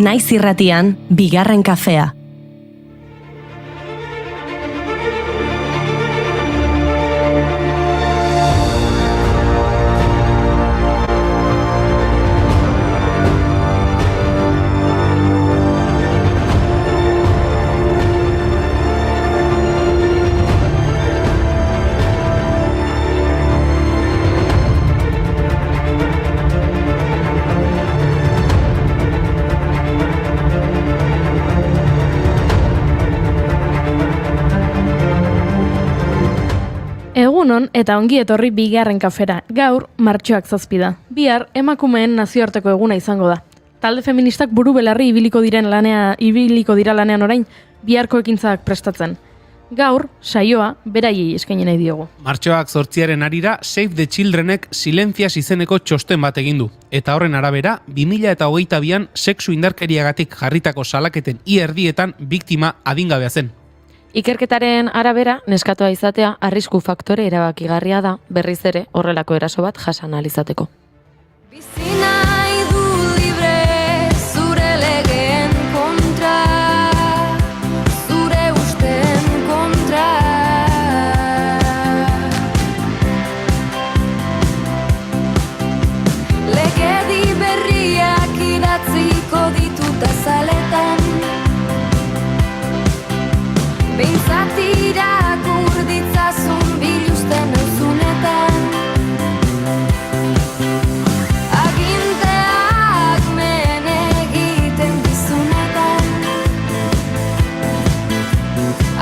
Naiz irratian, bigarren kafea. Egunon eta ongi etorri bigarren kafera. Gaur, martxoak 7 da. Bihar, emakumeen nazioarteko eguna izango da. Talde feministak buru belarri ibiliko dira lanean orain, biharko ekintzak prestatzen. Gaur, saioa, beraiei eskaini nahi diogu. Martxoak 8 arira, Save the Childrenek Silentzias izeneko txosten bat egin du. Eta horren arabera, 2022an sexu indarkeriagatik jarritako salaketen erdietan biktima adingabea zen. Ikerketaren arabera, neskatua izatea arrisku faktore erabakigarria da, berriz ere horrelako eraso bat jasan ahal izateko. Bizi nahi du libre zure legeen kontra, zure usten kontra. Legedi berriak idatziko ditut azaletan, behintzat irakur ditzazun biluzten euzunetan. Aginteak men egiten dizunetan,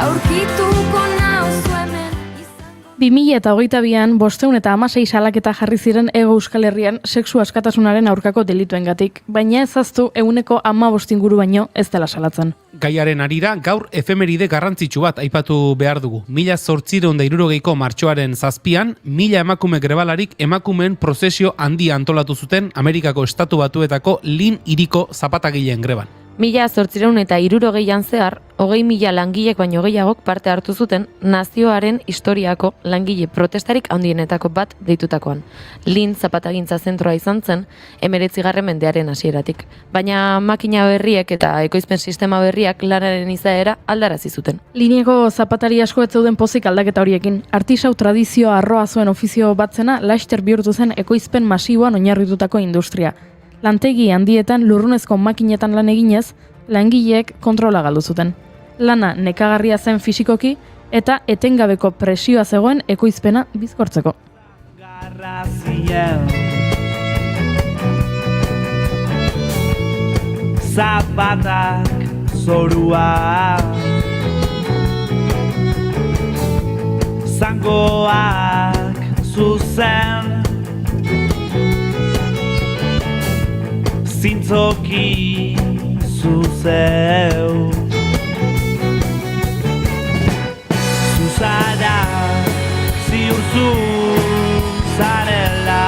aurkituko nauzu hemen izango. 2022an 516 salaketa jarri ziren Hego Euskal Herrian sexu askatasunaren aurkako delituengatik, baina ezaztu 15 inguru baino ez dela salatzen. Gaiaren arira, gaur efemeride garrantzitsu bat aipatu behar dugu. 1860ko martxoaren 7an, 1000 emakume grebalarik emakumeen prozesio handia antolatu zuten Amerikako Estatu Batuetako Lynn hiriko zapatagileen greban. 1860an zehar, 20.000 langilek baino gehiagok parte hartu zuten nazioaren historiako langile protestarik handienetako bat deitutakoan. Lynn zapatagintza zentroa izan zen 19. mendearen hasieratik. Baina makina berriek eta ekoizpen sistema berriak lanaren izaera aldarazi zuten. Linieko zapatari asko ez zeuden pozik aldaketa horiekin. Artisau tradizioa arroa zuen ofizio batzena laster bihurtu zen ekoizpen masiboan oinarritutako industria. Lantegi handietan lurrunezko makinetan lan eginez, langileek kontrola galdu zuten. Lana nekagarria zen fisikoki eta etengabeko presioa zegoen ekoizpena bizkortzeko. Zapatak zorua, zangoak zuzen, zintzoki zuzeu, zuzara ziurzu zarela.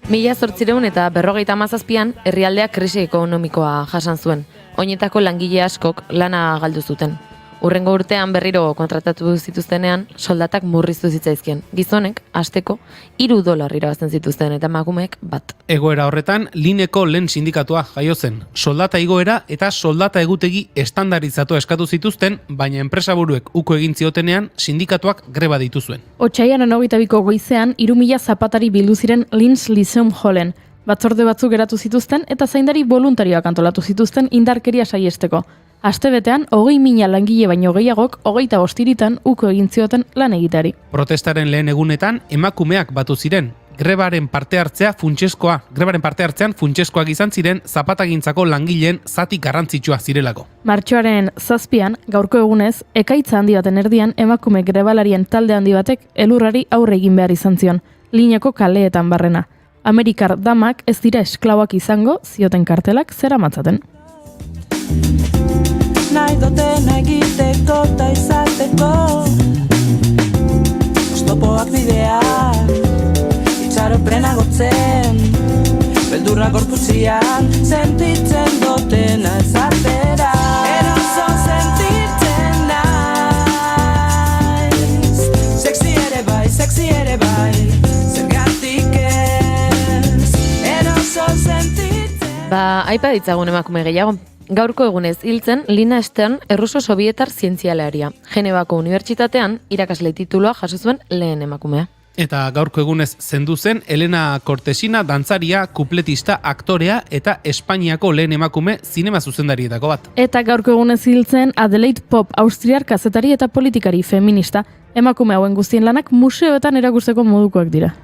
1857an herrialdeak krisi ekonomikoa jasan zuen. Oinetako langile askok lana galdu zuten. Hurrengo urtean berriro kontratatu zituztenean, soldatak murriztu zitzaizkien. Gizonek, asteko, $3 irabazten zituzten eta emakumeek bat. Egoera horretan, Lineko lehen sindikatua jaio zen. Soldata igoera eta soldata egutegi estandarizatua eskatu zituzten, baina enpresaburuek uko egin ziotenean sindikatuak greba ditu zuen. Otsaiaren 22ko goizean 3.000 zapatari bildu ziren Linz Lyceum Hallen. Batzorde batzuk geratu zituzten eta zaindari voluntarioak antolatu zituzten indarkeria saiesteko. Astebetean, 20.000 langile baino gehiagok 25 hiritan uko egin zioten lan egiteari. Protestaren lehen egunetan emakumeak batu ziren. Grebaren parte hartzean funtsezkoak izan ziren zapatagintzako langileen zati garrantzitsua zirelako. Martxoaren 7an, gaurko egunez, ekaitza handi baten erdian emakume grebalarien talde handi batek elurrari aurre egin behar izan zion, Lineko kaleetan barrena. Amerikar damak ez dira esklauak izango, zioten kartelak zeramatzaten. Nahi dutena egiteko eta izateko, oztopoak bidean, itxaropena gotzen, beldurra gorputzian, sentitzen dutena ezatera. Eroso sentitzen naiz, sexy ere bai, zergatik ez, eroso sentitzen. Aipa ditzagun emakume gehiago. Gaurko egunez hiltzen Lina Stern erruso-sobietar zientzialaria. Genevako unibertsitatean irakasle titulua jaso zuen lehen emakumea. Eta gaurko egunez zendu zen Elena Cortesina dantzaria, kupletista, aktorea eta Espainiako lehen emakume zinema zuzendarietako bat. Eta gaurko egunez hiltzen Adelaide Pop, austriar kazetari eta politikari feminista. Emakume hauen guztien lanak museoetan erakusteko modukoak dira.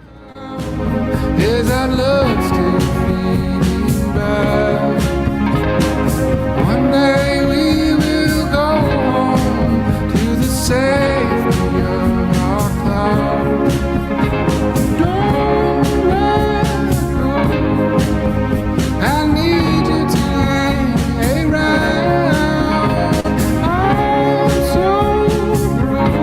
Is that love still feeling bad? One day we will go home to the safety of our cloud. Don't let go. I need you to hang around. I'm so broke.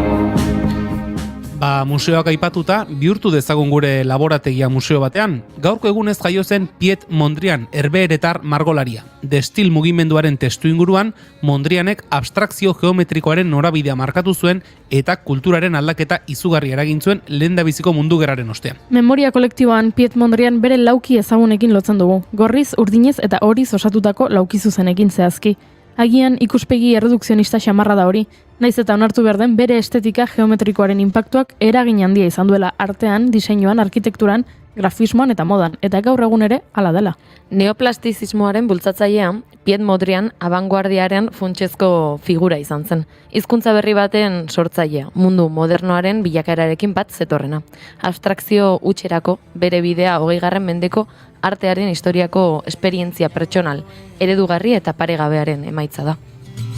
Museoak aipatuta, bihurtu dezagun gure laborategia museo batean. Gaurko egunez jaio zen Piet Mondrian, herbeheretar margolaria. Destil mugimenduaren testu inguruan, Mondrianek abstrakzio geometrikoaren norabidea markatu zuen eta kulturaren aldaketa izugarri eragin zuen lehendabiziko mundu gerraren ostean. Memoria kolektiboan Piet Mondrian bere lauki ezagunekin lotzen dugu. Gorriz, urdinez eta horiz osatutako lauki zuzenekin zehazki. Agian ikuspegi erredukzionista xamarra da hori, naiz eta onartu behar den bere estetika geometrikoaren inpaktuak eragin handia izan duela artean, diseinuan, arkitekturan, grafismoan eta modan, eta gaur egun ere hala dela. Neoplastizismoaren bultzatzailea, Piet Mondrian abangoardiaren funtsezko figura izan zen. Hizkuntza berri baten sortzailea, mundu modernoaren bilakaerarekin bat zetorrena. Abstrakzio hutserako bere bidea 20. mendeko artearen historiako esperientzia pertsonal, eredugarri eta paregabearen emaitza da.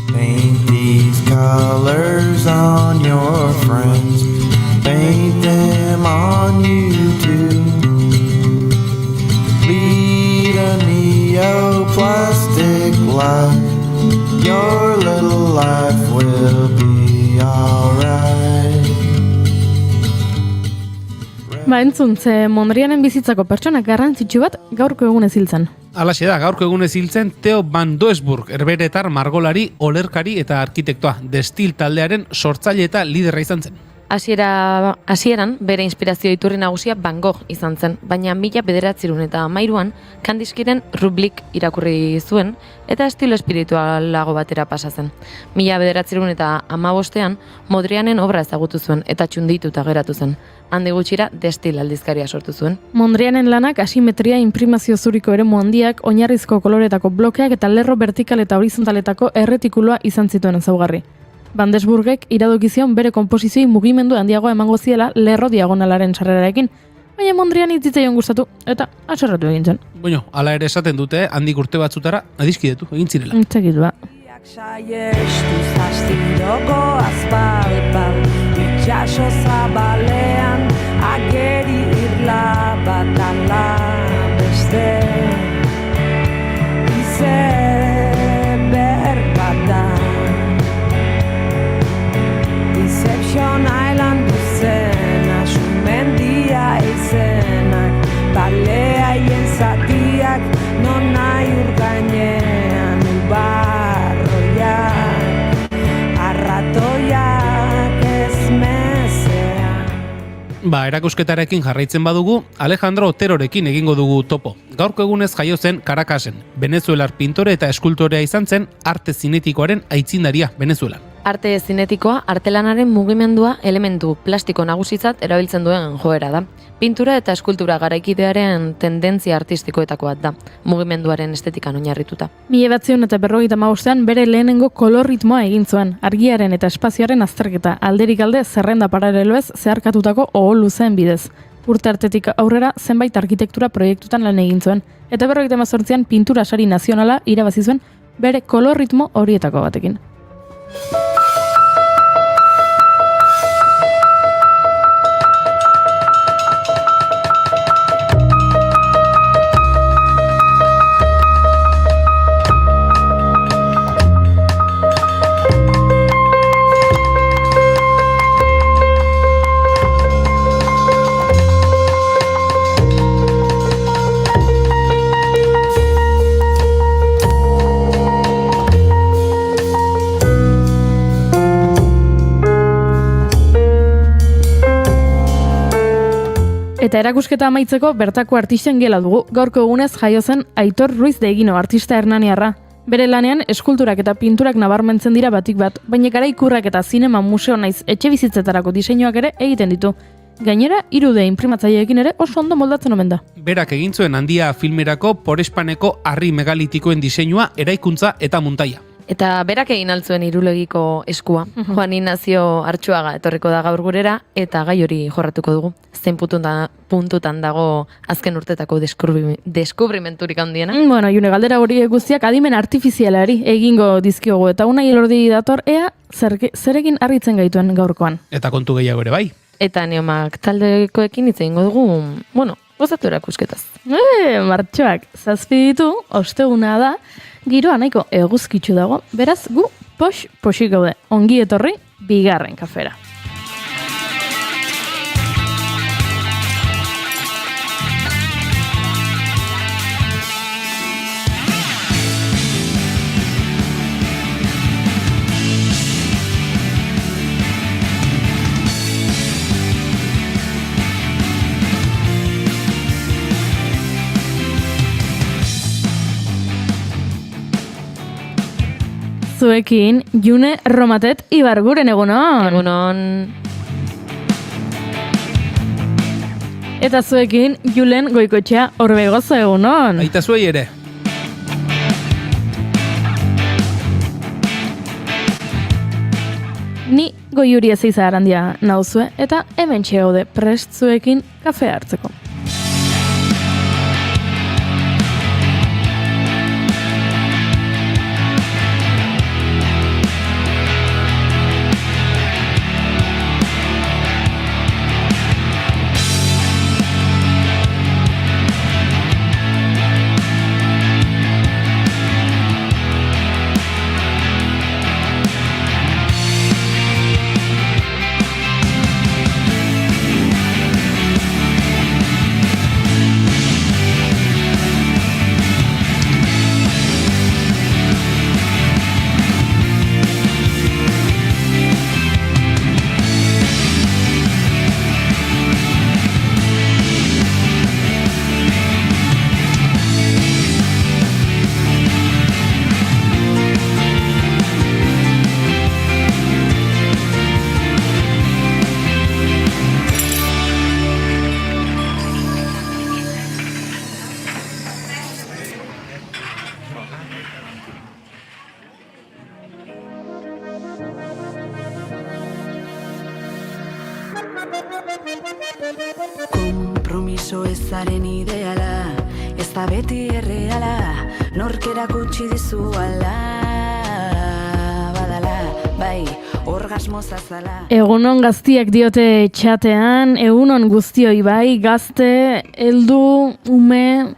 Paint these colors on your friends. Paint them on you too. Lead a neoplastic life. Your little life will be alright. Entzun, ze Mondrianen bizitzako pertsona garrantzitsu bat gaurko egunez hiltzen. Alaxe da, gaurko egunez hiltzen Theo van Doesburg, herbeheretar margolari, olerkari eta arkitektoa, Destil taldearen sortzaile eta liderra izan zen. Hasieran bere inspirazio iturri nagusia Van Gogh izan zen, baina 1913an Kandiskiren Rublik irakurri zuen eta estilo espiritualago batera pasa zen. 1915an Mondrianen obra ezagutu zuen eta txundituta geratu zen. Handi gutxira Destil aldizkaria sortu zuen. Mondrianen lanak asimetria, inprimazio zuriko eremu handiak, oinarrizko koloretako blokeak eta lerro vertikal eta horizontaletako erretikuloa izan zituen ezaugarri. Van Doesburgek iradokizion bere konposizioi mugimendu handiagoa emango ziela lerro diagonalaren sarrerarekin, baina Mondrian hitzitzaion gustatu eta haserratu egin zen. Bueno, hala ere esaten dute, handik urte batzutara adiskidetu egin zirela. Txekit ba. Saiestu zastiroko azpalpal, itxaso zabalean, ageri irla bat ala beste. Izeber bat da, Deception Island duzena, sumendia izenak, baleaien zatiak, non nahi urgainean ubarroiak, arratoiak ez mezean. Erakusketarekin jarraitzen badugu, Alejandro Oterorekin egingo dugu topo. Gaurko egunez jaio zen Caracasen. Venezuelar pintore eta eskultorea izan zen arte zinetikoaren aitzindaria Venezuelan. Arte zinetikoa, artelanaren mugimendua elementu plastiko nagusitzat erabiltzen duen joera da. Pintura eta eskultura garaikidearen tendentzia artistikoetako bat da, mugimenduaren estetikan oinarrituta. 1955an bere lehenengo kolorritmoa egin zuen, argiaren eta espazioaren azterketa, alderik alde zerrenda paraleloez zeharkatutako ohol luzeen bidez. Urte artetik aurrera zenbait arkitektura proiektutan lan egin zuen, eta 1958an pintura sari nazionala irabazi zuen bere kolorritmo horietako batekin. Eta erakusketa amaitzeko bertako artisten gela dugu. Gaurko egunez jaio zen Aitor Ruiz de Egino, artista hernaniarra. Bere lanean eskulturak eta pinturak nabarmentzen dira batik bat, baina garaikurrak eta zinema museo naiz etxe bizitzetarako diseinuak ere egiten ditu. Gainera, 3D inprimatzaileekin ere oso ondo moldatzen omen da. Berak egin zuen Handia filmerako Porespaneko harri megalitikoen diseinua, eraikuntza eta muntaia. Eta berak egin altzuen Irulegiko eskua. Juan Ignacio Artxuaga etorriko da gaur gurera eta gai hori jorratuko dugu. Zein puntutan dago azken urtetako deskubrimenturik handiena. Bueno, June, galdera hori guztiak adimen artifizialari egingo dizkiogu eta Unai Elordi dator ea zerekin harritzen gaituen gaurkoan. Eta kontu gehiago ere bai. Eta Neomak taldekoekin hitz egingo dugu, gozatu erakusketaz. Martxoak, 7 ditu, osteguna da, giroa nahiko eguzkitsu dago, beraz gu posik gaude, ongi etorri bigarren kafera. Zuekin, June Romatet Ibarguren egunon. Egunon. Eta zuekin, Julen Goikoetxea Orbegozo egunon. Aita zuei ere. Ni Goiuri Ezeiza Arandia nauzue eta hemen gaude prest zuekin kafe hartzeko. Konpromiso ezaren ideala, ez da beti erreala, nork erakutsi dizu ala, badala, bai, orgasmo zazala. Egunon gaztiak diote txatean, egunon guztioi bai, gazte, heldu, ume,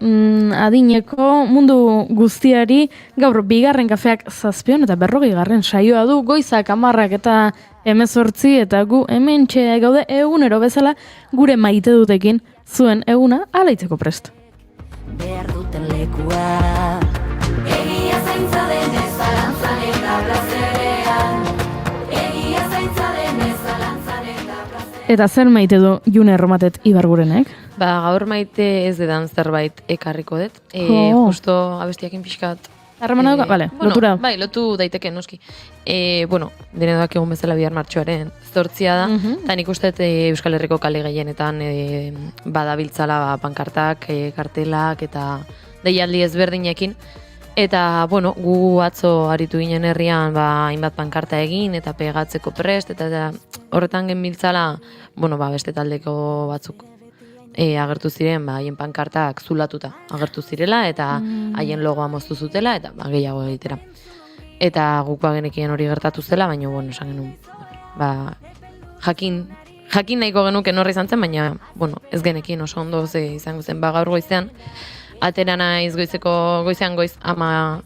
adineko, mundu guztiari, gaur bigarren kafeak 7 eta 40 saioa du, goizak 10 eta 18 eta gu hemen txea gaude egunero bezala gure maite dutekin zuen eguna alaitzeko prest. Behar duten lekua. Egia zaintza denez zalantzan eta plazerean. Egia zaintza denez zalantzan eta plazerean. Eta zer maite du June Romatet Ibargurenek? Gaur maite ez dedan zerbait ekarriko dut. Justo abestiakin pixkat. Harremana dugu? Bale, lotura. Bai, lotu daiteke noski. Denedoak egun bezala bihar martxoaren 8 da, eta nik uste Euskal Herriko kale gehienetan badabiltzala pankartak, kartelak eta deialdi ezberdinekin. Eta, gu atzo aritu ginen herrian hainbat pankarta egin eta pegatzeko prest, eta horretan genbiltzala, beste taldeko batzuk agertu ziren, haien pankartak zulatuta agertu zirela, eta haien logoa moztu zutela, eta gehiago egitera. Eta guk genekien hori gertatu zela, baina, esan genuen, jakin nahiko genuken horri izan zen, baina, ez genekien oso ondo izango zen, gaur goizean, atera naiz goizean goiz ama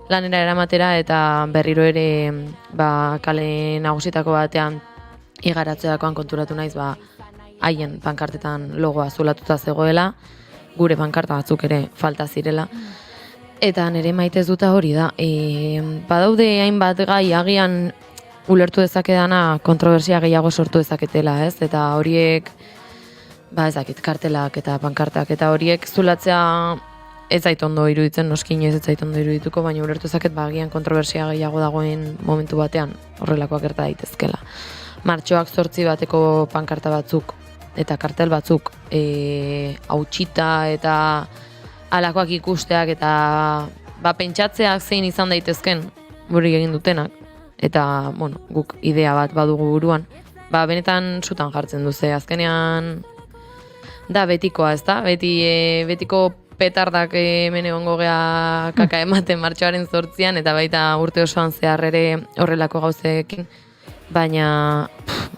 lanera eramatera, eta berriro ere, kale nagusitako batean igaratzeakoan konturatu naiz, haien pankartetan logoa zulatuta zegoela, gure pankarta batzuk ere falta zirela. Eta nire maitez duta hori da. Badaude hainbat gai agian ulertu dezakedana kontrobersia gehiago sortu dezaketela, ez? Eta horiek ba ezakit, kartelak eta pankartak eta horiek zulatzea ez zait ondo iruditzen, noskin ez zait ondo irudituko, baina ulertu zaket agian kontroversia gehiago dagoen momentu batean horrelakoak gerta daitezkela. Martxoak 8 bateko pankarta batzuk eta kartel batzuk hautsita eta alakoak ikusteak eta pentsatzeak zein izan daitezken hori egin dutenak eta bueno, guk idea bat badugu buruan, benetan sutan jartzen duze, azkenean da betikoa, ezta? Betiko petardak hemen egongo gea kaka ematen martxoaren 8an eta baita urte osoan zehar ere horrelako gauzeekin, baina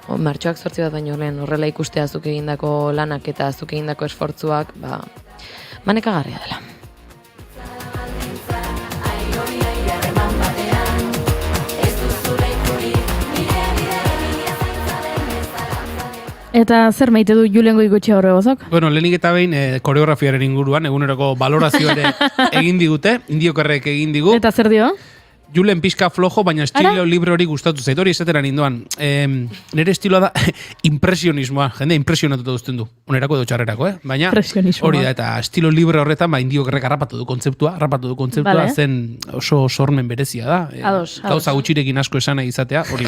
martxoak 8 bat baino lehen horrela ikustea zuk egindako lanak eta zuk egindako esfortzuak, nekagarria dela. Eta zer maite du Julen Goikoetxea horregozok? Bueno, lehenik eta behin koreografiaren inguruan, eguneroko balorazio ere egin digute, indiokerrek egin digu. Eta zer dio? Julen pixka flojo, baina estilo libre hori gustatu zait, hori esateran indoan. Nire estiloa da impresionismoa, jende impresionatuta duzten du. Onerako edo txarrerako, baina hori da, eta estilo libre horretan, indiokerrek harrapatu du kontzeptua, vale. Zen oso sormen berezia da. Gauza gutxirekin asko esana izatea, hori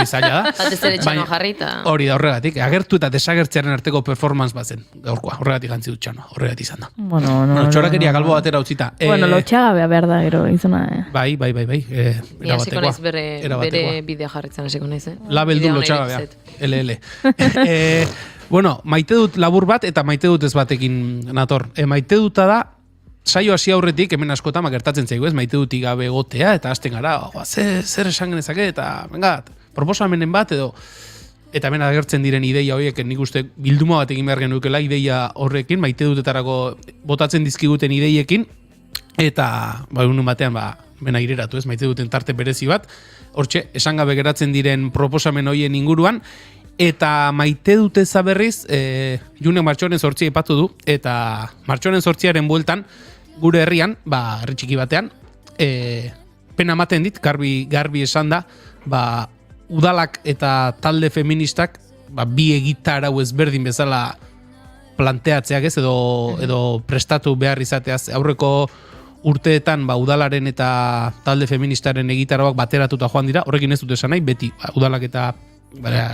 zaila da. Batez ere txano jarrita. Hori da, horregatik, agertu eta desagertzearen arteko performance bazen, gaurkoa, horregatik jantzi dut txano, horregatik izan da. Bueno, txorakeria galbo batera utzita. Bueno, lotxagabea behar da, gero, izana. Bai. Hasiko naiz bere bidea jarritzen hasiko naiz, Label du lotxagabea, LL. Bueno, maite dut labur bat eta maite dut ez batekin nator. Maite duta da, saio hasi aurretik, hemen askotan gertatzen zaigu ez, maite dut igabe egotea eta hasten gara, zer esan genezake eta, proposamenen bat edo, eta hemen agertzen diren ideia horiek, nik uste bilduma bat egin behar genukela ideia horrekin, maite dutetarako botatzen dizkiguten ideiekin, eta, unun batean, bena ireratu ez, maite duten tarte berezi bat, hortxe, esan gabe geratzen diren proposamen hoien inguruan, eta maite dute zaberriz, Junek martxoaren 8 aipatu du, eta martxoaren 8aren bueltan, gure herrian, herri txiki batean, pena ematen dit, garbi esan da, udalak eta talde feministak, bi egitarau ezberdin bezala planteatzeak ez, edo prestatu behar izateaz, aurreko urteetan udalaren eta talde feministaren egitaroak bateratuta joan dira, horrekin ez dut esan nahi, beti udalak eta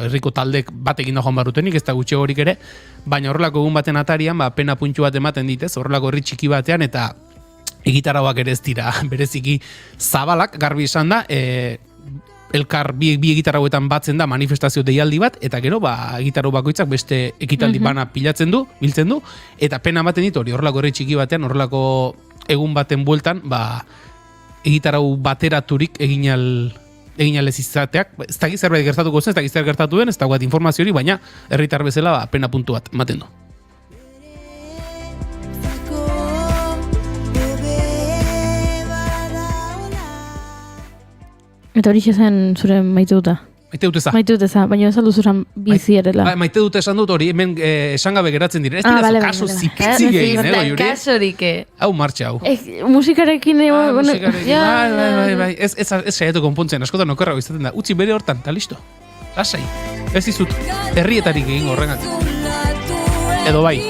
herriko taldek batekin da joan barrutenik, ez da gutxe horik ere, baina horrelako egun baten atarian, pena puntxu bat ematen ditez, horrelako herri txiki batean, eta egitarauak ere ez dira bereziki zabalak, garbi izan da, elkar bi egitarauetan batzen da manifestazio deialdi bat, eta gero, egitarau bakoitzak beste ekitaldi bana biltzen du, eta pena ematen dit hori, horrelako herri txiki batean, horrelako egun baten bueltan, egitarau bateraturik eginal ez izateak, ez dakiz zerbait gertatuko zen, ez dakiz zer gertatu den, ez dagoat informazio hori, baina herritar bezala pena puntu bat ematen du. Eta hori zen zure maite duta? Maite dut eza. Maite dut eza, baina ez aldu zuran bizi erela. Maite dut esan dut hori, hemen esan gabe geratzen diren. Ez dira kaso zipitzi gehin, Juri? Kasorik. Hau martxa, hau. Musikarekin, bai. Ez saiatu konpontzen, askotan okerrago izaten da. Utzi bere hortan, eta listo. Lasai. Ez dizut, herrietarik egin horrengatik. Edo bai.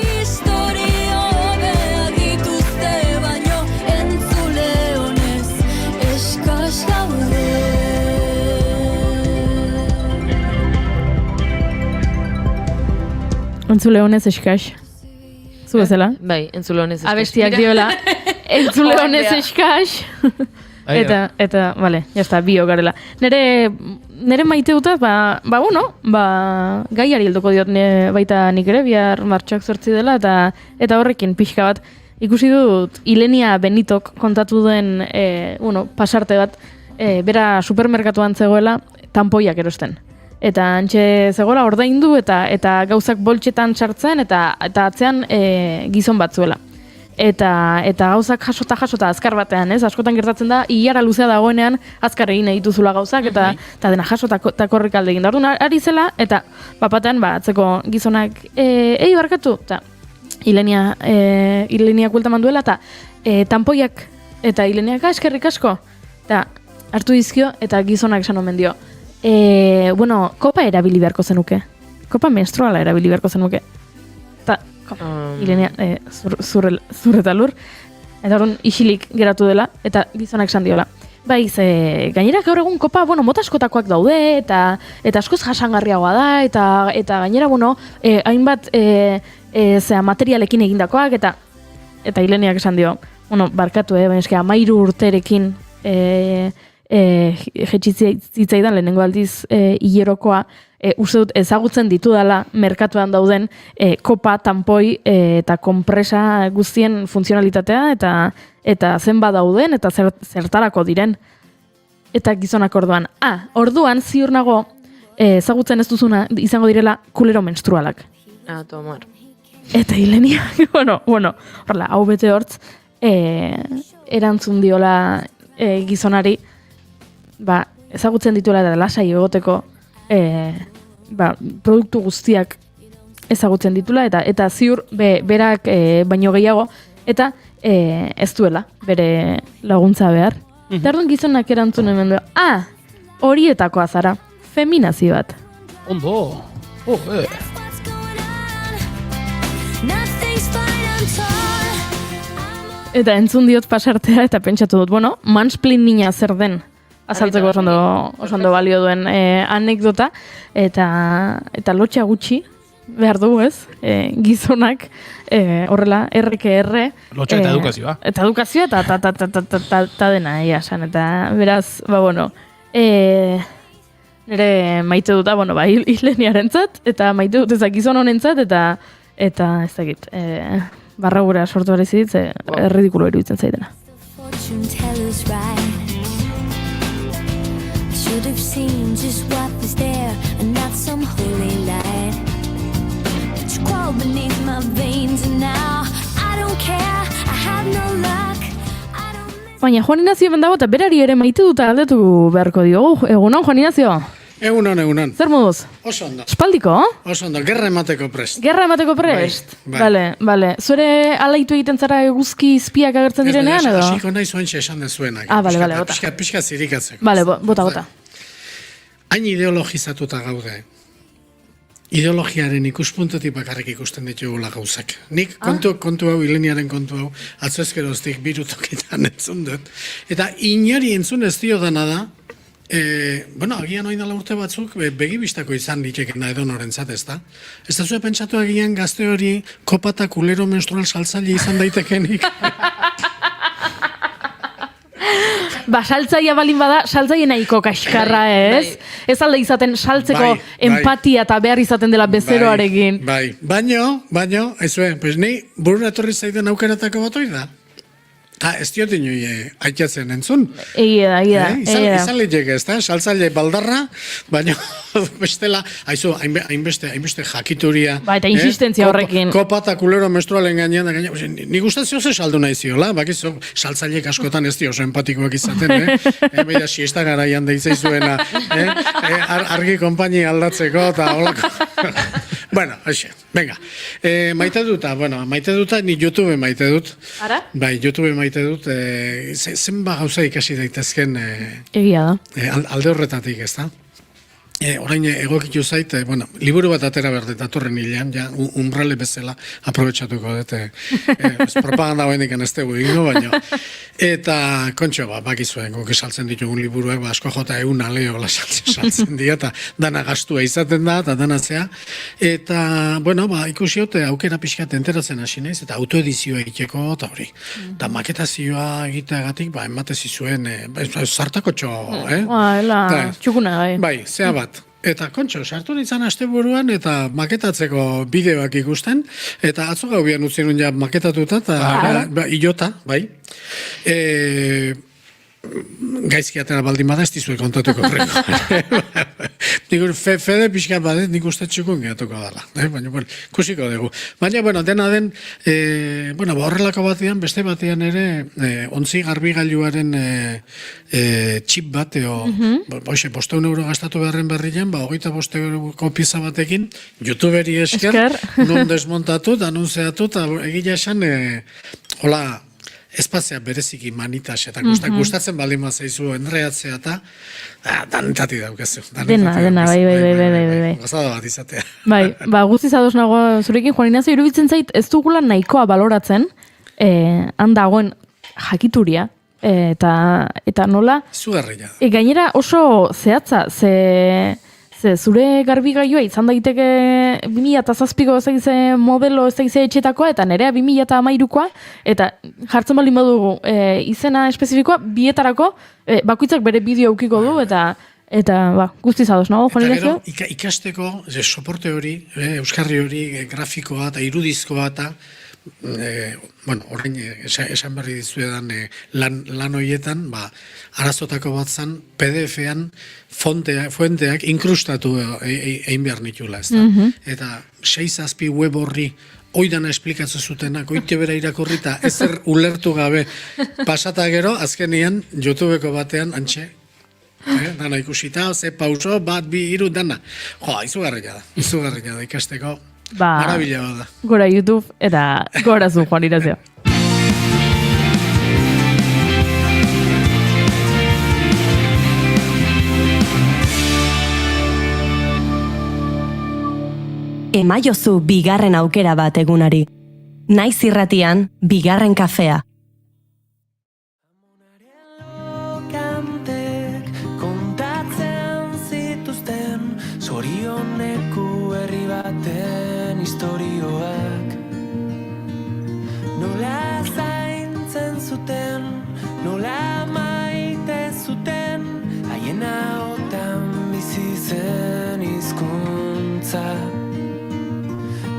Entzule honez eskaz. Zu bezala? Bai, entzule honez eskaz. Abestiak diola. Entzule honez eskaz. Eta, vale, jazta, bio garela. Nere maite dutaz, gaiari heldoko diot baita nik ere, bihar martxoak 8 dela, eta horrekin pixka bat. Ikusi dut, Ilenia Benitok kontatu den, pasarte bat, bera supermerkatuan zegoela, tanpoiak erosten. Eta antxe zegoela ordaindu eta gauzak boltxetan sartzen eta atzean gizon bat zuela. Eta gauzak jasota azkar batean, ez? Askotan gertatzen da, ilara luzea dagoenean azkar egin dituzula gauzak eta dena jasota korrik alde egin. Da orduan ari zela eta bapatean atzeko gizonak barkatu eta Ilenia kuelta manduela eta tanpoiak eta Ileniak eskerrik asko eta hartu dizkio eta gizonak esan omen dio. Kopa erabili beharko zenuke. Kopa menstruala erabili beharko zenuke. Eta Ilenia, zur eta lur. Eta orduan isilik geratu dela, eta gizonak esan diola. Bai, gainera gaur egun kopa, mota askotakoak daude, eta askoz jasangarriagoa da, eta gainera, hainbat materialekin egindakoak, eta Ileniak esan dio, barkatu, baina eske 13 urterekin jetxitzaidan lehenengo aldiz hilerokoa, uste dut ezagutzen ditudala merkatuan dauden kopa, tampoi eta konpresa guztien funtzionalitatea eta zenba dauden eta zertarako diren. Eta gizonak orduan. Orduan ziur nago ezagutzen ez duzuna izango direla kulero menstrualak. Tomar. Eta Ilenia, horrela, hau bete hortz, erantzun diola gizonari, ezagutzen dituela eta lasai egoteko produktu guztiak ezagutzen ditula eta ziur berak baino gehiago eta ez duela bere laguntza behar. Eta orduan gizonak erantzun hemen du, horietakoa zara, feminazio bat. Ondo, Eta entzun diot pasartea eta pentsatu dut, mansplaininga zer den azaltzeko oso ondo balio duen anekdota eta lotxa gutxi behar dugu, ez? Gizonak horrela RKR lotxa eta edukazioa. Eta edukazioa eta dena esan, eta beraz, nire maite duta, Ileniarentzat eta maite dut ezak gizon honentzat eta ez dakit, barra gura sortu berezit, erridikulo iruditzen zaidena. Should have seen just what was there and not some holy light. But you crawled beneath my veins and now I don't care, I have no luck. Baina Juan Ignacio hemen dago eta berari ere maite dut galdetu beharko diogu. Egunon, Juan Ignacio? Egunon. Zer moduz? Oso ondo. Espaldiko? Oso ondo, gerra emateko prest. Gerra emateko prest? Bai. Bale. Zure alaitu egiten zara eguzki izpiak agertzen direnean, edo? Hasiko nahi zoentxe esan dezuenak. Bale, bota. Pixka zirikatzeko. Bale, bota. Hain ideologizatuta gaude. Ideologiaren ikuspuntutik bakarrik ikusten ditugula gauzak. Nik kontu hau, Ileniaren kontu hau, atzoezkeroztik birutokitan entzun dut. Eta inori entzun ez dio dana da, agian oin dela urte batzuk begibistako izan ditekena edo norentzat, ez da? Ez da zuen pentsatu agian gazte hori kopata kulero menstrual saltzaile izan daitekenik? Saltzaia balin bada, saltzaile nahiko kaskarra, ez? Ez alde izaten saltzeko empatia eta behar izaten dela bezeroarekin. Baino, pues ni burura etorri zaiden aukeratako bat hori da. Ez diot inoi aitatzen entzun. Egia da. Izan litek ez da, saltzaile baldarra, baina bestela, hainbeste jakituria. Eta insistentzia horrekin. Kopa eta kulero menstrualen gainean, nik gustazio ze saldu nahi ziola, bakizu, saltzaileek askotan ez dio oso empatikoak izaten, Beira, siesta garaian deitzaizuena, argi konpaini aldatzeko, eta holako. Bueno, hoxe, venga. Maite duta, ni YouTube maite dut. Ara? Bai, YouTube maite dut, zenba gauza ikasi daitezken Egia da. Alde horretatik, ez da? Orain egokitu zait, liburu bat atera behar dut atorren hilean, umbrale bezala aprobetsatuko dut, propaganda hoenik ez dugu ingo, baina. Eta, kontxo, bakizuen, guk esaltzen ditugun liburuak, asko jota egun aleo saltzen dira, eta dana gastua izaten da, eta dana zea. Eta, ikusi hote, aukera pixkat enteratzen hasi naiz, eta autoedizioa egiteko, eta hori. Eta maketazioa egiteagatik, ematez izuen, zartako txo, Txukuna, bai, zea bat. Eta kontxo, sartu nintzen asteburuan eta maketatzeko bideoak ikusten, eta atzo gau bian utzi nun ja maketatuta, eta ilota, bai. Gaizki atera baldin bada ez dizuek kontatuko horreko. Nigur, fede pixkat badet nik uste txukun gehatuko dala. Baina, kusiko dugu. Baina, dena den, horrelako batean, beste batean ere, ontzi garbigailuaren txip bat, bosteun euro gastatu beharren berrian, 25 euroko pieza batekin, YouTuberi esker, non desmontatu, eta nun zehatu, eta egila esan, hola, espazia bereziki manitas, eta gustatzen baldin zaizu enreatzea eta danetati daukazu. Dena, bai. Gozada bat izatea. Bai, guztiz ados nago zurekin, Juan Ignacio, iruditzen zait, ez dugula nahikoa baloratzen, han dagoen jakituria, eta nola... Zugarria. Gainera oso zehatza, ze zure garbigailoa izan daiteke 2007ko ez modelo ez etxetakoa, eta nerea 2013koa, eta jartzen baldin badugu izena espezifikoa, bietarako bakoitzak bere bideo aukiko du, eta guztiz ados, nago, Juan Ignacio? Ikasteko, soporte hori, euskarri hori, grafikoa eta irudizkoa eta orain esan berri dizuedan lan horietan, arazotako bat zan, PDF-ean fuenteak inkrustatu egin behar nitula, ez da? Eta 6 web horri oidana esplikatzen zutenak, oite bera irakurri eta ezer ulertu gabe pasata gero, azkenian YouTubeko batean, antxe, dana ikusita, ze pauso, 1, 2, 3, dana. Izugarria da, ikasteko. Marabila da. Gora YouTube eta gora zu, Juan Ignacio. Emaiozu bigarren aukera bat egunari. Naiz irratian, bigarren kafea. Kontatzen zituzten zorioneko herri baten istorioak, nola zaintzen zuten, nola maite zuten, haien ahotan bizi zen hizkuntza.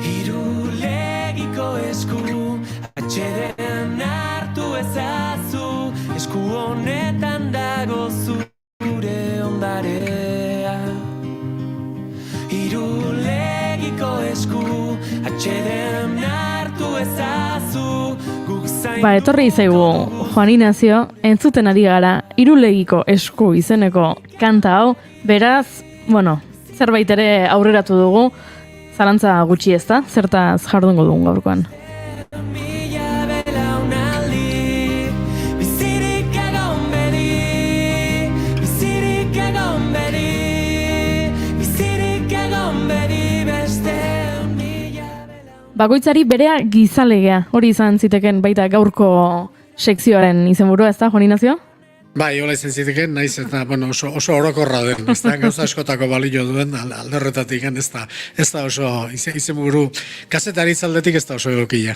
Irulegiko esku atxeden hartu ezazu, esku honetan dago zure ondarea. Irulegiko esku atxeden hartu ezazu, guk zain... Etorri zaigu, Juan Ignacio, entzuten ari gara, Irulegiko esku izeneko kanta hau, beraz, zerbait ere aurreratu dugu, zalantza gutxi ez da, zertaz jardungo dugun gaurkoan. Bakoitzari berea gizalegea, hori izan ziteken baita gaurko sekzioaren izenburua, ez da, Juan Ignacio? Bai, hola izan ziteken, naiz eta oso orokorra den, ez da, gauza askotako balio duen alderretatik, ez da oso izenburu, kazetaritz aldetik ez da oso egokia.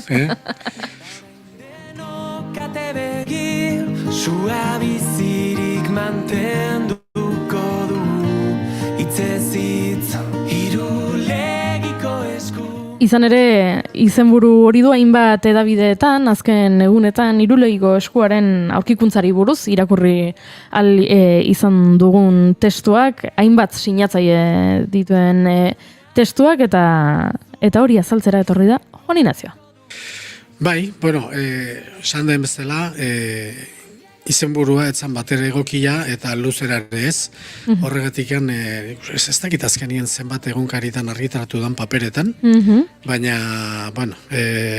Denokate begir, sua bizirik mantenduko du, itzezitz, irulegiko esku. Izan ere, izenburu hori du hainbat edabideetan, azken egunetan Irulegiko eskuaren aurkikuntzari buruz, irakurri izan dugun testuak, hainbat sinatzaile dituen testuak, eta hori azaltzera etorri da, Juan Ignacio. Bai, esan den bezala, izenburua etzan batere egokia eta luzera ere ez. Horregatik ez dakit azkenien zenbat egunkaritan argitaratu dan paperetan, baina,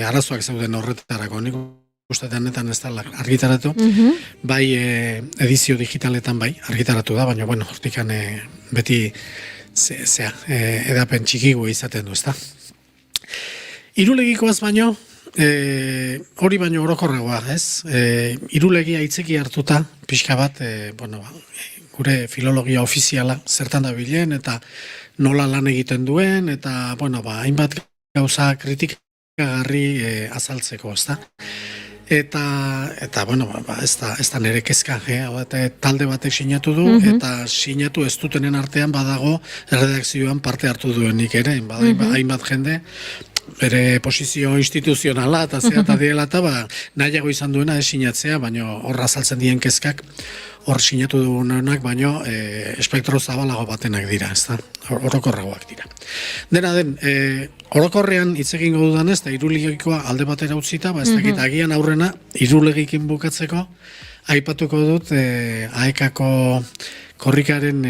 arazoak zeuden horretarako, nik ustetan ez da argitaratu, bai edizio digitaletan bai argitaratu da, baina, hortikan beti edapen txikigu izaten du, ez da. Irulegikoaz baino, hori baino orokorragoa, ez? Irulegia hitzeki hartuta, pixka bat, gure filologia ofiziala zertan da bilen, eta nola lan egiten duen, eta, hainbat gauza kritikagarri azaltzeko, ez da? Eta ez da nire kezka, talde batek sinatu du, eta sinatu ez dutenen artean badago redakzioan parte hartu duenik ere, hainbat jende, bere posizio instituzionala eta eta diela eta nahiago izan duena sinatzea, baina horra azaltzen dien kezkak hor sinatu dugunenak, baina espektro zabalago batenak dira, ez da, orokorragoak dira. Dena den, orokorrean hitz egingo dudanez, eta irulegikoa alde batera utzita, ez dakit agian aurrena irulegikin bukatzeko, aipatuko dut AEKako korrikaren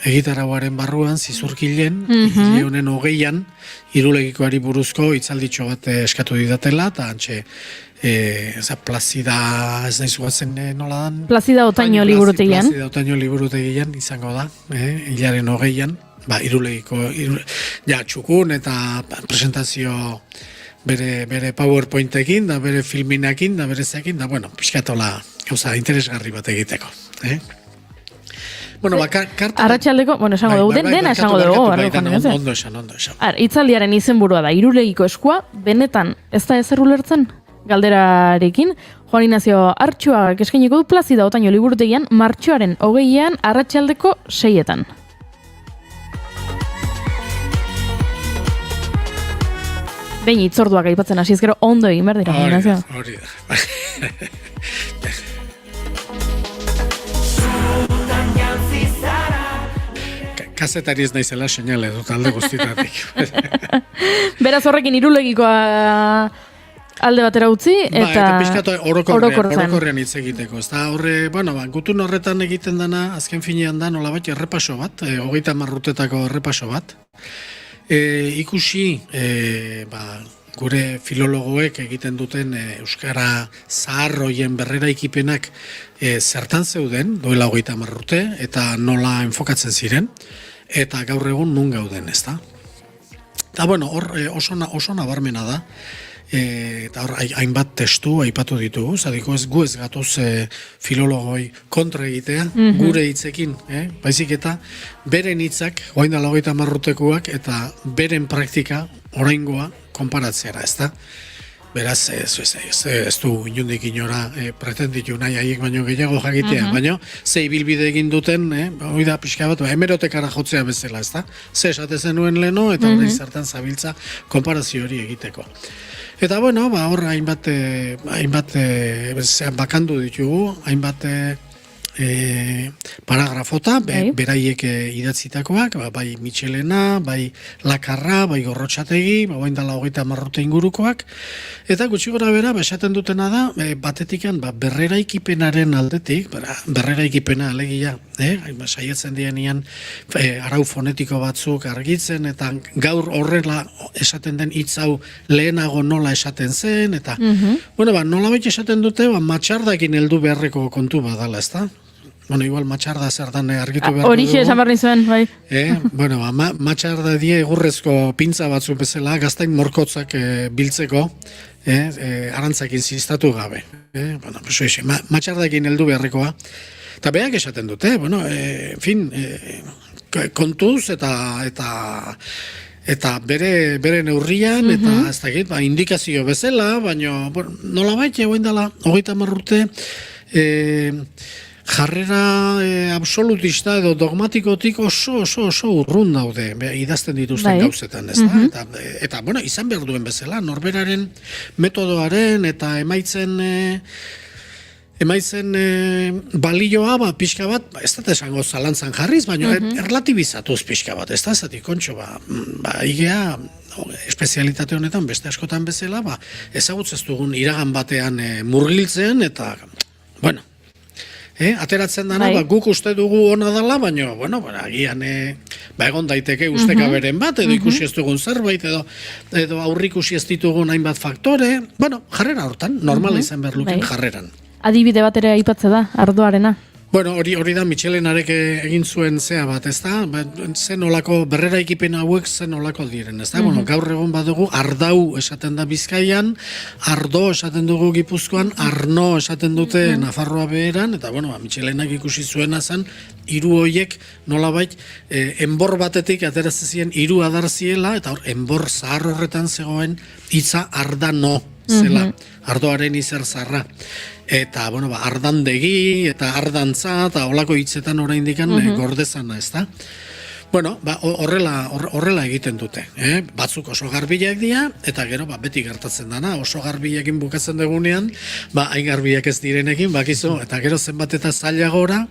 egitarauaren barruan, zizurkilen, hile honen 20an, irulegikoari buruzko hitzalditxo bat eskatu didatela, eta antxe, Plazida, ez nahi zuatzen nola dan? Plazida Otaino liburutegian. Plazida Otaino liburutegian izango da, hilaren 20an, irulegiko, txukun eta presentazio bere PowerPointekin, da bere filminakin, da bere zekin, da, bueno, pixkatola gauza interesgarri bat egiteko. Bueno, karta... Arratxaldeko, bueno, esango dugu, dena esango dugu. Ondo esan. Itzaldiaren izenburua da, irulegiko eskua, benetan, ez da ezer ulertzen? Galderarekin, Juan Ignacio Artxuagak eskainiko du Plazida Otaino liburutegian martxoaren 20an arratsaldeko 6etan. Behin itzorduak aipatzen hasiz gero ondo egin behar dira. Hori da. Kazetari ez naizela seinale dut alde guztitatik. Beraz horrekin irulegikoa alde batera utzi, eta pixkatu orokorrean hitz egiteko. Ezta horre, gutun horretan egiten dana, azken finean da, nolabait errepaso bat, 30 urtetako errepaso bat. Ikusi, gure filologoek egiten duten euskara zaharroien berreraikipenak zertan zeuden, duela 30 urte, eta nola enfokatzen ziren, eta gaur egun nun gauden, ezta? Eta hor oso nabarmena da, eta hor hainbat testu aipatu ditugu, zadiko ez gu ez gatoz filologoi kontra egitea, gure hitzekin, baizik eta beren hitzak, orain dela 30 urtekoak, eta beren praktika, oraingoa, konparatzeara, ezta? Beraz, ez du inundik inora pretenditu nahi haiek baino gehiago jakitea, baino ze ibilbide egin duten, hori da pixka bat, hemerotekara jotzea bezala, ezta? Ze esate zenuen leno, eta hori zertan zabiltza konparazio hori egiteko. Eta hor hainbat bakandu ditugu, hainbat paragrafota, beraiek idatzitakoak, bai Michelena, bai Lakarra, bai Gorrotxategi, bain dala 30 urte ingurukoak, eta gutxi gora bera, esaten dutena da, batetikan, berreraikipenaren aldetik, berreraikipena alegia, saietzen dienean arau fonetiko batzuk argitzen, eta gaur horrela esaten den hitz hau lehenago nola esaten zen, eta, nolabait esaten dute, matxardakin heldu beharreko kontu badala, ezta? Igual matxarda zer dan argitu beharko dugu. Horixe esan behar nizuen, bai. Matxarda die egurrezko pintza batzuk bezala, gaztain morkotzak biltzeko, arantzakin ziztatu gabe. Matxardakin heldu beharrekoa. Eta behak esaten dute, kontuz eta bere neurrian, eta ez dakit, indikazio bezala, baina nolabait egoen dela, 30 urte, jarrera absolutista edo dogmatikotik oso urrun daude idazten dituzten gauzetan, ez da? Eta, izan behar duen bezala, norberaren metodoaren eta emaitzen balioa, pixka bat, ez da esango zalantzan jarriz, baina erlatibizatuz pixka bat, ez da, zati kontxo, igea, espezialitate honetan, beste askotan bezala, ezagutzez dugun iragan batean murgiltzen, eta, ateratzen dana, guk uste dugu ona dela, baina, agian, egon daiteke ustekaberen bat, edo ikusi ez dugun zerbait, edo aurrikusi ez ditugun hainbat faktore, jarrera hortan, normala izan behar luken jarreran. Adibide bat ere aipatze da, ardoarena. Hori da Michelenarek egin zuen zea bat, ez da? Zen olako, berreraikipen hauek zen olako diren, ez da? Gaur egon badugu, Ardau esaten da Bizkaian, Ardo esaten dugu Gipuzkoan, Arno esaten dute Nafarroa beheran, eta Michelenak ikusi zuena zen, hiru hoiek nolabait, enbor batetik ateratzen hiru adar ziela, eta hor, enbor zahar horretan zegoen hitza Ardano zela, Ardoaren izer zarra. Eta, ardandegi, eta ardantza, eta olako hitzetan oraindikan gordezana, ez da? Horrela egiten dute. Batzuk oso garbiak dira, eta gero beti gertatzen dana, oso garbiakin bukatzen dugunean, hain garbiak ez direnekin, bakizu, eta gero zenbat eta zailagora,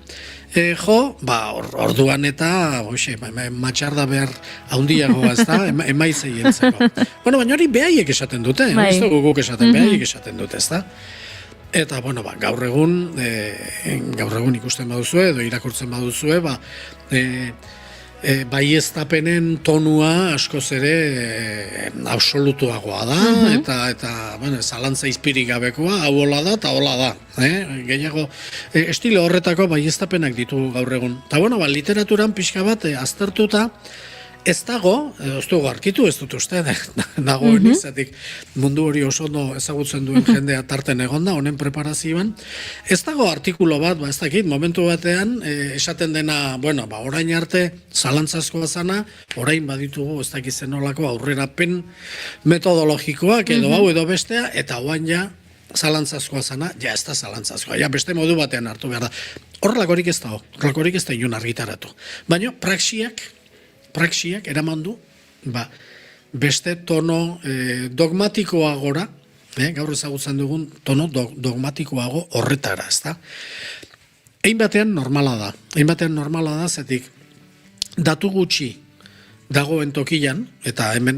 orduan eta matxarda behar haundiagoa, ez da, emaizei entzeko. Baina hori behaiek esaten dute, ez dugu guk esaten, behaiek esaten dute, ez da? Eta, bueno, gaur egun ikusten baduzue, edo irakurtzen baduzue, baieztapenen tonua askoz ere absolutuagoa da, eta bueno, zalantza izpirik gabekoa, hau hola da, eta hola da. Gehiago, estilo horretako baieztapenak ditugu gaur egun. Eta, bueno, literaturan pixka bat aztertuta, ez dago, ez dugu arkitu, ez dut uste, dagoen izatik mundu hori oso ondo ezagutzen duen jendea tarten egonda, honen preparazioan. Ez dago artikulo bat, ez dakit, momentu batean, esaten dena, bueno, orain arte zalantzazkoa zana, orain baditugu, ez dakit zenolako aurrerapen metodologikoak, edo hau edo bestea, eta oain ja, zalantzazkoa zana, ja ez da zalantzazkoa, ja beste modu batean hartu behar da. Horrelakorik ez dago, horrelakorik ez da inon argitaratu. Baina, praxiak eraman du, beste tono dogmatikoagora, gaur ezagutzen dugun tono dogmatikoago horretara, ezta? Hein batean normala da, zetik datu gutxi dagoen tokian, eta hemen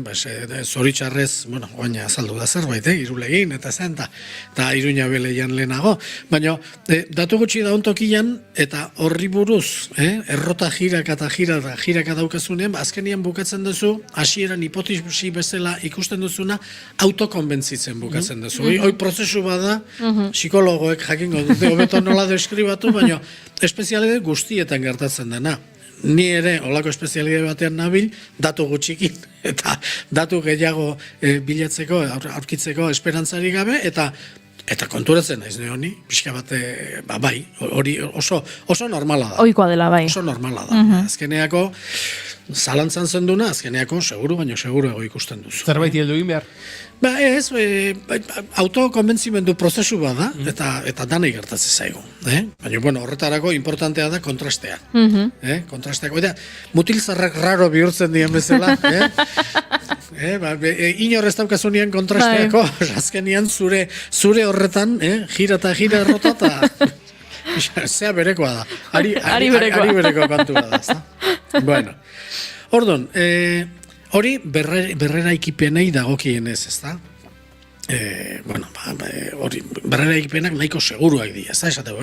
zoritxarrez, bueno, oaina azaldu da zerbait, Irulegin, eta zen, eta Iruña beleian lehenago, baina datu gutxi dagoen tokian, eta horri buruz, errota jiraka eta jiraka daukazunean, azkenian bukatzen duzu, hasieran hipotesi bezala ikusten duzuna, autokonbentzitzen bukatzen duzu. Hoi prozesu bada, psikologoek jakingo dute, hobeto nola deskribatu, baina espezialide guztietan gertatzen dena. Ni ere, olako espezialidade batean nabil, datu gutxikin, eta datu gehiago bilatzeko, aurkitzeko esperantzari gabe, eta konturatzen naiz ne honi, pixka bat, bai, hori oso normala da. Ohikoa dela, bai. Oso normala da. Azkeneako, zalantzan zenduna, azkeneako seguru, baino seguru ego ikusten duzu. Zerbait heldu egin behar? Ez, autokonbentzimendu prozesu bada, eta danei gertatzen zaigu. Baina, bueno, horretarako importantea da kontrastea. Kontrasteako, eta mutilzarrak raro bihurtzen dien bezala, inor ez daukazunien kontrasteako, azkenian zure horretan, gira eta gira errota, eta zea berekoa da. Ari bereko kantua da. Bueno, orduan, hori berrera ikipenei dagokienez, ez da? Hori berrera ikipenak nahiko seguruak dira, ez da? Esate,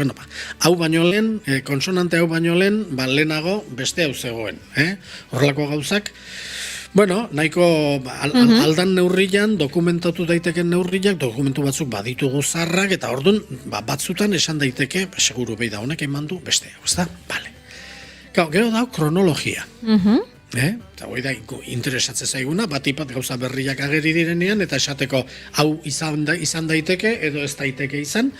hau baino lehen, konsonante hau baino lehen, lehenago beste hau zegoen. Horrelako gauzak, nahiko aldan neurrian, dokumentatu daiteken neurriak, dokumentu batzuk baditugu zarrak, eta orduan, batzutan esan daiteke, seguru behi da honek eman du beste hau, ez da? Bale. Gero da, kronologia. Eta hori da, interesatzen zaiguna, batipat gauza berriak ageri direnean, eta esateko hau izan daiteke, edo ez daiteke izan,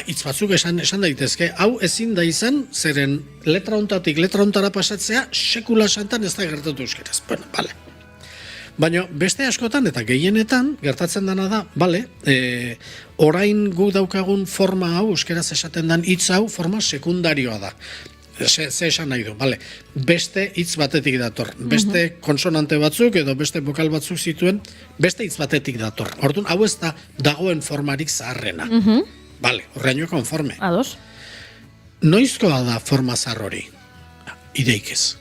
hitz batzuk esan daitezke, hau ezin da izan, zeren letra hontatik letra hontara pasatzea, sekula santan ez da gertatu euskeraz. Bale. Baina beste askotan eta gehienetan gertatzen dena da, orain gu daukagun forma hau, euskeraz esaten den hitz hau, forma sekundarioa da. Ze esan nahi du, beste hitz batetik dator, beste konsonante batzuk edo beste bokal batzuk zituen, beste hitz batetik dator. Orduan, hau ez da dagoen formarik zaharrena. Horreaino konforme. Ados. Noizkoa da forma zahar hori? Ideik ez.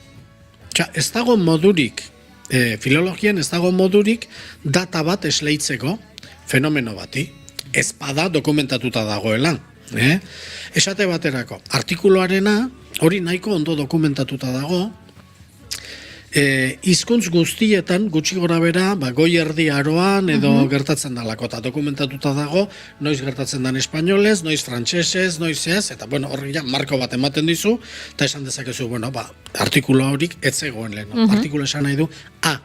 Ez dago modurik, filologian ez dago modurik data bat esleitzeko fenomeno bati. Ez bada dokumentatuta dagoela. Esate baterako, artikuluarena hori nahiko ondo dokumentatuta dago, hizkuntz guztietan gutxi gora bera, goi erdi aroan edo gertatzen dalako, eta dokumentatuta dago, noiz gertatzen den espainolez, noiz frantsesez, noiz ez, eta horri marko bat ematen dizu, eta esan dezakezu, artikulu horik ez zegoen lehen. Artikulu esan nahi du,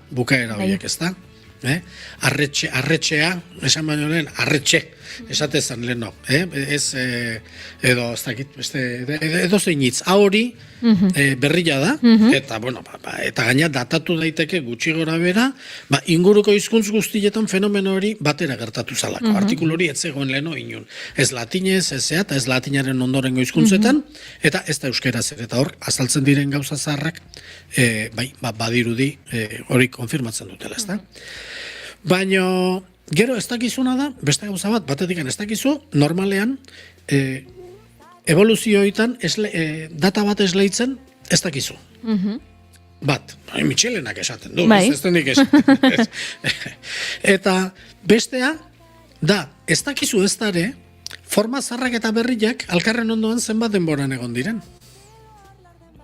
bukaera horiek, ez da? Arretxea, esan baino lehen, arretxe, esatezan lehen, edo, ez dakit, edo zein hitz, hori berria da, eta gaina datatu daiteke gutxi gora bera, inguruko hizkuntz guztietan fenomeno hori batera gertatu zalako, artikulu hori ez zegoen leheno inun, ez latinez, eta ez latinaren ondorengo hizkuntzetan, eta ez da euskeraz ere, eta hor, azaltzen diren gauza zaharrak, badirudi hori konfirmatzen dutela, ez da? Baina, gero ez dakizuna da, beste gauza bat, batetik ez dakizu, normalean, evoluzioetan data bat esleitzen ez dakizu. Bat, Michelenak esaten du, ez denik esaten. Eta bestea, ez dakizu ez dare, forma zarrak eta berriak alkarren ondoan zenbat denboran egon diren.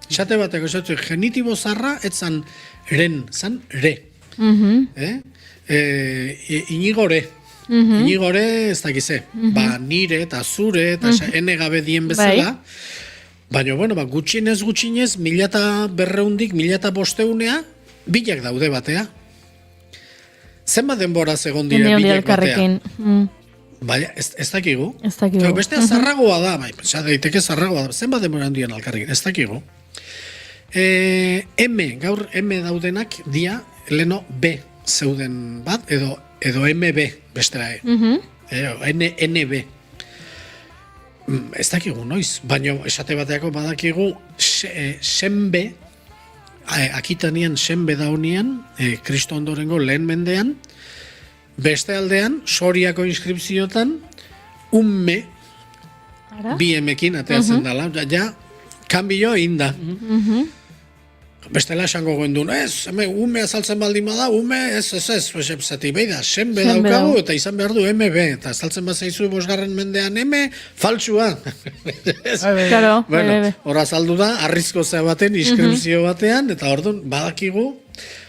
Esate bateko, esatu, genitibo zarra, etzan ren, zan re. Inigore. Inigore ez dakize. Ba, nire eta zure eta ene gabe dien bezala. Baina, bueno, gutxinez, 1200-1500-dik 1500 bilak daude batea. Zenbat denbora egon dira bilak batea? Baina, ez dakigu. Ez dakigu. Bestea zarragoa da, bai, daiteke zarragoa da. Zenbat denbora handian alkarrekin, ez dakigu. Gaur M daudenak dia, leno B zeuden bat, edo MB, bestera NB. Ez dakigu noiz, baina esate bateako badakigu senbe, Akitanian senbe daunian, Kristo ondorengo lehen mendean, beste aldean, Soriako inskripziotan, umme, bi emekin ateatzen dela, ja, kanbio inda. Bestela esango goendun, ez, ume azaltzen baldin bada, ume, ez, zati beida, senbe daukagu, eta izan behar du MB, eta azaltzen bat zaizu 5. mendean M, faltsua. Claro, hor azaldu da, arrizko zea baten, inskripzio batean, eta orduan, badakigu,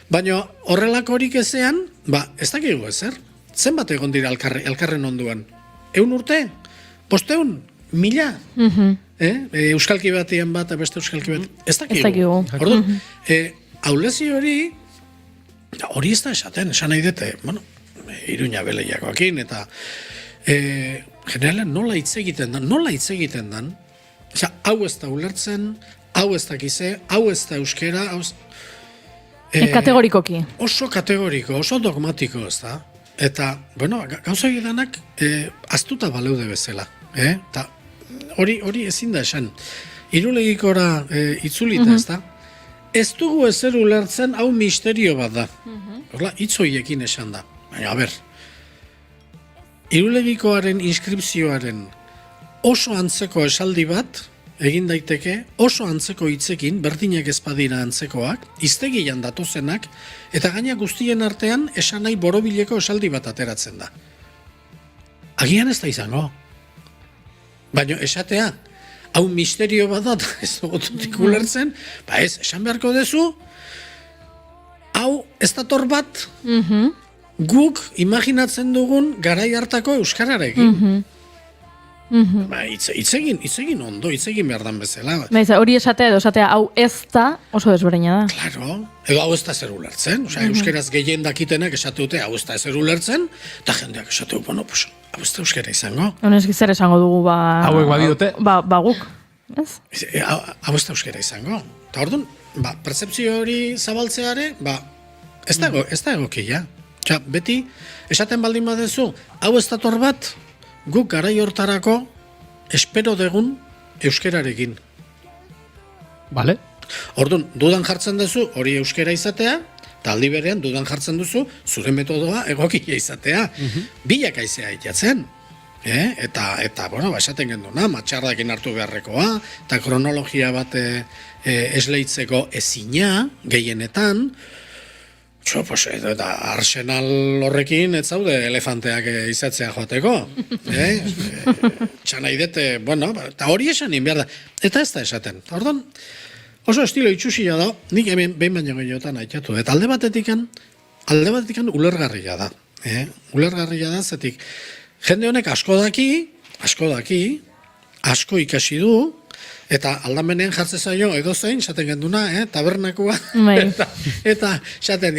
baina horrelakorik ezean, ez dakigu ezer, zenbat egon dira elkarren onduan? 100 urte? 500? 1000? Euskalki batean bat, beste euskalki bat, ez dakigu. Orduan, aulezi hori ez da esaten, esan nahi dute, bueno, Iruña beleiakoakin, eta generalen nola hitz egiten dan, hau ez da ulertzen, hau ez dakize, hau ez da euskera, kategorikoki. Oso kategoriko, oso dogmatiko, ez da? Eta, bueno, gauza egidanak aztuta baleude bezala, eta hori ezin da esan. Irulegikora itzulita, ez da? Ez dugu ezer ulertzen, hau misterio bat da. Horla, hitzoiekin esan da. Baina, a ber, Irulegikoaren inskripzioaren oso antzeko esaldi bat egin daiteke, oso antzeko hitzekin, berdinak ez badira antzekoak, hiztegian datozenak, eta gaina guztien artean esan nahi borobileko esaldi bat ateratzen da. Agian ez da izango. Baina esatea, hau misterio bat da, ez dugututik ulertzen, ez, esan beharko dezu, hau ez dator bat, guk imaginatzen dugun garai hartako euskararekin. Itzegin ondo, itzegin behar dan bezala. Hori esatea edo esatea hau ez da oso desberdina da. Claro, edo hau ez da zer ulertzen. Euskeraz gehien dakitenak esatu dute hau ez da zer ulertzen, eta jendeak esatu, bueno, pues, hau ez da euskera izango. Honezki zer esango dugu hauek badiote? Guk, ez? Hau ez da euskera izango. Eta orduan, pertzepzio hori zabaltzeare, ez da egokia. Beti, esaten baldin badezu, hau ez dator bat, guk garai hortarako espero degun euskerarekin. Vale. Orduan, dudan jartzen duzu hori euskera izatea, eta aldi berean dudan jartzen duzu zure metodoa egokia izatea. Bilak aizea itatzen. Eta, bueno, esaten genduna, matxardakin hartu beharrekoa, eta kronologia bat esleitzeko ezina, gehienetan, eta Arsenal horrekin ez zaude elefanteak izatzea joateko. Txan nahi dute, bueno, eta hori esan behar da. Eta ez da esaten. Orduan, oso estilo itxusia da, nik hemen behin baino gehiotan aitatu. Eta alde batetikan ulergarria da. Ulergarria da, zetik, jende honek asko daki, asko ikasi du, eta aldamenean jartzen zaio edo zein, esaten genduna, tabernakua, eta esaten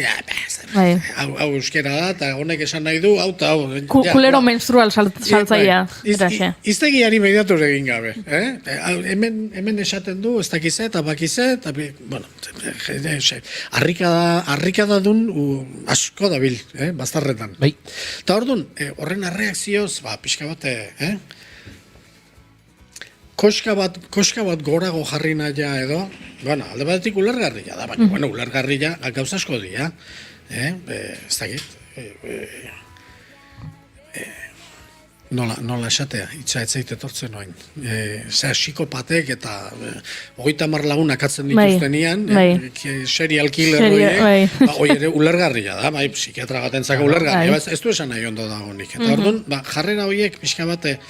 hau euskera da, eta honek esan nahi du, hau eta hau. Kulero menstrual saltzaia. Iztegiari mediatur egin gabe. Hemen esaten du, ez dakize, eta bakize, eta, bueno, harrikada dun asko dabil, bastarretan. Eta orduan, horren arreakzioz, pixka bat, koska bat gorago jarri naia edo, bueno, alde batetik ulergarria da, baina, bueno, ulergarria gauza asko dira, ez dakit, nola esatea, itxa etzait etortzen noin, psikopatek eta 30 lagun akatzen dituztenian, serial killer hoi ere ulergarria da, psikiatra batentzako ulergarria, ez du esan nahi ondo dagoenik, eta orduan, jarrera horiek pixka bate,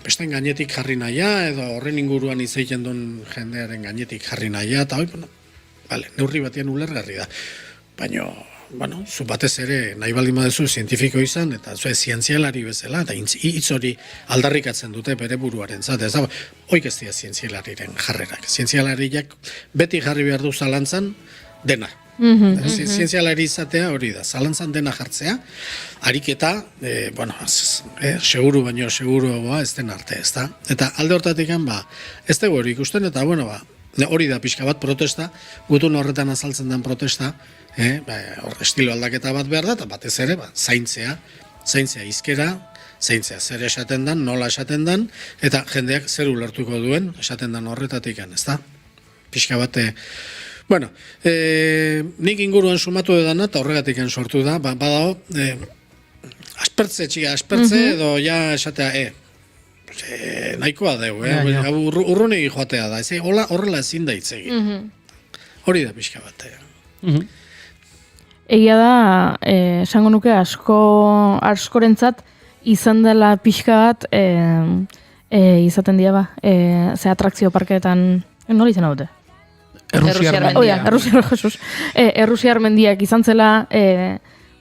besten gainetik jarri nahia, edo horren inguruan hitz egiten duen jendearen gainetik jarri nahia, eta hoi, bueno, vale, neurri batean ulergarri da. Baina, bueno, zu batez ere nahi baldin baduzu zientifiko izan, eta zu zientzialari bezala, eta hitz hori aldarrikatzen dute bere buruaren zat, ez da, hoik ez dira zientzialariren jarrerak. Zientzialariak beti jarri behar du zalantzan dena. Zientzialari izatea hori da, zalantzan dena jartzea, ariketa, bueno, seguru baino seguruagoa ez den arte, ez da? Eta alde hortatik ez dugu hori ikusten, eta bueno, hori da pixka bat protesta, gutun horretan azaltzen den protesta, hor estilo aldaketa bat behar da, eta batez ere, zaintzea izkera, zaintzea zer esaten dan, nola esaten dan, eta jendeak zer ulertuko duen esaten dan horretatik, ez da? Pixka bat, bueno, nik inguruan sumatu edana, eta horregatik sortu da, badao, aspertze, edo ja esatea, nahikoa deu, urrunegi joatea da, horrela ezin da hitz egin. Hori da pixka bat. Egia da, esango nuke askorentzat izan dela pixka bat, izaten dira ze atrakzio parkeetan, nola izan haute? Errusiar mendiak izan zela,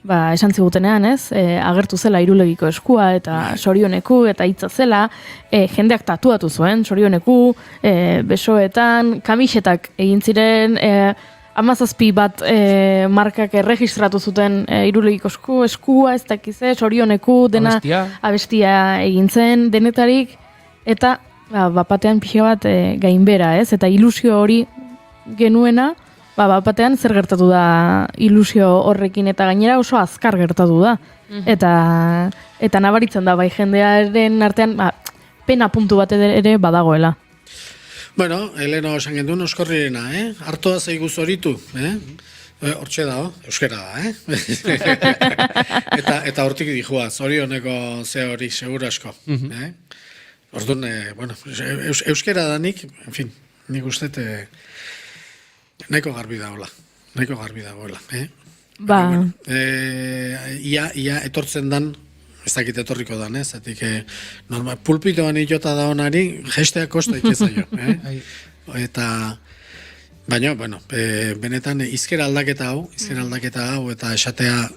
esan zigutenean, ez? Agertu zela Irulegiko eskua eta sorioneku eta hitza zela, jendeak tatuatu zuen, sorioneku, besoetan, kamisetak egin ziren, 17 bat markak erregistratu zuten Irulegiko eskua, ez dakize, sorioneku, dena abestia egin zen, denetarik, eta bapatean pixka bat gainbera, ez? Eta ilusio hori genuena, bapatean zer gertatu da ilusio horrekin, eta gainera oso azkar gertatu da. Eta nabaritzen da, bai jendearen artean, pena puntu bat ere badagoela. Bueno, Elena osan genduen oskorrirena, hartoa zeigu zoritu, hortxe da, euskera da, Eta hortik dijua, zorioneko ze hori segura asko. Orduan, bueno, euskera da nik, en fin, nik uste nahiko garbi dagoela. Ia etortzen dan, ez dakit etorriko dan, zatik pulpitoan itota da honari, gesteak kosta ikezaio. Eta, baina, bueno, benetan izkera aldaketa hau, eta esatea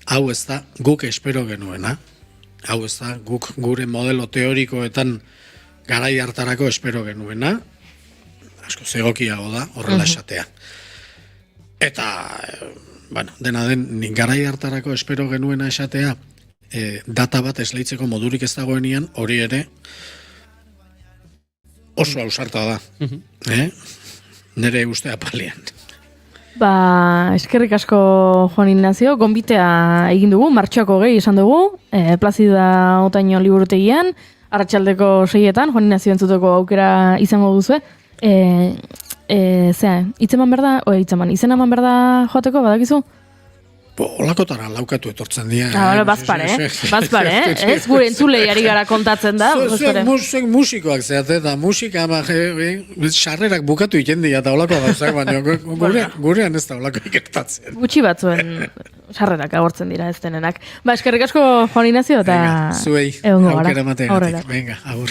hau ez da guk espero genuena. Hau ez da guk gure modelo teorikoetan garai hartarako espero genuena. Asko zegokiago da, horrela esatea. Eta, bueno, dena den, garai hartarako espero genuena esatea, data bat esleitzeko modurik ez dagoenian, hori ere oso ausarta da. Nere uste apalean. Eskerrik asko Juan Ignacio, gonbitea egin dugu, martxoako 20 izan dugu, Plazida Otaino liburutegian, arratsaldeko 6etan, Juan Ignacio entzuteko aukera izango duzu. Itzeman berda, izena eman berda joateko, badakizu? Olakotara laukatu etortzen dira. Bazpare, ez gure entzulei ari gara kontatzen da. Musikoak zeate, eta musika sarrerak bukatu ikendia eta olako gauzak, baina gurean ez da olako ikertatzen. Gutxi batzuen sarrerak agortzen dira ez denenak. Eskerrik asko Juan Ignacio eta zuei, aukera mategatik. Venga, agur.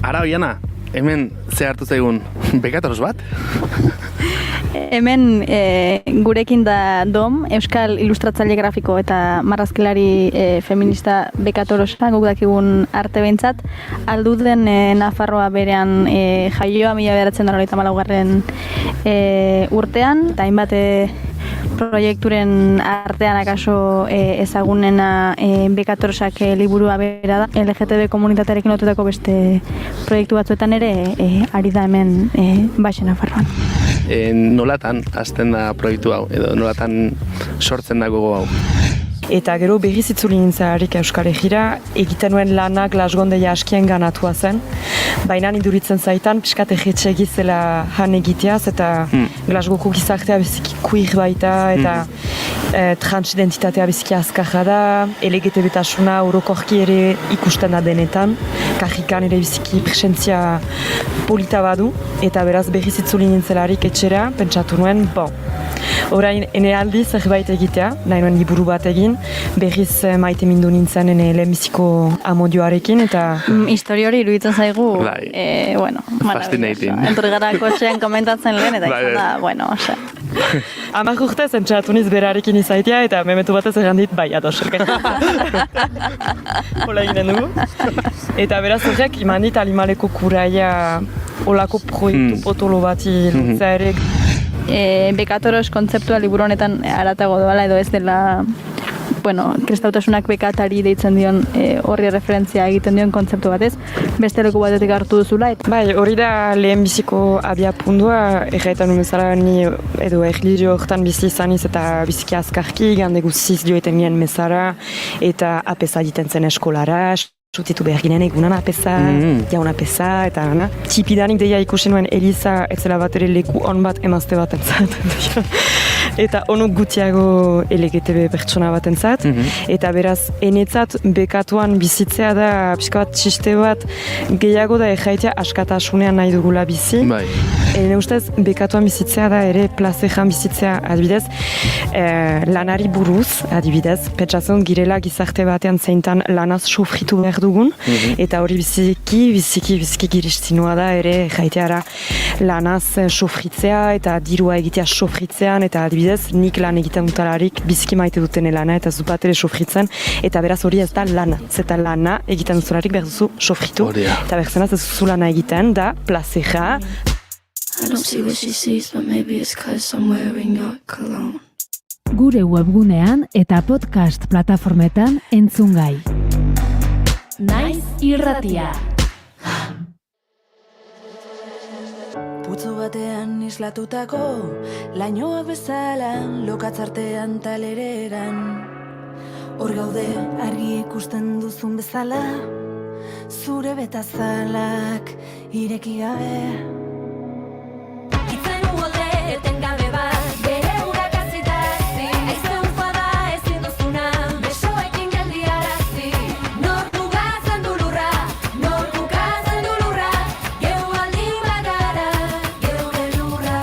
Ara, Oiana, hemen ze hartu zaigun bekatoros bat? Hemen gurekin da Dom, Euskal Ilustratzaile Grafiko eta marrazkilari feminista Beka Torosa, guk dakigun arte behintzat. Alduden Nafarroa berean jaioa 1994 urtean, eta hainbat proiekturen artean akaso ezagunena Beka Torosak liburua bera da. LGTB komunitatearekin lotutako beste proiektu batzuetan ere ari da hemen Baxe Nafarroan. Nolatan hasten da proiektu hau, edo nolatan sortzen da gogo hau? Eta gero berriz itzuli nintzarik Euskal Herrira, egiten nuen lanak Lasgondeia askien ganatua zen. Baina iduritzen zaitan, pixkat egetxe egizela han egiteaz, eta Glasgoko gizartea biziki queer baita, eta transidentitatea biziki azkarra da, LGTB-tasuna orokorki ere ikusten da denetan, kajikan ere biziki presentzia polita badu, eta beraz berriz itzuli nintzelarik etxera, pentsatu nuen, orain ene aldi zerbait egitea, nahi nuen liburu bat egin, berriz maite mindu nintzen ene lehenbiziko amodioarekin, eta... Historia hori iruditzen zaigu, fascinating. Entor gara kotxean komentatzen lehen, eta izan da, bueno, osea. 10 urtez entzatu niz berarekin izaitea, eta memetu batez errandit, bai, ados, hola eginen dugu. Eta beraz horrek, iman dit Alimaleko kuraia olako proiektu potolo bati lutzea ere. Beka Toros kontzeptua liburu honetan haratago doala edo ez dela, kristautasunak bekatari deitzen dion horri referentzia egiten dion kontzeptu batez, beste leku batetik hartu duzula. Bai, hori da lehenbiziko abiapundua, erraetan umezala ni edo erlijio hortan bizi izaniz eta biziki azkarki, gande guziz joeten nien mezara, eta apesa egiten zen eskolara, Zutitu behar ginen egunan apesa, jaun apesa, eta gana. Txipidanik deia ikusi nuen Eliza etzela bat ere leku on bat emazte bat entzat. Eta onuk gutiago LGTB pertsona bat entzat. Eta beraz, enetzat bekatuan bizitzea da, pixka bat txiste bat, gehiago da erraitea askatasunean nahi dugula bizi. Ene ustez, bekatuan bizitzea da ere plazejan bizitzea adibidez, lanari buruz adibidez, pentsatzen girela gizarte batean zeintan lanaz sofritu behar dugun, eta hori biziki giristinua da ere jaiteara lanaz sofritzea eta dirua egitea sofritzean, eta adibidez nik lan egiten dutalarik biziki maite duten lana eta zupat ere sofritzen, eta beraz hori ez da lana, zeta lana egiten dutalarik behar duzu sofritu, eta behar ez duzu lana egiten da plazeja. I don't see what she sees, but maybe it's 'cause I'm wearing your cologne. Gure webgunean eta podcast plataformetan entzungai. Naiz irratia. Putzu batean islatutako, lainoa bezala, lokatzartean talereran. Hor gaude argi ikusten duzun bezala, zure betazalak ireki gabe. Itzen uholde etengabe bat, bere urak azitazi, aizte ufada ezin duzuna, besoekin geldiarazi. Nortu gazen du lurra, geu aldi bagara, geure lurra.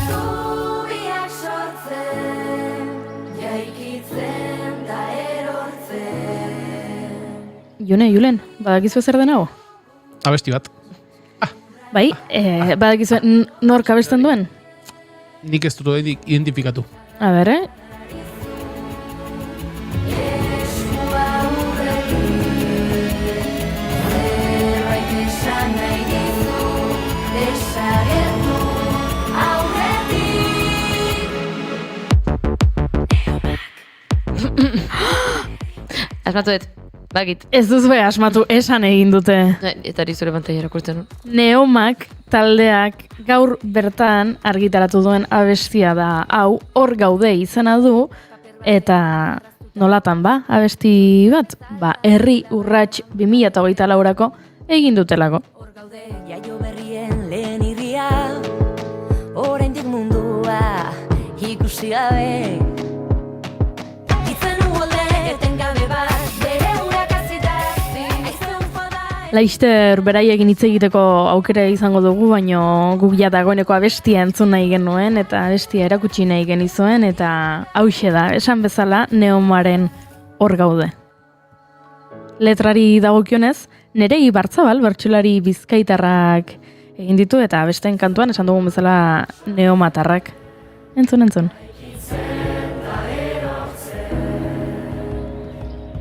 Zubiak sortzen, jaikitzen da erortzen. Julen, badakizu zer den hau? Abesti bat. Bai, badakizu nork abesten duen? Nik ez dut identifikatu. A ber, Asmatu dut, bakit. Ez duzue asmatu, esan egin dute. Eta hori zure pantaila erakurtzen. Neomak taldeak gaur bertan argitaratu duen abestia da. Hau, hor gaude izena du, eta nolatan ba, abesti bat? Herri urrats 2024ko egin dutelako. Jaio berrien lehen irria, oraindik mundua ikusi gabe. Itzen uholde etengabe bat, bere urak azitazi, aizte ufada. Laster beraiekin hitz egiteko aukera izango dugu, baino guk ja dagoeneko abestia entzun nahi genuen, eta abestia erakutsi nahi genizuen, eta hauxe da, esan bezala Neomaren hor gaude. Letrari dagokionez, Nerei Bartzabal, bertsolari bizkaitarrak egin ditu, eta besteen kantuan esan dugun bezala neomatarrak. Entzun, entzun.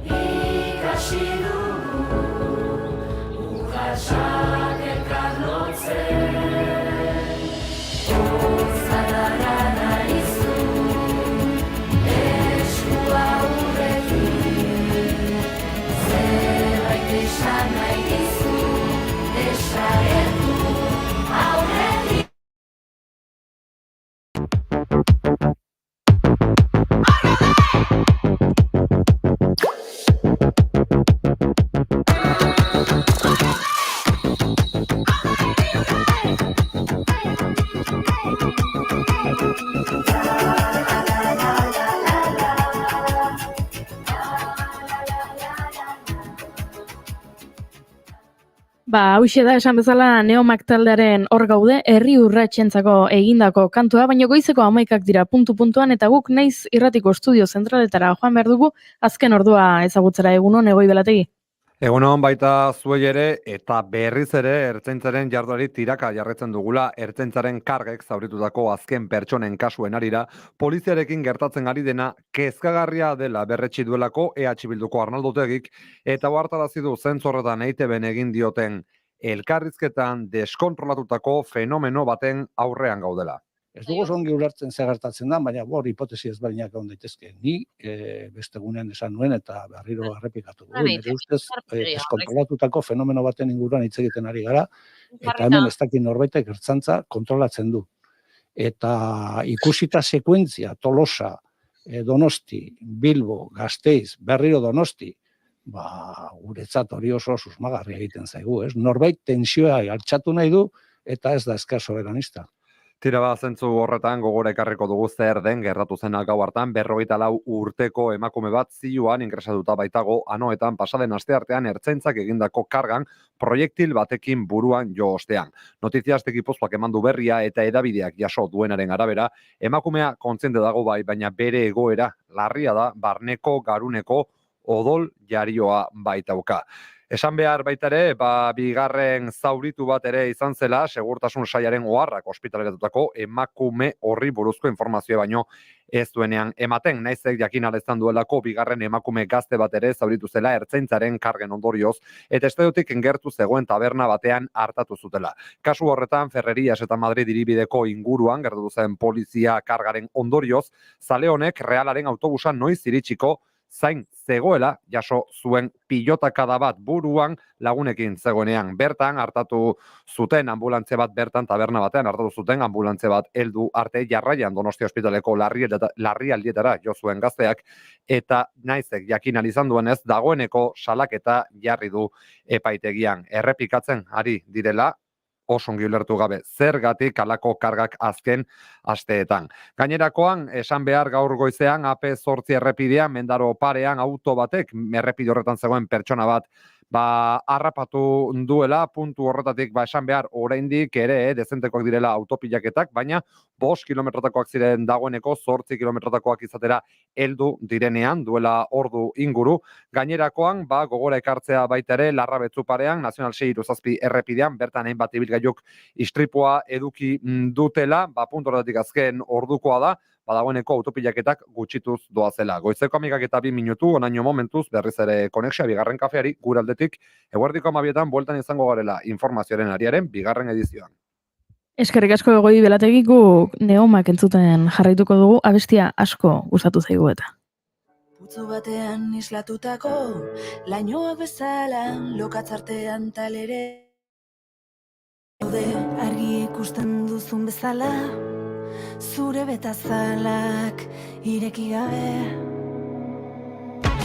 Ikasi dugu urratsak elkarlotzen. Ozadarra naizu, eskua urrekin, zerbait esan nahi dizu, desagertu aurretik. Hauxe da esan bezala Neomak taldearen hor gaude, herri urratsentzako egindako kantua, baina goizeko 11 dira puntu-puntuan eta guk naiz irratiko estudio zentraletara joan behar dugu azken ordua ezagutzera. Egunon, Egoi Belategi. Egunon baita zuei ere eta berriz ere ertzaintzaren jarduari tiraka jarretzen dugula. Ertzaintzaren kargek zauritutako azken pertsonen kasuen arira, poliziarekin gertatzen ari dena kezkagarria dela berretsi duelako EH Bilduko Arnaldo Otegik eta ohartarazi du zentzorretan EITBen egin dioten elkarrizketan deskontrolatutako fenomeno baten aurrean gaudela. Ez dugu ongi ulertzen zer gertatzen da, baina hor hipotesi ezberdinak egon daitezke. Ni beste egunean esan nuen eta berriro errepikatu dugu. Nire ustez deskontrolatutako fenomeno baten inguruan hitz egiten ari gara eta hemen ez dakit norbaitek ertzantza kontrolatzen du. Eta ikusita sekuentzia Tolosa, Donosti, Bilbo, Gasteiz, berriro Donosti, guretzat hori oso susmagarria egiten zaigu, ez? Norbait tentsioa altxatu nahi du eta ez da esker soberanista. Tira zentzu horretan gogora ekarriko dugu zer den gertatu zen gau hartan 44 urteko emakume bat ziuan ingresatuta baitago anoetan pasaden asteartean ertzaintzak egindako kargan proiektil batekin buruan jo ostean. Notizias Gipuzkoak eman du berria eta hedabideak jaso duenaren arabera, emakumea kontziente dago bai, baina bere egoera larria da barneko garuneko odol jarioa baitauka. Esan behar baita ere, bigarren zauritu bat ere izan zela, segurtasun sailaren oharrak ospitaleratutako emakume horri buruzko informazioa baino ez duenean ematen. Naizek jakin izan duelako bigarren emakume gazte bat ere zauritu zela ertzaintzaren kargen ondorioz, eta estadiotik gertu zegoen taberna batean hartatu zutela. Kasu horretan, Ferrerias eta Madrid hiribideko inguruan gertatu zen polizia kargaren ondorioz, zale honek Realaren autobusa noiz iritsiko zain zegoela, jaso zuen pilotakada bat buruan lagunekin zegoenean. Bertan hartatu zuten ambulantze bat bertan taberna batean hartatu zuten ambulantze bat heldu arte jarraian Donostia ospitaleko larrialdietara jo zuen gazteak eta naizek jakin izan duenez dagoeneko salaketa jarri du epaitegian. Errepikatzen ari direla oso ongi ulertu gabe zergatik halako kargak azken asteetan. Gainerakoan, esan behar gaur goizean AP8 errepidean, Mendaro parean auto batek errepide horretan zegoen pertsona bat harrapatu duela, puntu horretatik esan behar oraindik ere dezentekoak direla autopilaketak, baina 5 kilometrotakoak ziren dagoeneko 8 kilometrotakoak izatera heldu direnean duela ordu inguru. Gainerakoan, gogora ekartzea baita ere Larrabetzu parean, Nazional 6 errepidean, bertan hainbat ibilgailuk istripua eduki dutela, puntu horretatik azken ordukoa da, dagoeneko autopilaketak gutxituz doazela. Goizeko 12 minutu, onaino momentuz, berriz ere konexia bigarren kafeari, gure aldetik, eguerdiko 12etan bueltan izango garela informazioaren ariaren bigarren edizioan. Eskerrik asko Egoi Belategi, gu Neomak entzuten jarraituko dugu, abestia asko gustatu zaigu eta. Putzu batean islatutako, lainoak bezala, lokatzartean talere. Argi ikusten duzun bezala, zure betazalak ireki gabe.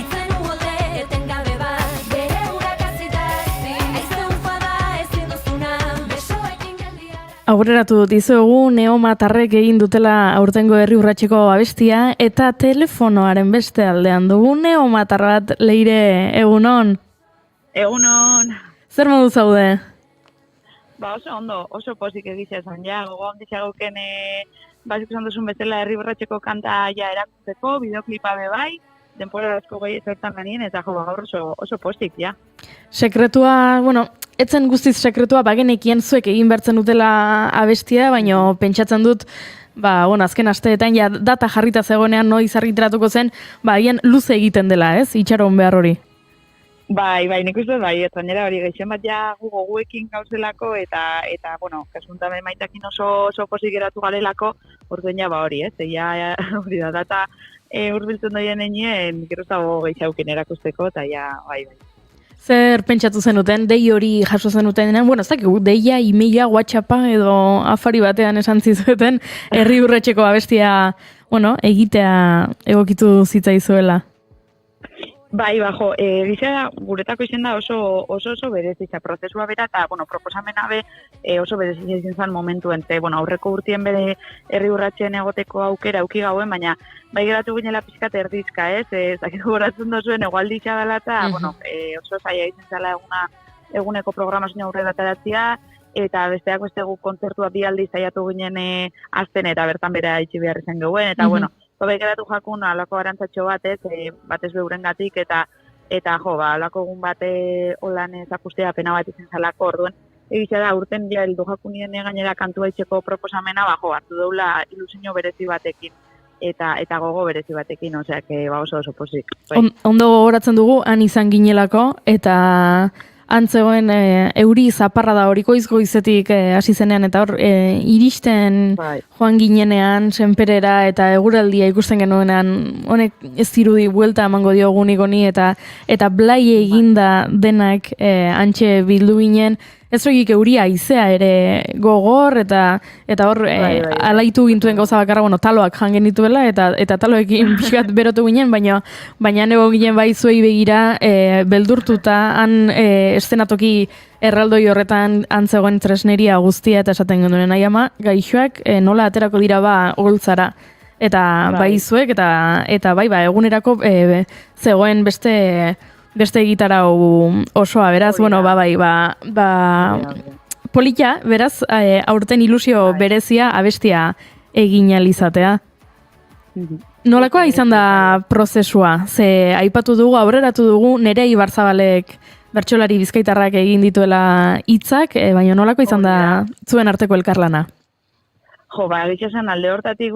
Itzen uolde eten gabe bat, bere urak azitazi, aizte ufada ezin duzuna, besoekin geldiara. Aurreratu dizuegu Neomatarrek egin dutela aurtengo herri urratseko abestia eta telefonoaren beste aldean dugu Neomatar bat. Leire, egunon? Egunon. Zer modu zaude? Oso ondo, oso pozik egizia esan, gogo onditza gauken bazik esan duzun bezala herri urratseko kanta erakutzeko, bideoklipa bai, denpora asko gehi ezertan ganien, eta gaur oso pozik, Sekretua, etzen guztiz sekretua, bagenekien zuek egin bertzen dutela abestia, baina pentsatzen dut, bueno, azken asteetan ja data jarrita zegoenean noiz argitaratuko zen, hien luze egiten dela, ez? Itxaron behar hori. Bai, nik uste bai, eta nera hori geixen bat ja goguekin gauzelako, eta bueno, kasuntamen maitakin oso pozik geratu garelako, orduen ja hori, ez? Ja, hori da, data urbiltzen doien enien, gero zago geixaukin erakusteko, eta ja, bai. Zer pentsatu zenuten, dei hori jaso zenuten, bueno, ez dakik, deia, emaila, WhatsAppa edo afari batean esan zizueten, herri urretxeko abestia, bueno, egitea egokitu zitzaizuela. Bai, bajo, gizera guretako izen da oso berezitza prozesua bera, eta, bueno, proposamena be oso berezitza izan zen momentuen, bueno, aurreko urtien bere herri urratxen egoteko aukera auki gauen, baina bai geratu ginela pixkat erdizka, ez? Zakitu goratzen dozuen, egualditza dela eta, bueno, oso zaila izan zela eguneko programazioa aurrera ateratzea, eta besteak bestegu kontzertua bi aldiz zaiatu ginen azten eta bertan bera itxi behar izan gauen, eta, bueno, Bai geratu jakun alako arantzatxo batez, batez beuren gatik, eta alako egun bate holan zakustea pena bat izan zalako orduen. Egitea da, urten ja heldu jakunien gainera kantua itxeko proposamena, hartu deula ilusio berezi batekin, eta gogo berezi batekin, osea, oso pozik. Ondo gogoratzen dugu, han izan ginelako, eta antzegoen euri zaparra da hori goizetik hasi zenean, eta hor iristen joan ginenean senperera eta eguraldia ikusten genuenean honek ez dirudi buelta emango diogunik honi eta blai eginda denak antxe bildu ginen. Ez horiek euria haizea ere gogor eta hor alaitu gintuen gauza bakarra, bueno, taloak jan genituela eta taloekin pixkat berotu ginen, baina nego ginen bai zuei begira beldurtuta han estenatoki erraldoi horretan antzegoen tresneria guztia eta esaten genuen nahi ama, gaixoak nola aterako dira holtzara. Eta bai zuek eta bai egunerako zegoen beste gitarau osoa, beraz, bueno, polita, beraz, aurten ilusio berezia abestia egin alizatea. Nolakoa izan da prozesua? Ze aipatu dugu, aurreratu dugu, Nerei Barzabalek bertsolari bizkaitarrak egin dituela hitzak, baina nolako izan da zuen arteko elkarlana? Jo, egitxesan alde hortatik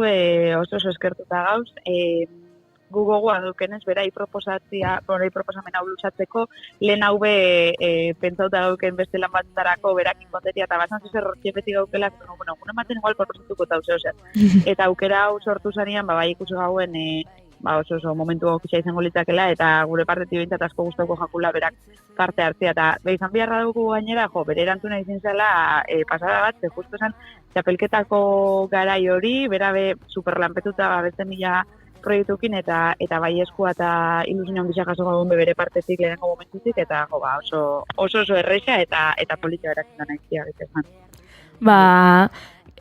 oso eskertuta gauz, gu gogoa dukenez, berai proposamena luzatzeko, lehen hau pentsauta gauken beste lan batzutarako, berakin kontetia, eta bazan zuzer hortxepetik gaukela, bueno, gune maten igual proposatuko eta eta aukera hau sortu zanean, bai ikusi gauen, oso momentu gokitza izango litzakela, eta gure partetik bintzat asko guztoko jakula berak parte hartzea, eta izan biharra dugu gainera, bere erantzuna izin zela pasada bat, justu zen, txapelketako garai hori, berabe superlanpetuta beste mila proiektukin eta bai eskua eta ilusio handia jaso gauen bere partetik lehenengo momentutik, eta oso erresa eta polita berakin da naizia egiten.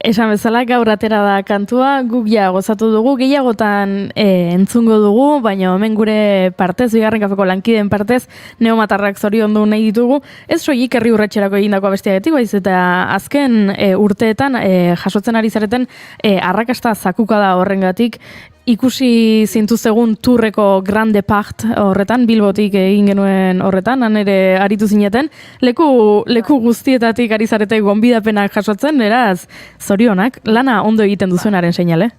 Esan bezala gaur atera da kantua, guk ja gozatu dugu, gehiagotan entzungo dugu, baina hemen gure partez, bigarren kafeko lankideen partez, neomatarrak zoriondu nahi ditugu. Ez soilik herri urratxerako egindako abestiagatik, baiz eta azken urteetan jasotzen ari zareten arrakasta zakuka da horrengatik. Ikusi zintuzegun turreko Grande Part horretan, Bilbotik egin genuen horretan, han ere aritu zineten. Leku guztietatik ari zarete gonbidapenak jasotzen, eraz, zorionak, lana ondo egiten duzuenaren seinale?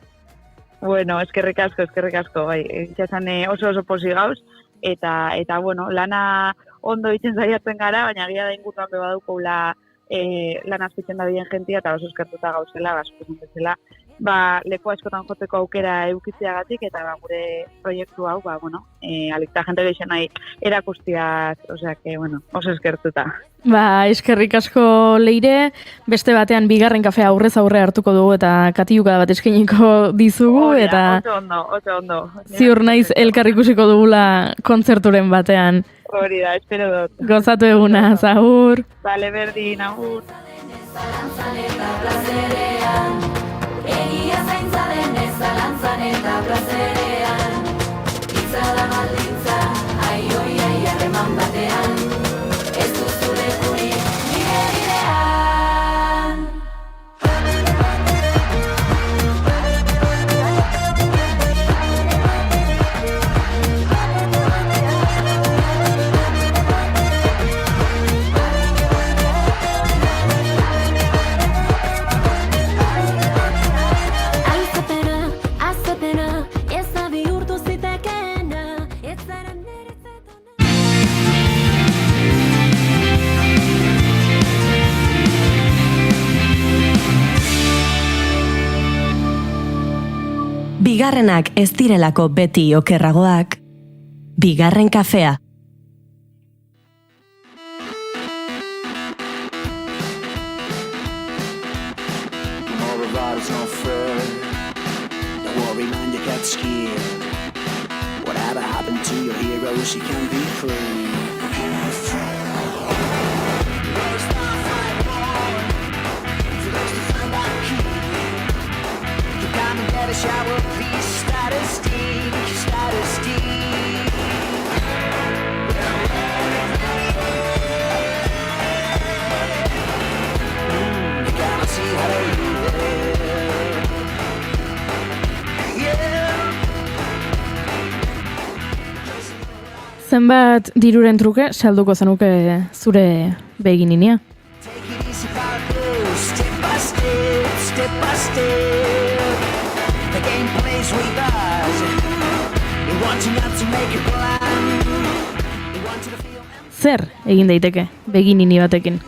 Bueno, eskerrik asko, bai. Itxasan oso posi gauz, eta bueno, lana ondo egiten zaiatzen gara, baina gira da inguruan bebadukoula lan azpitzen da bien jentia, eta oso eskertuta gauzela, basko bezala. Leku askotan joteko aukera eukitzeagatik, eta gure proiektu hau, alikta jente geixen nahi erakustiaz, oso eskertuta. Eskerrik asko Leire, beste batean bigarren kafea aurrez aurre hartuko dugu eta katiuka bat eskainiko dizugu, eta oso ondo. Ziur naiz elkar ikusiko dugula kontzerturen batean. Hori da, espero dut. Gozatu eguna, agur. Bale, berdin, agur. Egia zaintza denez zalantzan eta plazerean, hitza da baldintza, ai harreman batean, ez duzu lekurik nire bidean. Bigarrenak ez direlako beti okerragoak. Bigarren kafea. All the body's not fair. Don't worry, man, you get scared. Whatever happened to your hero, she can be free. There's not fight more. So there's to find that key. You come and get a shower, please. Status You gotta see how to live it. Yeah. Zenbat diruren truke salduko zenuke zure begininia? Step by step, step by step. The game plays with us. We want you not to make a plan. We want you to feel. Zer egin daiteke beginini batekin?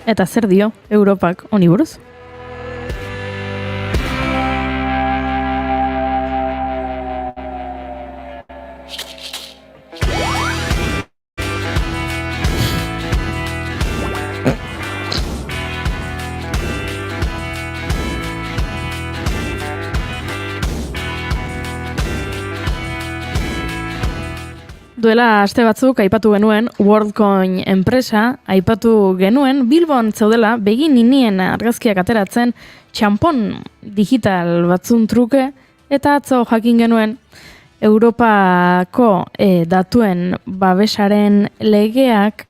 Eta zer dio Europak honi buruz? Duela aste batzuk aipatu genuen WorldCoin enpresa, aipatu genuen Bilbon zeudela begininien argazkiak ateratzen txampon digital batzun truke, eta atzo jakin genuen Europako datuen babesaren legeak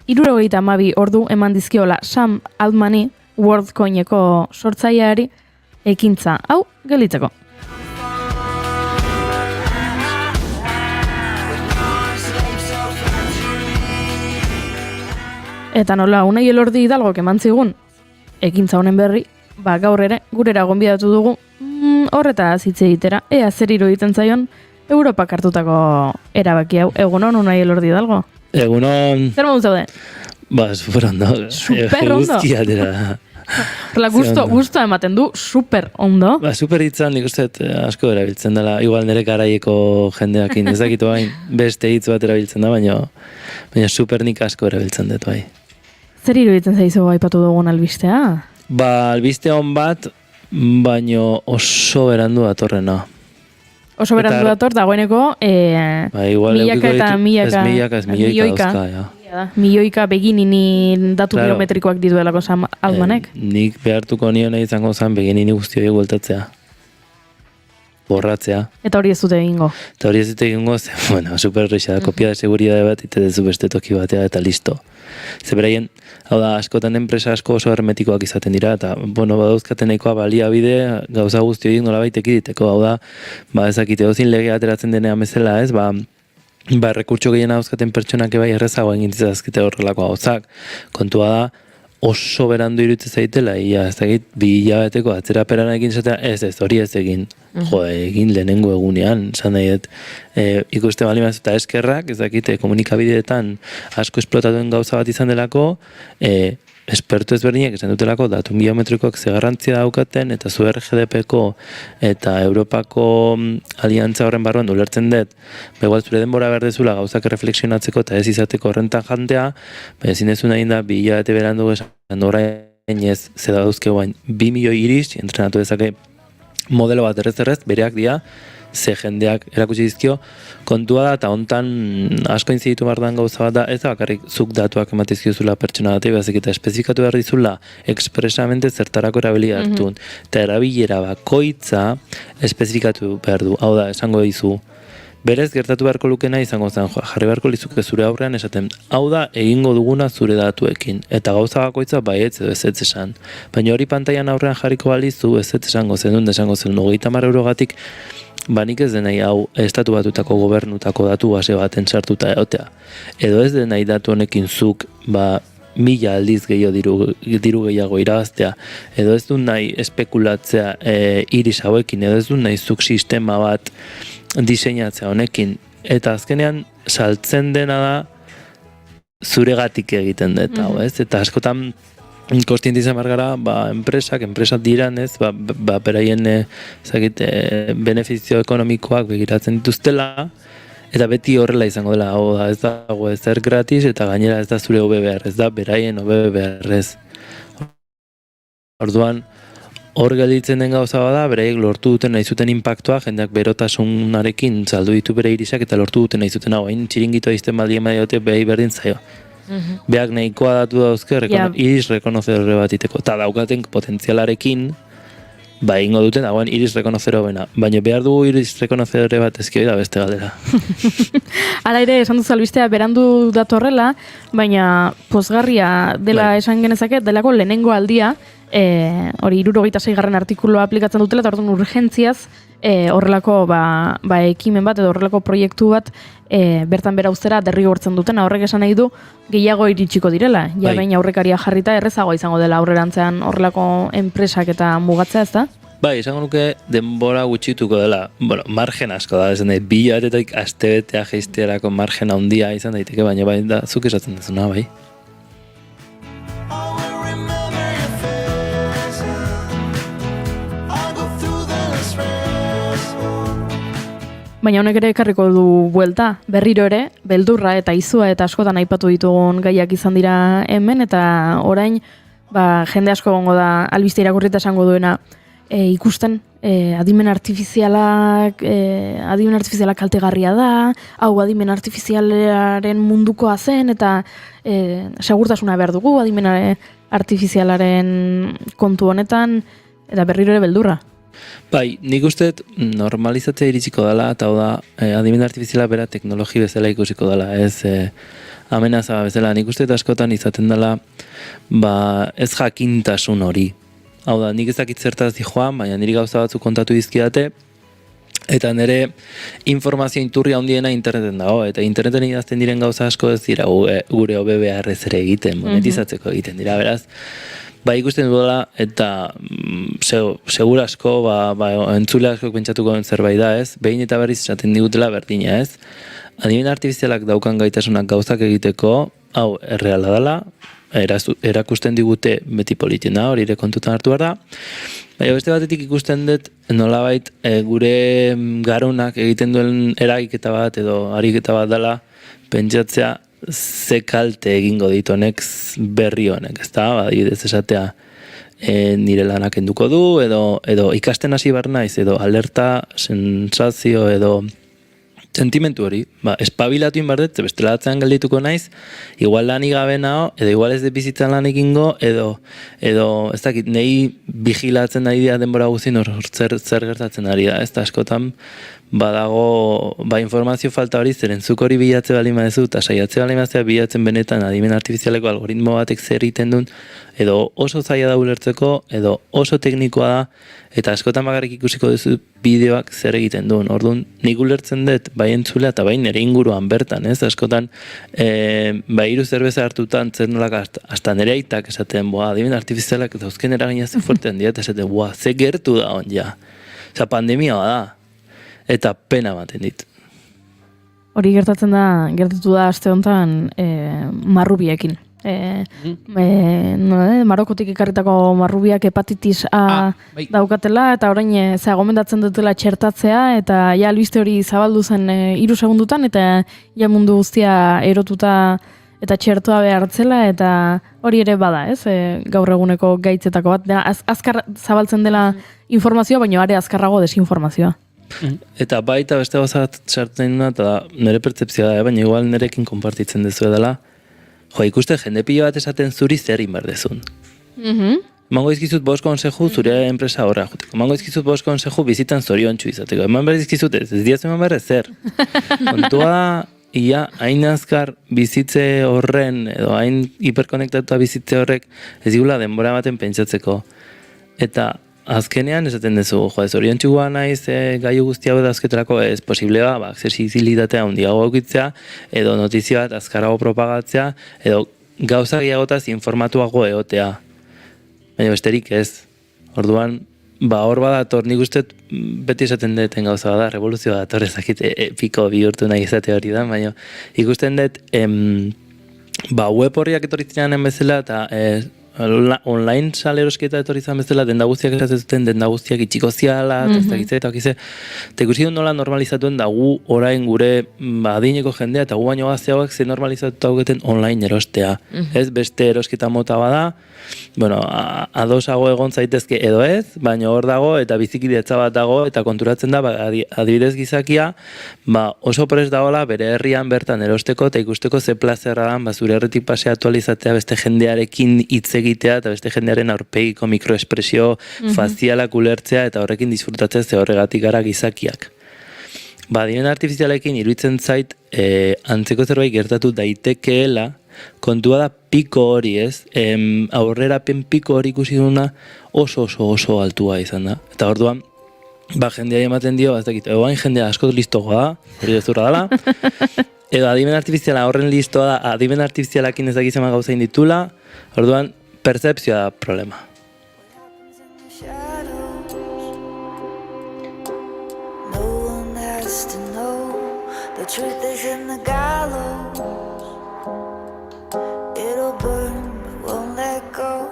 72 ordu eman dizkiola Sam Altmani, WorldCoineko sortzaileari, ekintza hau gelditzeko. Eta nola, Unai Elordi Hidalgok eman zigun, ekintza honen berri, gaur ere, gurera gonbidatu dugu, horretaz hitz egitera, ea zer iruditzen zaion, Europak hartutako erabaki hau. Egunon, Unai Elordi Hidalgo? Egunon... Zer modu zaude? Super ondo. Super ondo? Eguzkia dira. Gusto ematen du, super ondo. Super hitzan nik uste asko erabiltzen dela, igual nire garaieko jendeakin, ez dakitu hain, beste hitz bat erabiltzen da, baina super nik asko erabiltzen dut bai. Zer iruditzen zaizu aipatu dugun albistea? Albiste hon bat, baino oso berandu datorrena. Oso berandu dator, dagoeneko, milaka eta milioika. Milioika beginini datu biometrikoak dituelako Sam Altmanek. Nik behartuko niona izango zen beginini guzti horiek bueltatzea. Borratzea. Eta hori ez dute egingo. Eta hori ez dute egingo, super rixa da, kopia de seguridade bat, ite dezu beste toki batea, eta listo. Zeberaien, hau da, askotan enpresa asko oso hermetikoak izaten dira, eta, badauzkaten nahikoa baliabide gauza guzti horiek nolabait ekiditeko, hau da, ezakite, dozin lege ateratzen denean bezala, ez, rekurtso gehien dauzkaten pertsonak ebai errezago egin ditzazkite horrelako gauzak. Kontua da, oso berandu iruditzen zaitela, ez dakit, 2 hilabeteko atzeraperan egin zatea, ez, hori ez egin. Egin lehenengo egunean, esan nahiet, ikuste bali mazut, eta eskerrak, ez dakit, komunikabideetan asko esplotatuen gauza bat izan delako, esperto ezberdinek esan dutelako datu biometrikoak ze garrantzia daukaten, eta zu RGDP-ko eta Europako aliantza horren barruan ulertzen dut, begoal zure denbora berdezula gauzak reflexionatzeko eta ez izateko horrentan jantea, ezin ezun egin da 2 hilabete berandu esan orain ez zeda dauzke guain 2 milioi iris, entrenatu dezake modelo bat errez, bereak dira, ze jendeak erakutsi dizkio, kontua da, eta hontan asko inziditu bardan gauza bat da, ez da bakarrik zuk datuak ematizkiozula pertsona dati, behazik eta espezifikatu behar dizula expresamente zertarako erabili hartu. Eta erabilera bakoitza espezifikatu behar du, hau da, esango dizu, berez gertatu beharko lukena izango zen, jarri beharko lizuke zure aurrean esaten, hau da egingo duguna zure datuekin, eta gauza bakoitza baietz edo ez esan. Baina hori pantailan aurrean jarriko balizu ez esango zenun, esango zenun, 30 eurogatik, nik ez denai hau estatu batutako gobernutako datu base baten sartuta egotea. Edo ez denai datu honekin zuk 1000 aldiz diru gehiago irabaztea, edo ez du nahi espekulatzea iris hauekin, edo ez du nahi zuk sistema bat diseinatzea honekin, eta azkenean saltzen dena da zuregatik egiten dut, hau, ez? Eta askotan kostienti izan gara, enpresak diran, ez? Beraien benefizio ekonomikoak begiratzen dituztela, eta beti horrela izango dela, hau da, ez dago ezer gratis, eta gainera ez da zure hobe behar, ez da beraien hobe behar, ez. Orduan, hor gelditzen den gauza bada, beraiek lortu duten nahi zuten inpaktua, jendeak berotasunarekin saldu ditu bere irisak, eta lortu duten nahi zuten hau, hain txiringitoa izten baldien badiote behi berdin zaio. Beak nahikoa datu dauzke, iris rekonozedore bat iteko, eta daukaten potentzialarekin, ingo duten dagoen iris rekonozedore bena, baina behar dugu iris rekonozedore bat ezkio da beste galdera. Hala ere, esan duzu albistea berandu datorrela, baina pozgarria dela esan genezake, delako lehenengo aldia, hori 76. artikuloa aplikatzen dutela, eta orduan urgentziaz horrelako ekimen bat edo horrelako proiektu bat bertan bera uztera derrigortzen dutena, horrek esan nahi du gehiago iritsiko direla, baina aurrekaria jarrita errezagoa izango dela aurrerantzean horrelako enpresak eta mugatzea, ez da? Esango nuke denbora gutxituko dela, margen asko da, esan daik, 2 hilabetetik astebetea jeistearako margen handia izan daiteke, baina da, zuk esatzen dezuna, bai. Baina honek ere ekarriko du buelta, berriro ere, beldurra eta izua eta askotan aipatu ditugun gaiak izan dira hemen, eta orain jende asko gongo da albiste irakurrita esango duena ikusten adimen artifizialak kaltegarria da, hau adimen artifizialaren mundukoa zen, eta segurtasuna behar dugu adimen artifizialaren kontu honetan, eta berriro ere beldurra. Nik uste normalizatzea iritsiko dela, eta hau da, adimen artifiziala bera teknologi bezala ikusiko dela, ez amenaza bezala. Nik uste askotan izaten dela, ez jakintasun hori. Hau da, nik ez dakit zertaz dijoan, baina niri gauza batzuk kontatu dizkidate, eta nire informazio inturria handiena interneten dago, eta interneten idazten diren gauza asko ez dira gure hobe beharrez ere egiten, monetizatzeko egiten dira, beraz. Ikusten duela, eta segura asko, entzule asko pentsatuko den zerbait da, ez? Behin eta berriz esaten digutela berdina, ez? Adimen artifizialak daukan gaitasunak gauzak egiteko, hau, erreala dela, erakusten digute beti politiena, hori ere kontutan hartu behar da. Baina beste batetik ikusten dut, nolabait gure garunak egiten duen eragiketa bat edo ariketa bat dela, pentsatzea, ze kalte egingo ditu honek berri honek, ez da? Adibidez esatea nire lanak enduko du, edo ikasten hasi behar naiz, edo alerta, sensazio, edo sentimentu hori, espabilatu inbardet, bestela atzean geldituko naiz, igual lanik gabe nao, edo igual ez de bizitzan lan egingo, edo ez dakit, nahi vigilatzen ari da denbora guztien zer gertatzen ari da, ez da askotan badago, informazio falta hori, zeren zuk hori bilatze bali madezu, eta saiatze bali mazea bilatzen benetan adimen artifizialeko algoritmo batek zer egiten duen, edo oso zaila da ulertzeko, edo oso teknikoa da, eta askotan bakarrik ikusiko duzu bideoak zer egiten duen. Orduan, nik ulertzen dut, bai entzulea eta bai nire inguruan bertan, ez? Askotan, hiru zerbeza hartutan, zer nolak, hasta nire aitak esaten, adimen artifizialak dauzken eragina ze fuertean dira, eta esaten, ze gertu da hon, ja. Osa, pandemia bada, eta pena baten dit. Hori gertatu da aste honetan marrubiekin. Marokotik ekarritako marrubiak hepatitis A daukatela, eta orain gomendatzen dutela txertatzea, eta ja albiste hori zabaldu zen 3 segundutan, eta ja mundu guztia erotuta eta txertoa behartzela, eta hori ere bada, ez? Gaur eguneko gaitzetako bat, azkar zabaltzen dela informazioa, baina are azkarrago desinformazioa. Eta baita beste gozat sartzen duna, eta nire pertzepzioa da, baina igual nirekin konpartitzen dezu edela, ikuste jende pilo bat esaten zuri zer inbar dezun. Mango izkizut 5 konseju zure enpresa horra joteko. Mango izkizut 5 konseju bizitan zoriontsu izateko. Eman behar izkizut ez diazu eman behar zer. Kontua da, ia, hain azkar bizitze horren, edo hain hiperkonektatuta bizitze horrek, ez digula denbora baten pentsatzeko. Eta azkenean esaten duzu, zoriontsu naiz gaiu guztia bedazketarako ez posible ba, aksesibilitatea handiago aukitzea, edo notizia bat azkarago propagatzea, edo gauza gehiagotaz informatuago egotea. Baina besterik ez. Orduan, hor badator, nik uste beti esaten deten gauza bada, revoluzioa dator ezakit piko bihurtu nahi izate hori da, baina ikusten dut web horriak etorritzean bezala eta online salerosketa etorrizan bezala denda guztiak esatzen zuten, denda guztiak itxiko ziala, eta ikusi dut nola normalizatuen da gu orain gure adineko jendea eta gu baino gazteagoak ze normalizatu dauketen online erostea. Ez beste erosketa mota bada, bueno, adosago egon zaitezke edo ez, baina hor dago eta bizikidetza bat dago eta konturatzen da, adibidez gizakia, oso prest dagoela bere herrian bertan erosteko eta ikusteko ze plazerra dan, zure herritik paseatu alizatea beste jendearekin hitz egitea eta beste jendearen aurpegiko mikroespresio fazialak ulertzea eta horrekin disfrutatzea ze horregatik gara gizakiak. Adimen artifizialekin iruditzen zait antzeko zerbait gertatu daitekeela, kontua da piko hori ez, aurrerapen piko hori ikusi duna oso altua izan da. Eta orduan, jendea ematen dio, ez dakit, egoain jendea asko listoa da, hori dezurra dela, edo adimen artifiziala horren listoa da, adimen artifizialakin ez dakizema gauzain ditula, orduan, percepzioa da problema. No one has to know. The truth is in the gallows. It'll burn, but won't let go.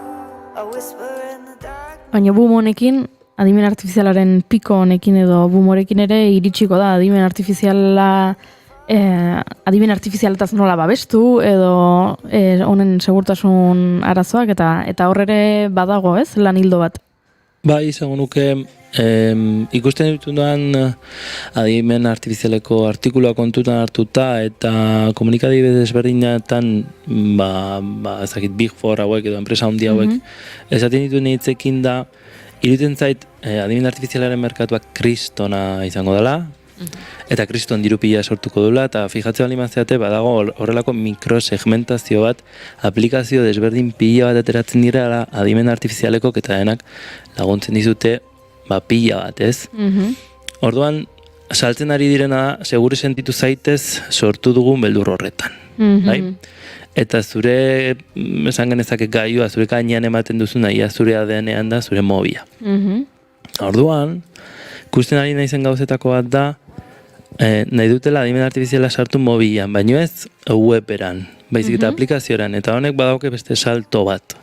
A whisper in the dark. Baina boom honekin, adimen artifizialaren piko honekin edo boom honekin ere iritsiko da adimen artifiziala adimen artifizialetaz nola babestu edo honen segurtasun arazoak eta hor ere badago, ez? Lan hildo bat. Bai, izango nuke ikusten ditudan adimen artifizialeko artikulua kontutan hartuta eta komunikabide desberdinetan ezakit Big Four hauek edo enpresa handi hauek esaten dituen hitzekin da iruditzen zait adimen artifizialaren merkatuak kristona izango dela eta kriston diru pila sortuko dula eta fijatzen bali mazeate badago horrelako mikrosegmentazio bat aplikazio desberdin pila bat ateratzen dira adimen artifizialeko eta denak laguntzen dizute pila bat, ez? Orduan, saltzen ari direna da, segure sentitu zaitez sortu dugun beldur horretan. Bai? Eta zure, esan genezake gaioa, zure gainean ematen duzuna, ia zure ADN-ean da, zure mobia. Orduan, ikusten ari naizen gauzetako bat da, nahi dutela adimen artifiziala sartu mobilan, baino ez weberan, baizik eta aplikazioran, eta honek badauke beste salto bat.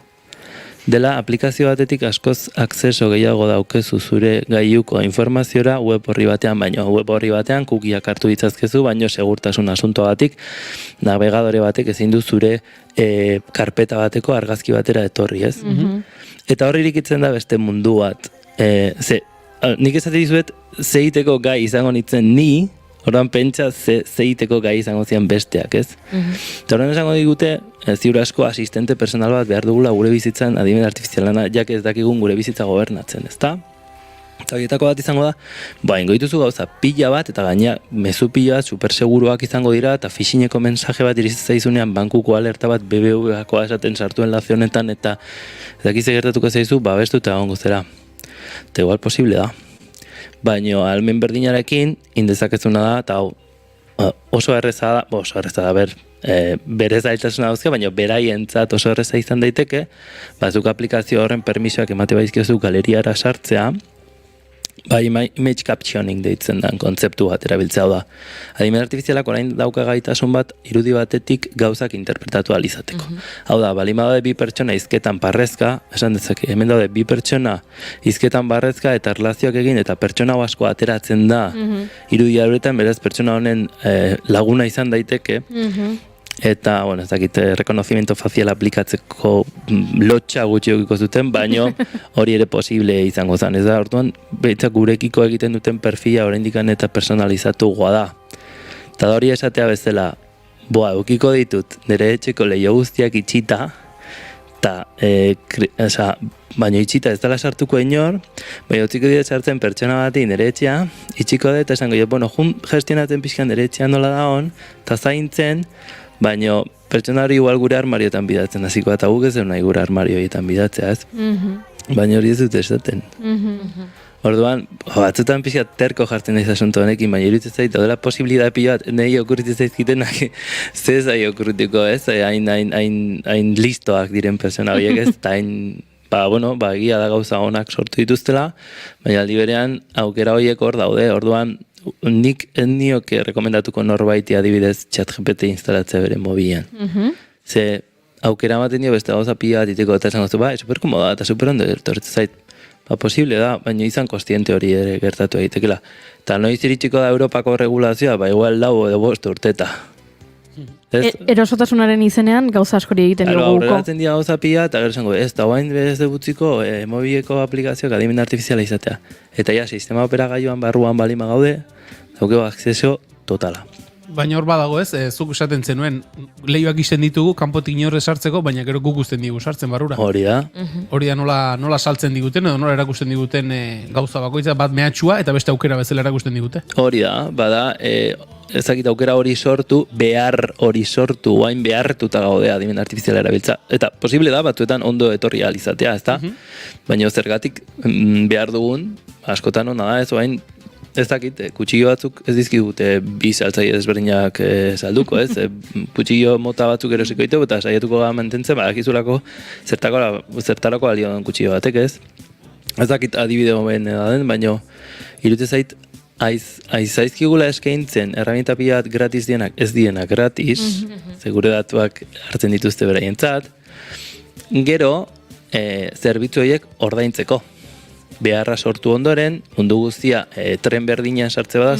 Dela aplikazio batetik askoz akzeso gehiago daukezu zure gailuko informaziora web horri batean, baino web horri batean kukiak hartu ditzazkezu, baino segurtasun asuntoagatik navegadore batek ezin du zure karpeta bateko argazki batera etorri, ez? Eta horri irikitzen da beste mundu bat. Nik esate dizuet zeiteko gai izango nitzen ni, orduan pentsa zeiteko gai izango zian besteak, ez? Eta horren esango digute, ziur asko asistente personal bat behar dugula gure bizitzan adimen artifizialana, jak ez dakigun gure bizitza gobernatzen, ezta? Eta horietako bat izango da, ingo dituzu gauza pila bat, eta gaina mezu pila bat superseguruak izango dira, eta phishingeko mensaje bat irizitzen zaizunean bankuko alerta bat BBVakoa esaten sartu enlazio honetan, eta ez dakize gertatuko zaizu, babestu eta egongo zera. Eta igual posible da. Baina almen berdinarekin indezakezuna da, eta oso erreza da, bere zailtasuna dauzke, baina beraientzat oso erreza izan daiteke, bazuk aplikazio horren permisoak emate baizkiozu galeriara sartzea, image captioning deitzen den kontzeptu bat erabiltzea da. Adimen artifizialak orain dauka gaitasun bat irudi batetik gauzak interpretatu alizateko. Hau da, balima daude bi pertsona izketan parrezka, esan dezake, hemen daude bi pertsona izketan barrezka eta erlazioak egin eta pertsona asko ateratzen da irudi horretan, beraz pertsona honen laguna izan daiteke, eta, ez dakit, rekonozimiento facial aplikatzeko lotxa gutxi egiko zuten, baino hori ere posible izango zen. Ez da, orduan, behitzak gurekiko egiten duten perfila oraindikan eta personalizatu goa da. Eta hori esatea bezala, eukiko ditut, nire etxeko leio guztiak itxita, eta, baino itxita ez dela sartuko inor, baina utziko dira sartzen pertsona bati nire etxea, itxiko dut, eta esango, jun gestionatzen pixkan nire etxea nola da hon, eta zaintzen, baina pertsona hori igual gure armarioetan bidatzen, hasiko eta guk ez nahi gure armarioetan bidatzea, ez? Baina hori ez dut esaten. Orduan, batzutan pixka terko jartzen naiz asunto honekin, baina iruditzen zait, daudela posibilidade pila bat, nahi okurritzen zaizkitenak, ze zai okurrituko, ez? Hain listoak diren persona horiek, ez? Eta egia da gauza honak sortu dituztela, baina aldi berean aukera horiek hor daude, orduan, nik nioke rekomendatuko norbaiti adibidez ChatGPT instalatzea bere mobilean. Ze aukera ematen dio beste gauza pila bat iteko eta esan goztu, superkomoda eta superondo ertortzen zait. Posible da, baina izan kostiente hori ere gertatu egitekeela. Eta noiz iritsiko da Europako regulazioa, igual 4 edo 5 urteta. Erosotasunaren izenean gauza askori egiten dugu. Aurreratzen dira gauza pila, eta gero esango, ez da guain ez debutziko mobileko aplikazioak adimen artifiziala izatea. Eta ja, sistema operagailuan barruan balima gaude, daukego akzesio totala. Baina hor badago ez, zuk esaten zenuen, lehioak isten ditugu, kanpotik inorre sartzeko, baina gero guk usten digu sartzen barrura. Hori da. Hori da nola saltzen diguten, edo nola erakusten diguten gauza bakoitza, bat mehatxua eta beste aukera bezala erakusten digute. Hori da, bada, ezakit aukera hori sortu, behar hori sortu, oain behartuta gaude adimen artifiziala erabiltza. Eta posible da, batzuetan ondo etorri alizatea, ez da? Baina zergatik behar dugun, askotan hona da, ez oain, ez dakit, kutxillo batzuk ez dizkigute bi saltzaile desberdinak salduko, ez? Kutxillo mota batzuk erosiko ditu eta saiatuko mantentzen, badakizulako zertarako balio den kutxillo batek, ez? Ez dakit adibide hoben den, baina iruditzen zait aizaizkigula eskaintzen erramienta pila bat gratis dienak, ez dienak gratis, segure datuak hartzen dituzte beraientzat, gero zerbitzu horiek ordaintzeko. Beharra sortu ondoren, mundu guztia tren berdinean sartze bada,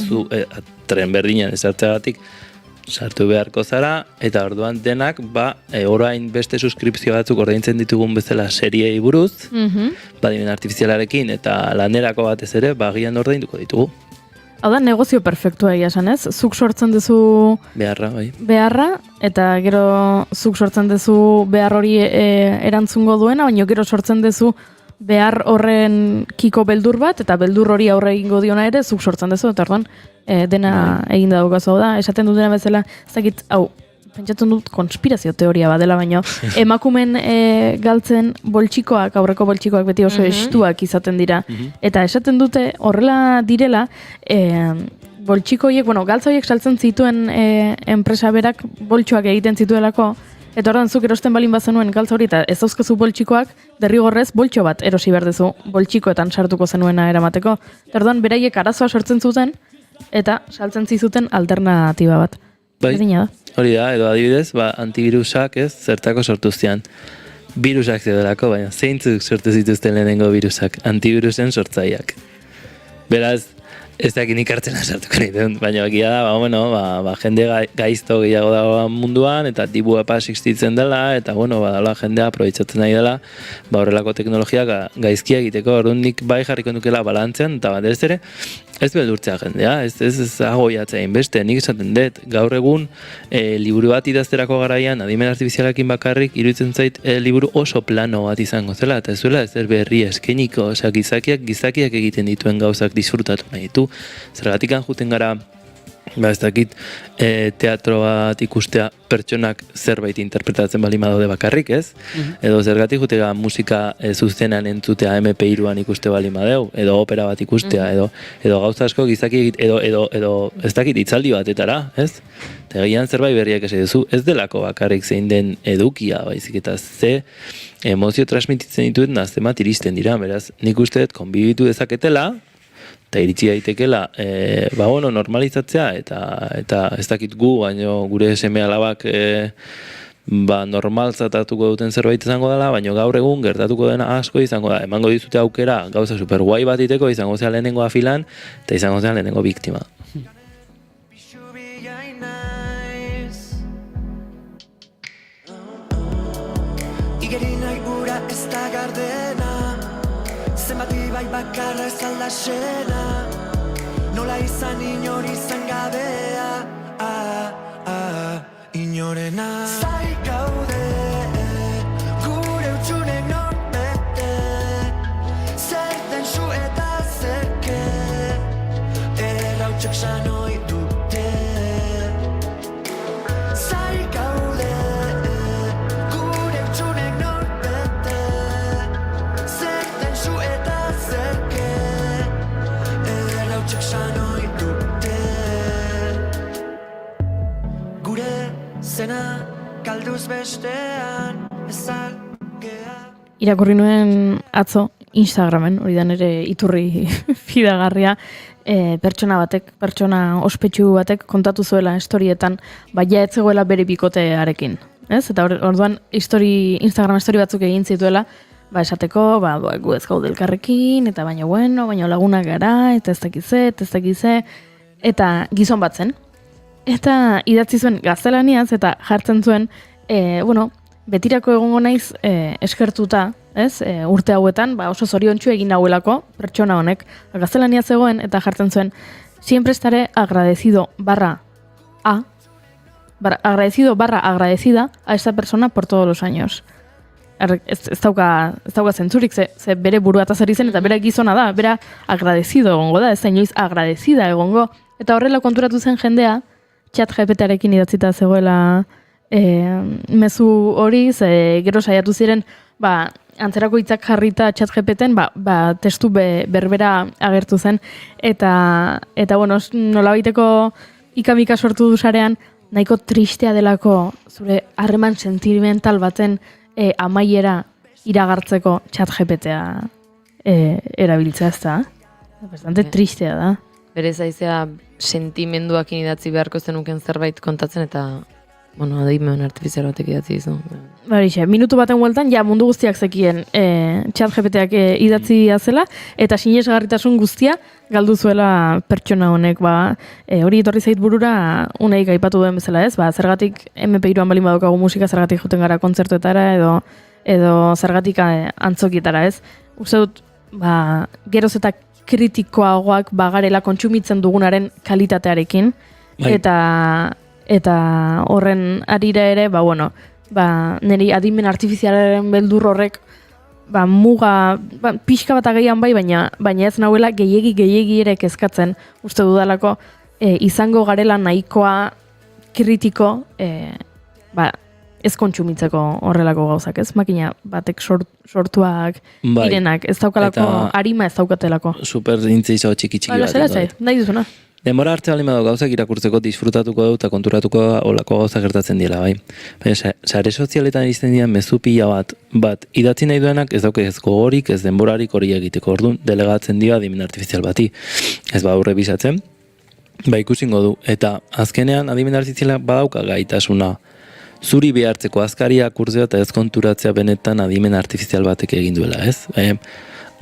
tren berdinean sartzeagatik sartu beharko zara, eta orduan denak, orain beste suskripzio batzuk ordaintzen ditugun bezala seriei buruz, adimen artifizialarekin eta lanerako batez ere, agian ordainduko ditugu. Hau da, negozio perfektua egia esan ez? Zuk sortzen duzu beharra, eta gero zuk sortzen duzu behar hori erantzungo duena, baina gero sortzen duzu behar horren kiko beldur bat, eta beldur hori aurre egingo diona ere, zuk sortzen duzu, eta orduan, dena egin da daukazu da. Esaten dutena bezala, ez dakit, pentsatzen dut konspirazio teoria badela, baina emakumen galtzen boltsikoak, aurreko boltsikoak beti oso estuak izaten dira. Eta esaten dute, horrela direla, boltsikoiek, galtza horiek saltzen zituen enpresa berak boltsuak egiten zituelako, eta ordan zuk erosten balin bazenuen galtza hori eta ez dauzkazu boltsikoak, derrigorrez boltxo bat erosi behar duzu boltsikoetan sartuko zenuena eramateko. Eta ordan beraiek arazoa sortzen zuten eta saltzen zizuten alternatiba bat. Berdina da. Hori da, edo adibidez, antivirusak ez zertako sortu zian. Virusak zeudelako, baina zeintzuk sortu zituzten lehenengo virusak, antivirusen sortzaileak. Beraz, ez dakin ikartzena sartuko nituen, baina bakia da, jende gaizto gehiago dago munduan, eta dibu apa existitzen dela, eta badala jendea aprobetxatzen nahi dela, horrelako teknologiak gaizkia egiteko, orduan nik bai jarriko nukela balantzean, eta bat ere, ez beldurtzea jendea, ez agoiatzein beste, nik esaten dut, gaur egun liburu bat idazterako garaian, adimen artifizialakin bakarrik, iruditzen zait liburu oso plano bat izango zela, eta ez zuela ez berri eskeniko, gizakiak egiten dituen gauzak disfrutatu nahi ditu. Zergatikan juten gara, ez dakit, teatro bat ikustea pertsonak zerbait interpretatzen balima daude bakarrik, ez? Edo zergatik jutega musika zuzenean entzutea MP3an ikuste balima deu, edo opera bat ikustea, edo gauza asko gizaki edo ez dakit itzaldi batetara, ez? Eta egian zerbait berriak ese duzu, ez delako bakarrik zein den edukia, baizik eta ze emozio transmititzen dituen naztemat iristen dira, beraz, nik uste dut konbibitu dezaketela, eta iritsi daitekela, normalizatzea, eta ez dakit gu, baino gure seme alabak normalzatatuko duten zerbait izango dela, baino gaur egun gertatuko dena asko izango da, emango dizute aukera gauza super guai bat iteko, izango zea lehenengo afilan, eta izango zea lehenengo biktima. Igeri nahi gura ez da gardena, zenbat ibai bakarra ez aldasena, nola izan inor izan gabea, inorena. Zai gaude, gure utxunek norbete, zer den su eta zerke, errautxak sanoi dute. Zai gaude, gure utxunek norbete, zer den su eta zerke, galduz bestean ezan gea. Irakurri nuen atzo Instagramen, hori da nire iturri fidagarria, pertsona ospetsu batek kontatu zuela historietan, ja ez zegoela bere bikotearekin. Ez? Eta orduan Instagram story batzuk egin zituela, esateko, gu ez gaude elkarrekin, eta baina lagunak gara, eta ez dakize, eta gizon bat zen. Eta idatzi zuen gaztelaniaz, eta jartzen zuen, betirako egongo naiz eskertuta, ez? Urte hauetan, oso zoriontsu egin nauelako pertsona honek. Gaztelaniaz zegoen, eta jartzen zuen, siempre estaré agradecido agradecida a esta persona por todos los años. Ez dauka zentzurik, ze bere buruataz ari zen, eta bere gizona da, bera agradecido egongo da, ez da inoiz agradecida egongo. Eta horrela konturatu zen jendea, ChatGPT-arekin idatzita zegoela mezu hori, gero saiatu ziren, antzerako hitzak jarrita ChatGPT-en, testu berbera agertu zen, eta nolabaiteko ikamika sortu du sarean, nahiko tristea delako zure harreman sentimental baten amaiera iragartzeko ChatGPT-a erabiltzea, ez da? Bastante tristea da. Berez aizea sentimenduakin idatzi beharko zenuken zerbait kontatzen eta adimen artifizial batek idatzi izu. Barixe, minutu baten hueltan, mundu guztiak zekien ChatGPT-ak idatzi zela, eta sinesgarritasun guztia galdu zuela pertsona honek, hori etorri zait burura uneik aipatu duen bezala, ez? Zergatik MP3an balin badokagu musika, zergatik joten gara kontzertuetara edo zergatik antzokietara, ez? Uste dut, geroz eta kritikoagoak bagarela kontsumitzen dugunaren kalitatearekin, eta horren arira ere, niri adimen artifizialaren beldur horrek muga, pixka bat ageian baina ez nahuela gehiegi ere kezkatzen, uste dudalako izango garela nahikoa kritiko ez kontsumitzeko horrelako gauzak, ez? Makina batek sortuak direnak, ez daukalako arima ez daukatelako. Super dintzeizo txiki bat. Nahi duzuna. Denbora hartze balin badu gauzak irakurtzeko disfrutatuko du eta konturatuko olako gauzak gertatzen dira, bai. Baina, sare sozialetan izten dian mezu pila bat idatzi nahi duenak ez dauke ez gogorik, ez denborarik hori egiteko, orduan delegatzen dio adimen artifizial bati. Ez aurre bisatzen, ikusingo du. Eta azkenean adimen artifizialak badauka gaitasuna zuri behartzeko azkariak urtzea eta ez konturatzea benetan adimen artifizial batek egin duela, ez?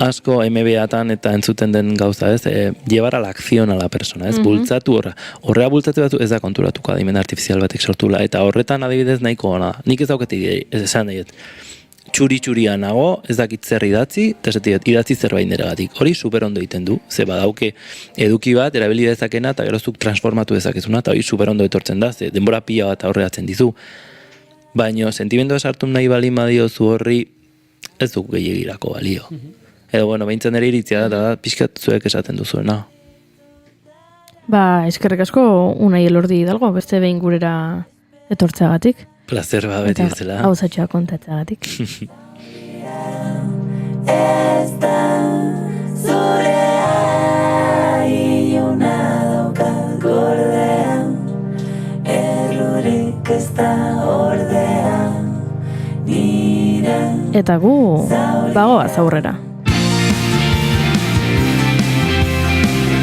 Asko MBA-tan eta entzuten den gauza, ez? Llevar a la acción a la persona, ez? Bultzatu horrea bultzatu batu ez da konturatuko adimen artifizial batek sortula, eta horretan adibidez nahiko gana. Nik ez daukete ez esan nahiet. Txuri-txuria nago, ez dakit zer idatzi, eta idatzi zerbait neragatik. Hori super ondo egiten du, ze badauke eduki bat, erabili dezakena, eta geroztuk transformatu dezakezuna, eta hori super ondo etortzen da, ze denbora pila bat aurreatzen dizu. Baina, sentimendu esartu nahi balin badiozu horri, ez duk gehiagirako balio. Edo, behintzen ere iritzia da, pixkat zuek esaten duzuena. Eskerrik asko Unai Elordi Hidalgo, beste behin gurera etortzeagatik. Placer beti ez dela. Eta gauzatxoa kontatzeagatik. Ez da zurea iluna daukat gordean, errurik ez da ordean, nire. Eta gu, bagoaz aurrera.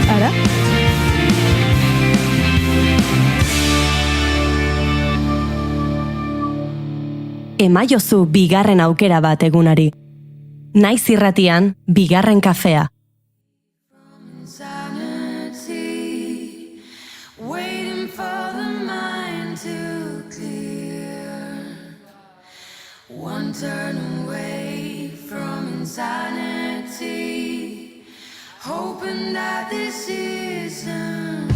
Ara? Emaiozu bigarren aukera bat egunari. Naiz irratian, bigarren kafea. Waiting for the mind to clear. One turn away from insanity, hoping that this isn't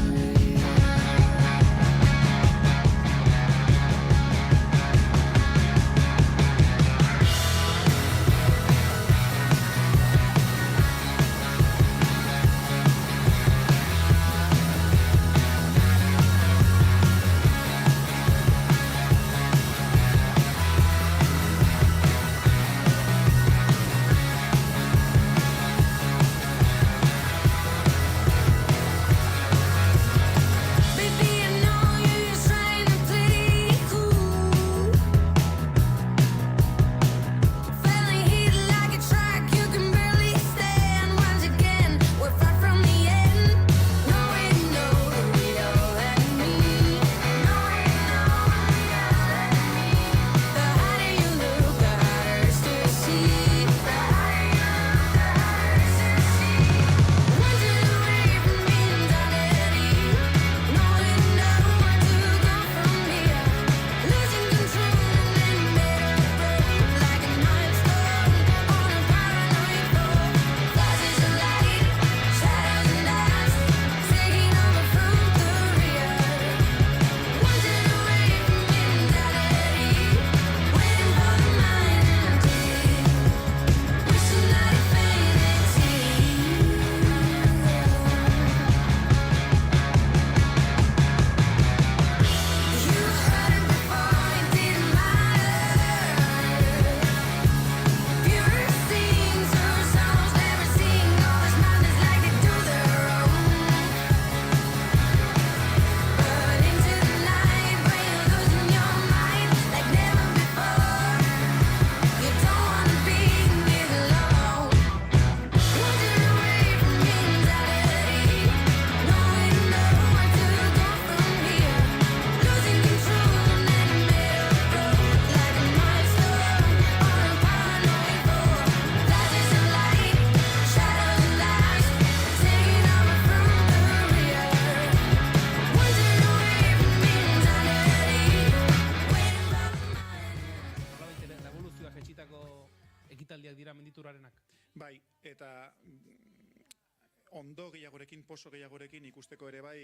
ondo gehiagorekin, poso gehiagorekin ikusteko ere bai,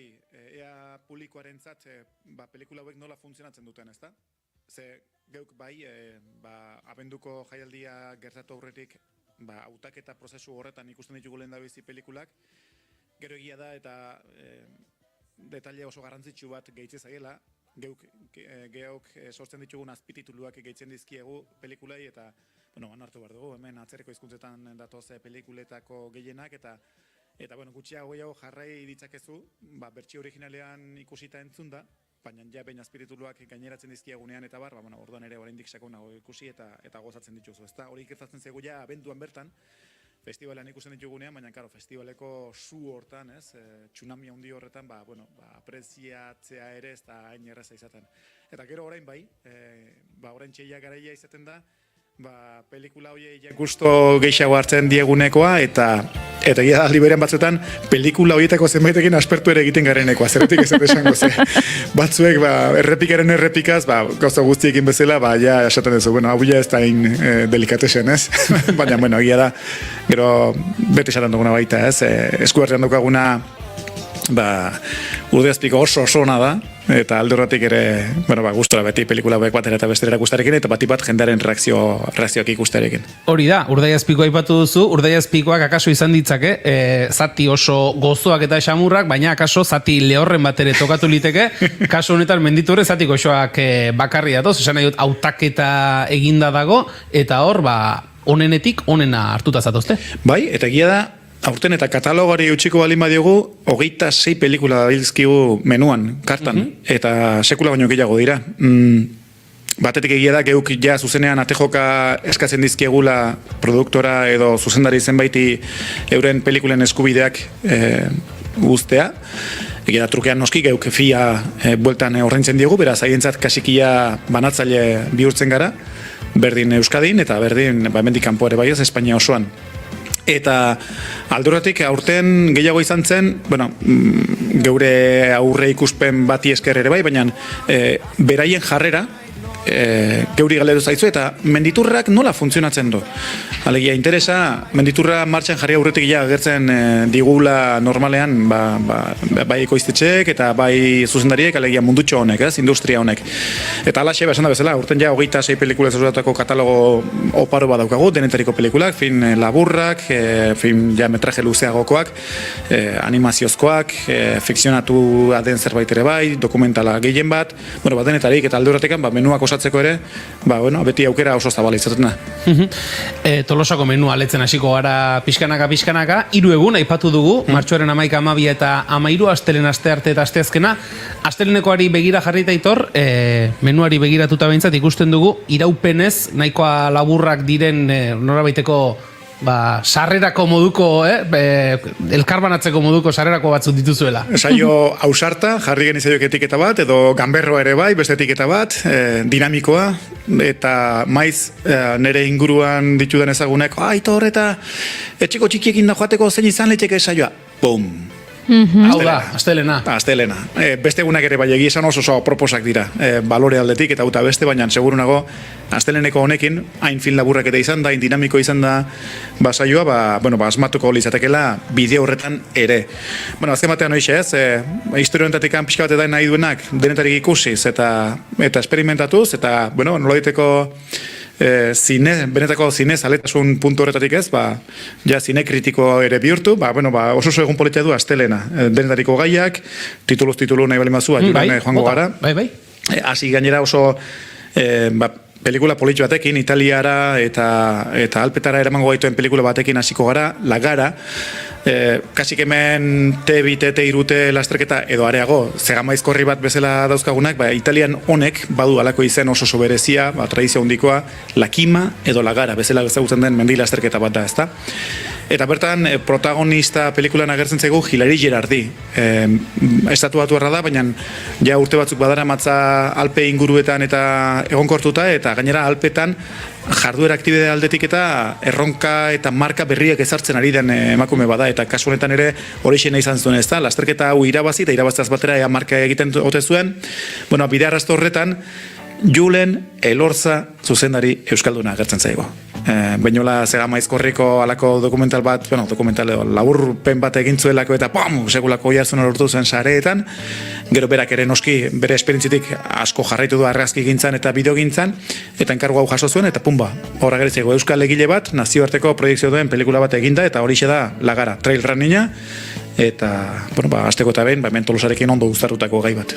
ea publikoarentzat pelikula hauek nola funtzionatzen duten, ezta? Ze geuk bai, abenduko jaialdia gertatu aurretik, hautaketa prozesu horretan ikusten ditugu lehendabizi pelikulak, gero egia da eta detaile oso garrantzitsu bat gehitze zaiela, geok sortzen ditugun azpitituluak gehitzen dizkiegu pelikulai eta hartu behar dugu, hemen atzerreko hizkuntzetan datoz pelikuletako gehienak eta gutxiago gehiago jarrai ditzakezu, bertsio originalean ikusita entzunda, baina ja behin azpitituluak gaineratzen dizkiegunean eta orduan ere oraindik sakonago ikusi eta gozatzen dituzu, ezta? Hori gertatzen zaigu ja abenduan bertan, festivalan ikusten ditugunean, baina karo, festivaleko su hortan, tsunami handi horretan, apreziatzea ere ez da hain erraza izaten. Eta gero orain bai, orain txeia garaia izaten da, pelikula horiei gusto gehiago hartzen diegunekoa eta egia da liberen batzuetan pelikula horietako zenbaitekin aspertu ere egiten garenekoa, zerretik ez esango ze. Batzuek errepikaren errepikaz, gauza guztiekin bezala, ja esaten duzu, hau ja ez da hain delikatesen, ez? Baina, egia da, gero beti esaten duguna baita, ez? Eskuartean dukaguna Urdeazpiko oso ona da, eta alde horretik ere, gustora beti pelikula hauek batera eta bestera ikustarekin, eta bat jendearen reakzioak ikustarekin. Hori da, Urdaiazpikoa aipatu duzu, Urdaiazpikoak akaso izan ditzake, zati oso gozoak eta xamurrak, baina akaso zati lehorren bat ere tokatu liteke, kaso honetan menditurre zati goxoak bakarri datoz, esan nahi dut hautaketa eginda dago, eta hor, onenetik onena hartuta zatozte. Bai, eta egia da, aurten eta katalogari utxiko balin badiogu, 26 pelikula dabilzkigu menuan, kartan, eta sekula baino gehiago dira. Batetik egia da, geuk ja zuzenean atejoka eskatzen dizkiegula produktora edo zuzendari zenbaiti euren pelikulen eskubideak guztea. Egia da, trukean noski geuk fia bueltan horreintzen diegu, beraz haientzat kasikia banatzaile bihurtzen gara, berdin Euskadin eta berdin hemendik kanpo ere bai ez, Espainia osoan. Eta alduratik aurten gehiago izan zen, geure aurre ikuspen bati esker ere bai, baina beraien jarrera geuri galdetu zaizu eta menditurrak nola funtzionatzen du. Alegia interesa, menditurra martxan jarri aurretik ja agertzen digula normalean bai ekoiztetxeek eta bai zuzendariek, alegia mundutxo honek, industria honek. Eta alaxe esan da bezala, aurten ja 26 pelikula zazutako katalogo oparo bat daukagu, denetariko pelikulak, film laburrak, film ja metraje luzeagokoak, animaziozkoak, fikzionatu den zerbait ere bai, dokumentala gehien bat, denetarik eta alde horretekan menuak osatzeko ere, beti aukera oso zabala izaten da. Tolosako menua aletzen hasiko gara pixkanaka, 3 egun aipatu dugu, martxoaren 11, 12 eta 13, astelen astearte eta asteazkena. Astelenekoari begira jarrita Aitor, menuari begiratuta behintzat ikusten dugu, iraupenez, nahikoa laburrak diren norabaiteko sarrerako moduko, elkarbanatzeko moduko sarrerako batzuk dituzuela. Saio ausarta, jarri genizaioak etiketa bat, edo ganberroa ere bai, beste etiketa bat, dinamikoa, eta maiz nire inguruan ditudan ezagunek, Aitor eta etxeko txikiekin da joateko zein izan leiteke saioa. Bum! Hau da, astelena. Beste egunak ere bai egia esan oso proposak dira, balore aldetik eta beste, baina segurunago asteleneko honekin, hain film laburrak eta izan da, hain dinamiko izan da saioa, asmatuko lizatekela bideo horretan ere. Azken batean hoixe ez, historioentatik pixka bat eta nahi duenak denetarik ikusiz eta esperimentatuz, eta nola diteko benetako zinez aletasun puntu horretatik ez, ja zine kritiko ere bihurtu, oso egun politia du astelena, denetariko gaiak, titulu nahi bali mazua, joango gara. Hasi gainera oso pelikula politxo batekin, Italiara eta Alpetara eramango gaituen pelikula batekin hasiko gara, Lagara, kasik hemen T2, T3 lasterketa edo areago, zegamaizkorri bat bezala dauzkagunak, Italian honek badu alako izen oso berezia, tradizio handikoa, Lakima edo Lagara, bezala ezagutzen den mendi lasterketa bat da, ezta? Eta bertan, protagonista pelikulan agertzen zaigu Hilary Gerardi. Estatu batu erra da, baina ja urte batzuk badara matza Alpe inguruetan eta egonkortuta, eta gainera Alpetan jarduera aktibide aldetik eta erronka eta marka berriak ezartzen ari den emakume bada, eta kasu honetan ere hori xena izan zuen, ez da? Lasterketa hau irabazi eta irabaztaz batera marka egiten ote zuen. Bide arrasto horretan, Julen Elorza zuzendari euskalduna agertzen zaigo. Beinola zera maizkorriko alako dokumental bat, dokumental laburpen bat egin zuelako eta segulako jartzen lortu zen sareetan, gero berak ere noski bere esperientzitik asko jarraitu du argazki gintzan eta bideo gintzan, eta enkargu hau jaso zuen, eta horra geritzeko euskal egile bat, nazioarteko proiektzio duen pelikula bat eginda, eta horixe da Lagara, Trail Runnina, eta, azteko eta behin, hemen Tolosarekin ondo gustartutako gai bat.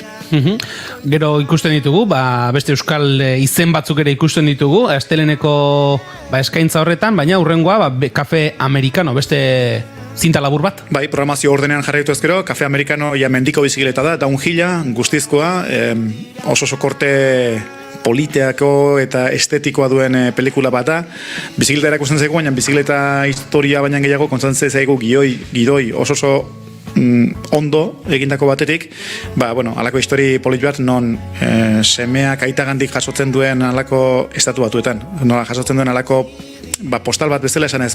Gero ikusten ditugu, beste euskal izen batzuk ere ikusten ditugu, asteleneko eskaintza horretan, baina hurrengoa Kafe Amerikano, beste zinta labur bat. Bai, programazio ordenean jarraitu ezkero, Kafe Amerikano mendiko bizikleta da, downhilla, guztizkoa, oso korte politeako eta estetikoa duen pelikula bat da. Bizikleta erakusten zaigu, baina bizikleta historia baina gehiago konstantzia zaigu gidoi oso ondo egindako batetik, alako histori polit bat non semeak aitagandik jasotzen duen alako estatu batuetan. Nola jasotzen duen alako postal bat bezala esan ez,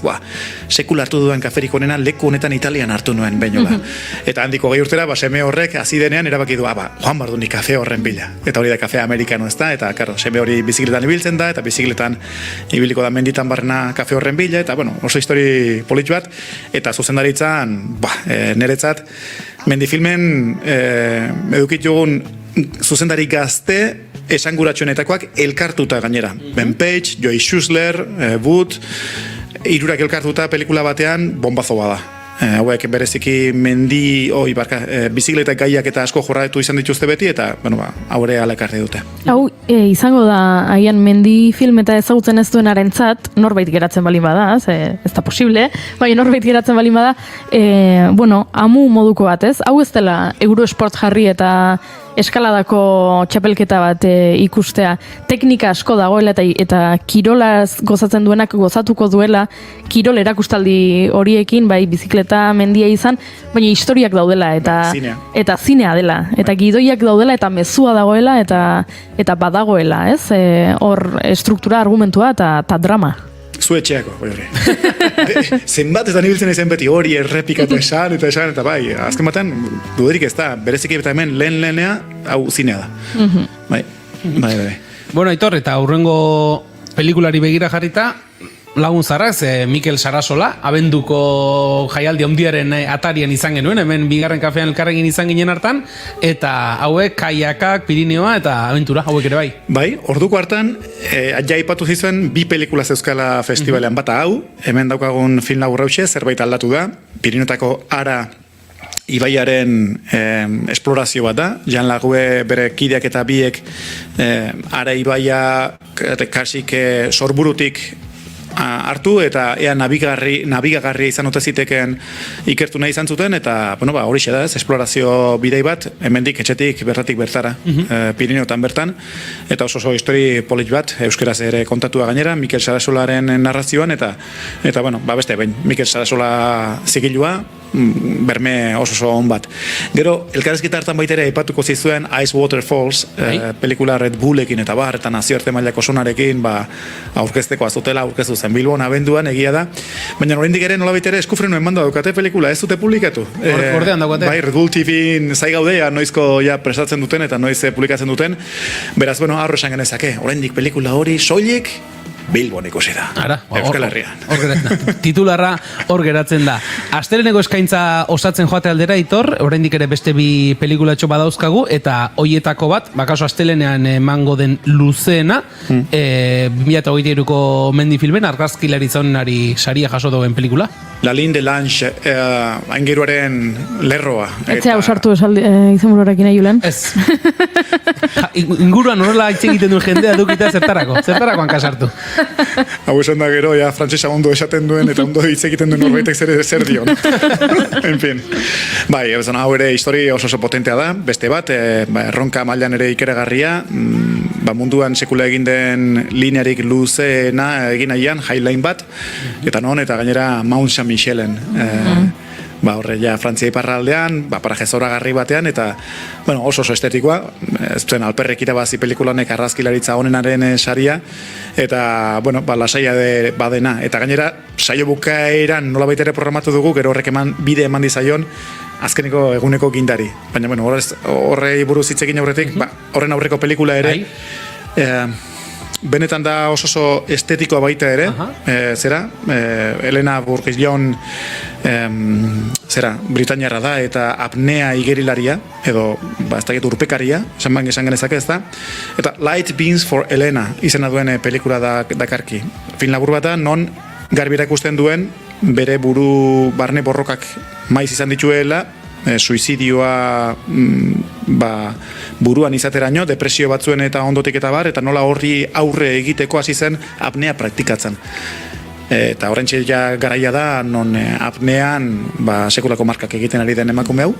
sekula hartu duen kaferik honena leku honetan Italian hartu nuen beinola. Eta handiko gehi urtera, seme horrek hasi denean erabaki du, joan bardu ni kafe horren bila. Eta hori da Kafe Amerikano ez da, eta seme hori bizikletan ibiltzen da, eta bizikletan ibiliko da menditan barrena kafe horren bila, eta oso histori polit bat, eta zuzendaritzan, niretzat, mendifilmen edukit jugun zuzendari gazte esanguratsuenetakoak elkartuta gainera. Ben Page, Joy Schussler, Wood, hirurak elkartuta pelikula batean bombazo bada. Hauek bereziki bizikleta gaiak eta asko jorratu izan dituzte beti, eta, haure alekarri dute. Hau, izango da, haian mendi film eta ezagutzen ez duenarentzat, norbait geratzen balin bada, ez da posible, baina norbait geratzen balin bada, amu moduko bat, ez? Hau ez dela Eurosport jarri eta eskaladako txapelketa bat ikustea, teknika asko dagoela eta kirolaz gozatzen duenak gozatuko duela, kirol erakustaldi horiekin, bai bizikleta mendia izan, baina historiak daudela eta zinea dela, eta gidoiak daudela eta mezua dagoela eta badagoela, ez? Hor struktura, argumentua eta drama. Zuetxeako, hori. Zenbat ez da nibiltzen izan beti hori errepikatu esan, eta bai, azken batean, duderik ez da, bereziki eta hemen lehenea, hau zinea da. Bai. Bueno, Aitor, eta hurrengo pelikulari begira jarrita, lagun zarraz, Mikel Sarasola, abenduko jaialdi handiaren atarian izan genuen, hemen bigarren kafean elkarrekin izan ginen hartan, eta hauek kaiakak, Pirineoa eta abentura, hauek ere bai. Bai, orduko hartan, jaipatu zizuen bi pelikula zeuzkala festivalean, bata hau, hemen daukagun film laburra hause, zerbait aldatu da, Pirinotako Ara ibaiaren esplorazio bat da, Jan Lague bere kideak eta biek Ara ibaia kasik sorburutik hartu eta ea nabigagarria izan ote ziteken ikertu nahi izan zuten, eta horixe da, esplorazio bidei bat, hemendik etxetik bertatik bertara, Pirineotan bertan, eta oso histori polit bat, euskeraz ere kontatua gainera, Mikel Sarasolaren narrazioan, eta beste behin, Mikel Sarasola zigilua, berme oso on bat. Gero, elkarrezketa hartan baitere aipatuko zizuen Ice Waterfalls, pelikula Red Bullekin eta eta nazioarte mailako sonarekin aurkezteko azotela aurkeztu zen Bilbon abenduan, egia da, baina oraindik ere nola baitere eskufrenu emanda daukate pelikula, ez dute publikatu. Ordean daukate. Bai, Red Bull TV zai gaudea, noizko prestatzen duten eta noiz publikatzen duten, beraz, arro esan genezake, oraindik pelikula hori soilik Bilbon ikusi da. Euskal Herrian. Titularra hor geratzen da. Asteleneko eskaintza osatzen joate aldera, Aitor, oraindik ere beste bi pelikulatxo badauzkagu, eta hoietako bat, kaso astelenean emango den luzeena, 2023ko mendi filmen, argazkilaritza honenari saria jaso duen pelikula. La Ligne de Lange, aingeruaren lerroa. Etxea usartu izenburuarekin Julen? Ez. Inguruan horrela hitz egiten duen jendea dukita zertarakoan kasartu. Hau esan da gero, frantsesa ondo esaten duen eta ondo hitz egiten duen norbaitek zer dion. En fin. Bai, hau ere histori oso potentea da, beste bat, erronka mailan ere ikeragarria, munduan sekula egin den linearik luzeena egin nahian, highline bat, eta gainera Mount Saint-Michelen. Horre ja Frantzia iparraldean, paraje zoragarri batean, eta oso estetikoa, ez zen alperrek irabazi pelikulonek argazkilaritza honenaren saria, eta lasaia badena, eta gainera saio bukaeran nola baitere programatu dugu, gero horrek bide eman dizaion azkeniko eguneko gindari, baina horrei buruz hitz egin aurretik, horren aurreko pelikula ere, benetan da oso estetikoa baita ere, Elena Bourguignon Britaniarra da eta apnea igerilaria, edo, ez dakit urpekaria, esan genezake ez da, eta Light Beans for Elena izena duen pelikula dakarki. Film labur bat da, non garbi erakusten duen bere buru barne borrokak maiz izan dituela, suizidioa buruan izateraino, depresio batzuen eta ondotik eta bar, eta nola horri aurre egiteko hasi zen apnea praktikatzen. Eta horrentxe ja garaia da, non apnean sekulako markak egiten ari den emakume hau.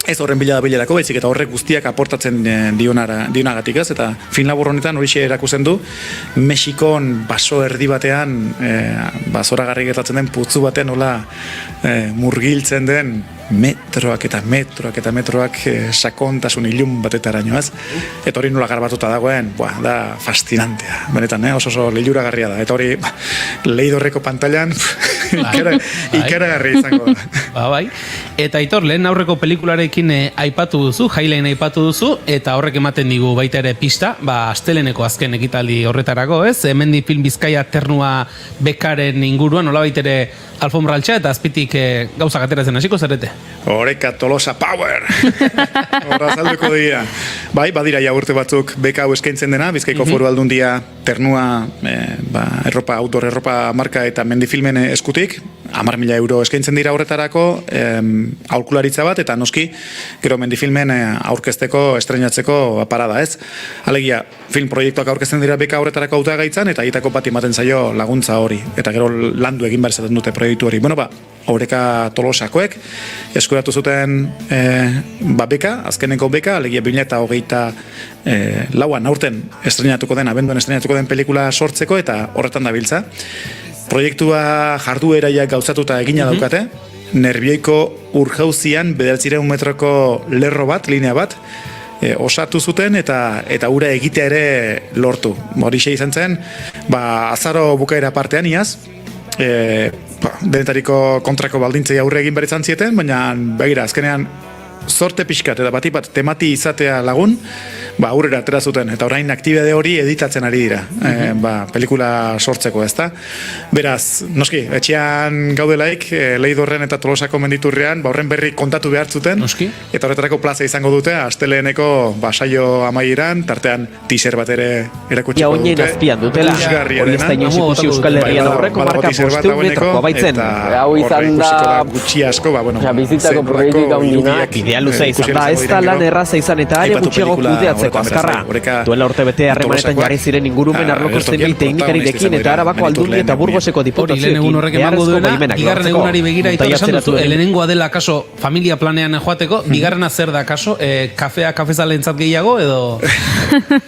Ez horren bilerako, baizik eta horrek guztiak aportatzen dionagatik ez, eta film labur honetan horixe erakusten du, Mexikon baso erdi batean, zoragarri gertatzen den putzu batean nola murgiltzen den metroak eta metroak eta metroak sakontasun ilun batetaraino ez. Eta hori nola garbatuta dagoen, da fascinantea, benetan, oso liluragarria da, eta hori Leidorreko pantailan ikaragarri izango da. Bai, eta Aitor, lehen aurreko pelikularekin aipatu duzu, Jaileen aipatu duzu, eta horrek ematen digu baita ere pista, asteleneko azken ekitaldi horretarako, ez? Hemendik Film Bizkaia ternua bekaren inguruan, nolabait ere alfombra altxa eta azpitik gauzak ateratzen hasiko zarete. Horeka Tolosa Power! Horra azalduko dira. Bai, badira ja urte batzuk beka hau eskaintzen dena, Bizkaiko Foru Aldundia ternua outdoor erropa marka eta mendifilmen eskutik, 10.000 euro eskaintzen dira horretarako, aholkularitza bat, eta noski, gero mendifilmen aurkezteko, estrenatzeko parada ez. Alegia, film proiektuak aurkezten dira beka horretarako hautagaitzan, eta egitako bat ematen zaio laguntza hori, eta gero landu egin behar izaten dute proiektu hori. Bueno, Horeka Tolosakoek eskuratu zuten beka, azkeneko beka, alegia 2024 aurten estrenatuko den, abenduan estrenatuko den pelikula sortzeko, eta horretan dabiltza. Proiektua jardueraiak gauzatuta egina daukate, Nerbioiko urjauzian 900 metroko lerro bat, linea bat, osatu zuten eta ura egitea ere lortu. Horixe izan zen, azaro bukaera partean iaz, denetariko kontrako baldintzei aurre egin behar izan zieten, baina begira, azkenean zorte pixkat eta bat temati izatea lagun, aurrera atera zuten, eta orain aktibide hori editatzen ari dira, pelikula sortzeko, ezta? Beraz, noski, etxean gaudelaik, Leidorren eta Tolosako menditurrean, horren berri kontatu behar zuten, eta horretarako plaza izango dute, asteleeneko saio amaieran, tartean teaser bat ere erakutsiko dute. Ja, azpian dutela, hori ez da inoiz ikusi Euskal Herrian aurreko marka 500 metroko abaitzen. Hau izan da gutxi asko, bizitzako proiektuak handinak, bidea luza izan da, ez da lan erraza izan eta are gutxiago kudeatzeko azkarra. Duela urte bete harremanetan jarri ziren ingurumen arloko zenbait teknikarirekin eta Arabako Aldundi eta Burgoseko diputazioekin beharrezko baimenak bigarren egunari begira Aitor esan duzu, lehenengoa dela kaso familia planean joateko, bigarrena zer da kaso, kafezalentzat gehiago edo?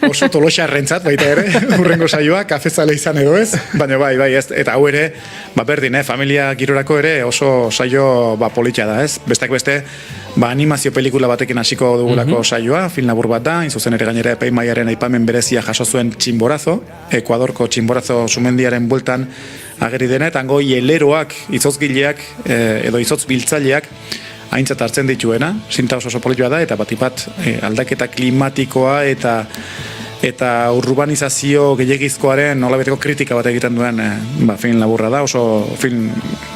Oso Tolosarrentzat baita ere, urrengo saioa, kafezale izan edo ez, baina bai, eta hau ere, berdin, familia girorako ere oso saio politxa da ez, besteak beste, animazio pelikula batekin hasiko dugulako saioa, film labur bat da, inzuzen ere gainera epaimaiaren aipamen berezia jaso zuen Txinborazo, Ekuadorko Txinborazo sumendiaren bueltan ageri dena, eta hango hieleroak, izotzgileak edo izotz biltzaileak aintzat hartzen dituena, zinta oso politua da, eta batipat aldaketa klimatikoa eta urbanizazio gehiagizkoaren nolabeteko kritika bat egiten duen film laburra da, oso film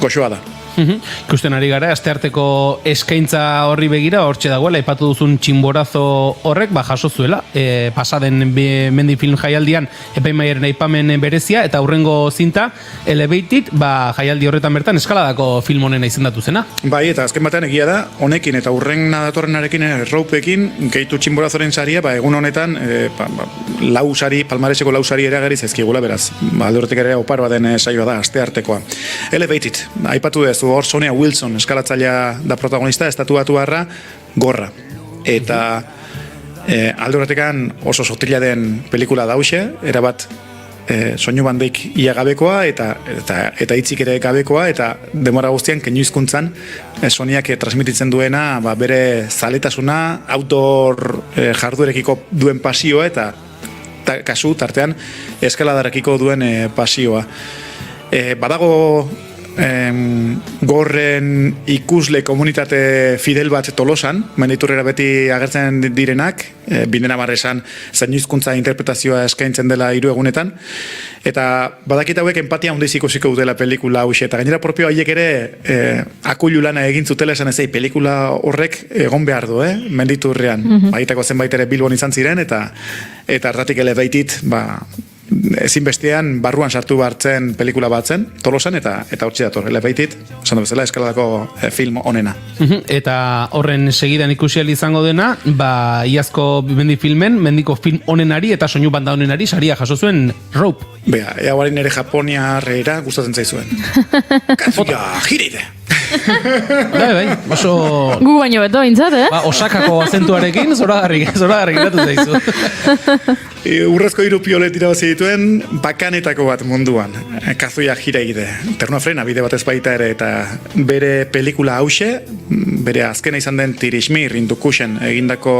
goxoa da. Ikusten ari gara, astearteko eskaintza horri begira, hortxe dagoela, aipatu duzun Txinborazo horrek, jaso zuela, pasaden mendi film jaialdian epaimaiaren aipamen berezia, eta aurrengo zinta, Elevated, jaialdi horretan bertan eskaladako film honena izendatu zena. Bai, eta azken batean egia da, honekin eta urren datorrenarekin, Roupekin, gehitu Txinborazoren saria, egun honetan, palmareseko lau sari ere agariz ezkigula, beraz, alde horretik ere oparoa den saioa da, asteartekoa. Elevated, aipatu dezu, hor Sonia Wilson eskalatzailea da protagonista, estatuatuarra Gorra. Eta alde horretekan oso sotila den pelikula dauxe, erabat soinu bandeik ia gabekoa eta hitzik ere gabekoa, eta demora guztian keinu hizkuntzan Soniak transmititzen duena bere zaletasuna, outdoor jarduerekiko duen pasioa eta kasu tartean eskaladarekiko duen pasioa. Badago gorren ikusle komunitate fidel bat Tolosan, Menditurrera beti agertzen direnak, bindena barresan zain hizkuntza interpretazioa eskaintzen dela 3 egunetan, eta badakit hauek empatia handiz ikusiko dutela pelikula hauxe, eta gainera propio haiek ere akulu lana egin zutela esan ezei, pelikula horrek egon behar du, Menditurrean, baitako zenbait ere Bilbon izan ziren, eta hartatik ele baitit, ezinbestean barruan sartu bartzen pelikula batzen, Tolosan, eta hortxe dator, elebaitit, esan da bezala, eskaladako film onena. Eta horren segidan ikusial izango dena, iazko mendiko film onenari eta soinu banda onenari saria jaso zuen Rope. Bea, eaguarin ere Japoniarrera gustatzen zaizuen. Katsuya Hireide! Bai, oso... Gu baino beto bintzat, Osakako azentuarekin, zoragarri geratu zaizu. Urrezko 3 piolet irabazi dituen bakanetako bat munduan, Kazuya Hireide. Ternoa frena bide bat ezbaita ere, eta bere pelikula hause, bere azkena izan den Tirishmir Indukusen egindako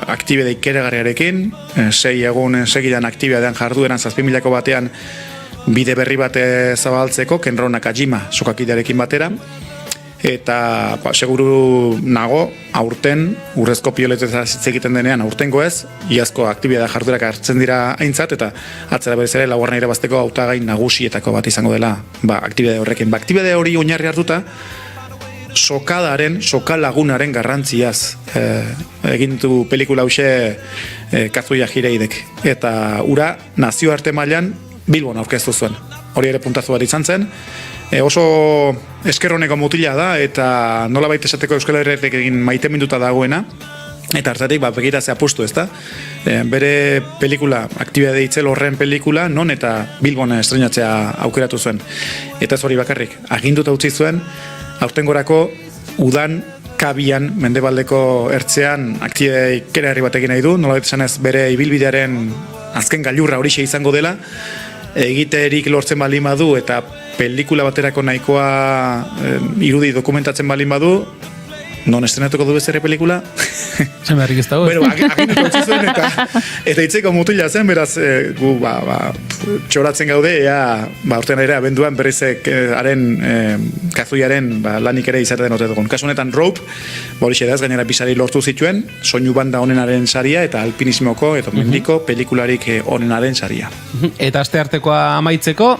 aktibide ikeragarriarekin, 6 egun segidan aktibidean jardueran 7.000 batean bide berri bat zabaltzeko, Kenro Nakajima sokakidearekin batera, eta seguru nago aurten, urrezko pioletez egiten denean aurtengo ez, iazko aktibidea jarduerak hartzen dira aintzat, eta atzera berez ere laugarren irabazteko hautagai nagusietako bat izango dela aktibidea horrekin. Aktibidea hori oinarri hartuta, sokalagunaren garrantziaz egin du pelikula hause Kazuya Hireidek, eta ura nazioarte mailan Bilbon aurkeztu zuen. Hori ere puntazu bat izan zen, oso eskerroneko mutila da, eta nola baita esateko Euskal Herriatik egin maiteminduta dagoena, eta hartatik begira ze apustu, ezta? Bere pelikula, aktibidade itzel horren pelikula, non eta Bilbon estrenatzea aukeratu zuen. Eta ez hori bakarrik, aginduta utzi zuen, aurtengorako udan Kabian, mendebaldeko ertzean aktibidade ikeragarri bat egin nahi du, nola baita esanez bere ibilbidearen azken gailurra horixe izango dela, egiterik lortzen baldin badu eta pelikula baterako nahikoa irudi dokumentatzen baldin badu, non estrenatuko du bezere pelikula? Zen beharrik ez dago. Bueno, aginduko utzi zuen eta itzeko mutila zen, beraz gu txoratzen gaude, urtean ere abenduan berrizek Kazuiaren lanik ere izaten ote dugun. Kasu honetan Rope, horixe da ez gainera bisari lortu zituen, soinu banda onenaren saria eta alpinismoko eta mendiko pelikularik onenaren saria. Eta asteartekoa amaitzeko,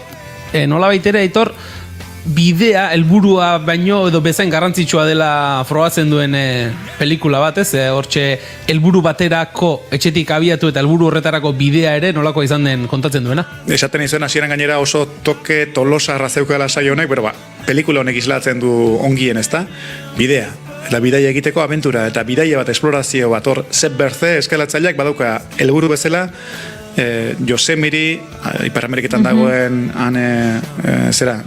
nola baitere, Aitor, bidea, helburua baino edo bezain garrantzitsua dela frogatzen duen pelikula bat, ez? Hortxe helburu baterako etxetik abiatu eta helburu horretarako bidea ere nolako izan den kontatzen duena. Esaten izuen hasieran gainera oso toke tolosarra zeukala saio honek, pero pelikula honek islatzen du ongien, ezta? Bidea. Eta bidaia egiteko abentura, eta bidaia bat, esplorazio bat, hor Sepp Berze eskalatzaileak badauka helburu bezala, Yosemite, Ipar Ameriketan dagoen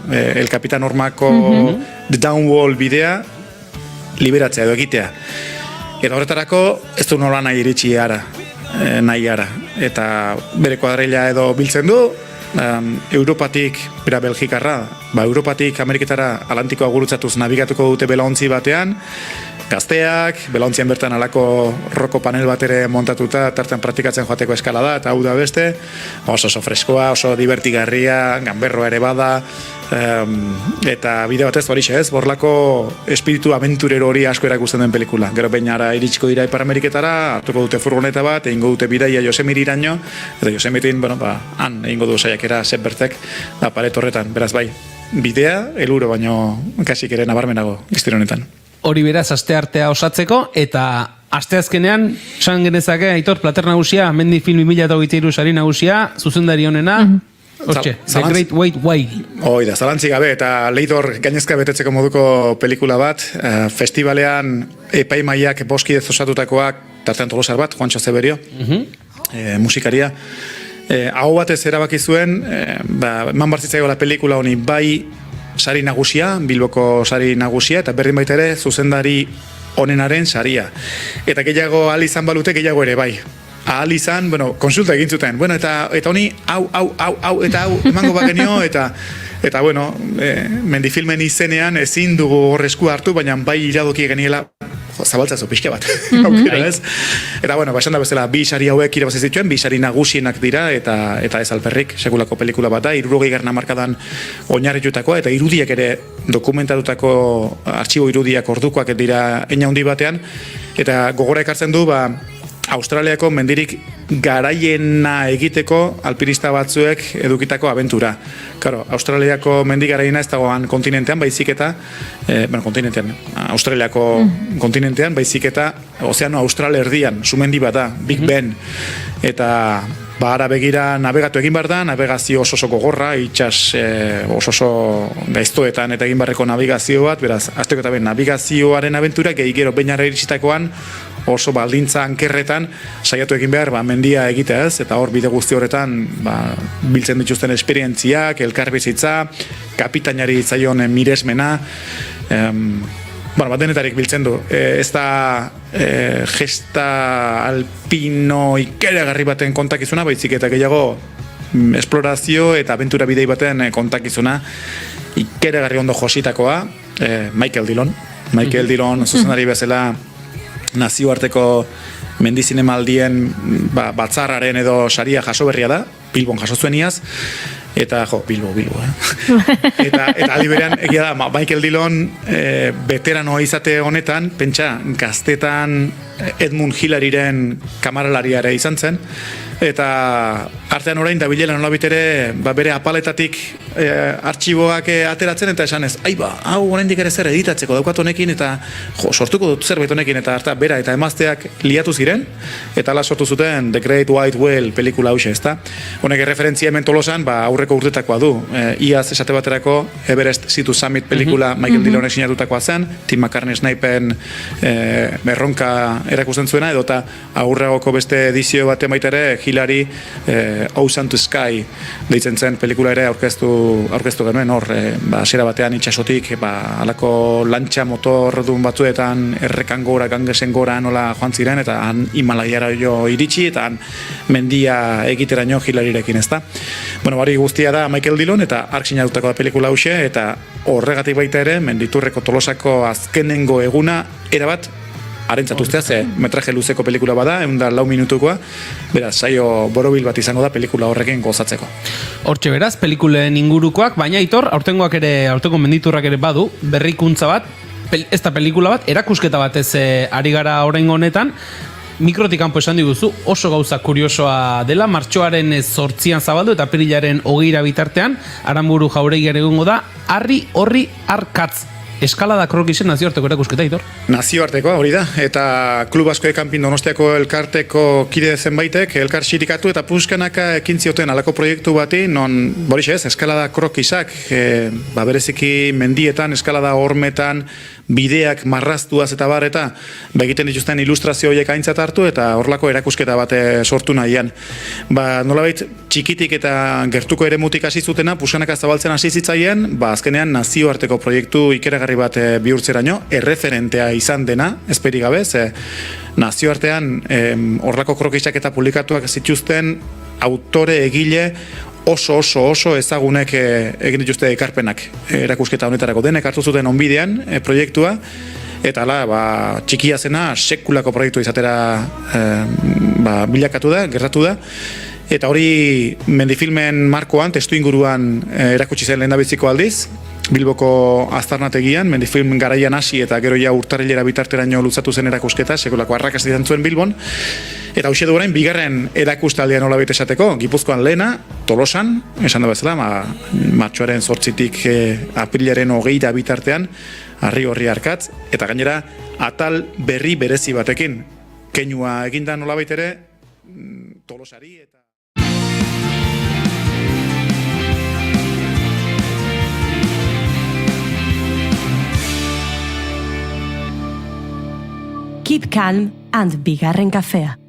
El Capitan Ormako The Downwall bidea liberatzea edo egitea. Eta horretarako ez du nola nahi iritsi nahi ara. Eta bere kuadrilla edo biltzen du, Europatik, bera Belgikarra, Europatik Ameriketara Atlantikoa gurutzatuz nabigatuko dute belaontzi batean, gazteak, belauntzian bertan alako roko panel bat ere montatuta, tartean praktikatzen joateko eskalada, eta hau da beste, oso freskoa, oso divertigarria, ganberroa ere bada, eta bide batez horixe ez, borlako espiritu aventurero hori asko erakusten den pelikula. Gero bainara iritsiko dira Ipar Ameriketara, hartuko dute furgoneta bat, egingo dute bidaia Yosemite iraino, eta Yosemitein, han egingo du saiakera Sepp Berzek, paret horretan, beraz bai, bidea, eluro baino kasik ere nabarmenago iztir honetan. Hori beraz asteartea osatzeko, eta asteazkenean, esan genezake, Aitor, plater nagusia, Mendi Film 2023 sari nagusia, zuzendari honena, hortxe, The Great White Whale. Hoi da, zalantzik gabe, eta Leidor gainezka betetzeko moduko pelikula bat, festivalean epaimaiak boskidez osatutakoak, tartean Tolosar bat, Juancho Zeberio, musikaria, hau batez erabaki zuen, eman bartzitzaioa pelikula honi bai sari nagusia, Bilboko sari nagusia, eta berdin baita ere zuzendari onenaren saria. Eta gehiago ahal izan balute, gehiago ere bai. Ahal izan, konsulta egin zuten. Eta honi, hau, emango bagenio, eta Mendifilmen izenean ezin dugu horrezku hartu, baina bai iradoki geniela zabaltzazu pixka bat, aukera ez. Eta bueno, esan da bezala, bi sari hauek irabazi zituen, bi sari nagusienak dira, eta ez alperrik, sekulako pelikula bat da, 60. hamarkadan oinarritutakoa, eta irudiak ere dokumentatutako artxibo irudiak ordukoak dira eina handi batean, eta gogora ekartzen du, Australiako mendirik garaiena egiteko alpinista batzuek edukitako abentura. Claro, Australiako mendi garaiena ez dagoan kontinentean, baizik eta, Australiako kontinentean, baizik eta ozeano austral erdian, sumendi bat da, Big Ben. Eta ara begira navegatu egin behar da, navegazio oso gogorra, itxas oso gaiztoetan eta egin beharreko navigazio bat, beraz, azteko eta ben, navigazioaren abentura, gehi gero bainara iritsitakoan, oso baldintza ankerretan saiatu egin behar mendia egitea ez, eta hor bide guzti horretan biltzen dituzten esperientziak, elkarbizitza, kapitainari zaion miresmena, denetarik biltzen du. Ez da gesta alpino ikeragarri baten kontakizuna, baizik eta gehiago esplorazio eta abentura bidei baten kontakizuna, ikeragarri ondo jositakoa, Michael Dillon, zuzendari bezala, nazioarteko mendizinemaldien batzarraren edo saria jaso berria da, Bilbon jaso zuen iaz, eta Bilbo, eta aldi berean, egia da, Michael Dillon veteranoa izate honetan, pentsa, gaztetan Edmund Hillaryren kamaralariare izan zen, eta artean orain da bilela nolabit ere bere apaletatik artxiboak ateratzen eta esan ez, hau oraindik ere zer editatzeko daukat honekin eta sortuko dut zerbait honekin eta harta bera eta emazteak liatu ziren eta ala sortu zuten The Great White Whale pelikula hause, ezta? Honek erreferentzia hemen Tolosan aurreko urtetakoa du. Iaz esate baterako Everest Sea to Summit pelikula Michael Dillonek sinatutakoa zen, Tim McCartney Snipen berronka erakusten zuena edota aurregoko beste edizio bat emaitere Hillary Ocean to Sky deitzen zen pelikula ere aurkeztu genuen hor, hasiera batean itxasotik alako lantxa motordun batzuetan errekan gora, gangesen gora nola joan ziren eta han Himalaiara jo iritsi eta han mendia egiteraino Hillaryrekin, ezta? Bueno, bari guztia da Michael Dillon eta ark sinatutako da pelikula hause eta horregatik baita ere Menditurreko Tolosako azkenengo eguna erabat arentzatuztea, ze metraje luzeko pelikula bada, 104 minutukoa, beraz, saio borobil bat izango da pelikula horrekin gozatzeko. Hortxe beraz, pelikulen ingurukoak, baina Aitor, aurtengo Menditurrak ere badu, berrikuntza bat, ez da pelikula bat, erakusketa batez ari gara orain honetan, mikrotik kanpo esan diguzu, oso gauza kuriosoa dela, martxoaren 8an zabaldu eta apirilaren 20 bitartean, Aranburu jauregian egongo da, Harri Horri Arkatz. Eskalada krokisen nazioarteko erakusketa, Aitor? Nazioartekoa, hori da, eta Klub Asko Ekampin Donostiako elkarteko kide zenbaitek, elkar sirikatu eta puskanaka ekin zioten alako proiektu bati, non, borixe ez, eskalada krokisak, bereziki mendietan, eskalada hormetan, bideak marraztuaz eta bar eta egiten dituzten ilustrazio horiek aintzat hartu eta horlako erakusketa bat sortu nahian. Nolabait txikitik eta gertuko eremutik hasi zutena, puskanaka zabaltzen hasi zitzaien, azkenean nazioarteko proiektu ikeragarri bat bihurtzeraino, erreferentea izan dena, esperi gabe, ze nazioartean horlako krokisak eta publikatuak zituzten autore egile oso ezagunek egin dituzte ekarpenak erakusketa honetarako denek hartu zuten onbidean proiektua eta txikia zena sekulako proiektu izatera bilakatu da, gertatu da eta hori Mendifilmen markoan, testu inguruan erakutsi zen lehendabiziko aldiz Bilboko aztarnategian, Mendifilm garaian hasi eta gero ja urtarrilera bitarteraino lutzatu zen erakusketa, sekulako arrakasta izan zuen Bilbon. Eta hauxe du orain, bigarren erakustaldia nolabait esateko, Gipuzkoan lehena, Tolosan, esan da bezala, martxoaren 8tik aprilaren 20 bitartean, Harri Horri Arkatz, eta gainera, atal berri berezi batekin. Keinua eginda nolabait ere, Tolosari eta... Keep calm and bigarren kafea.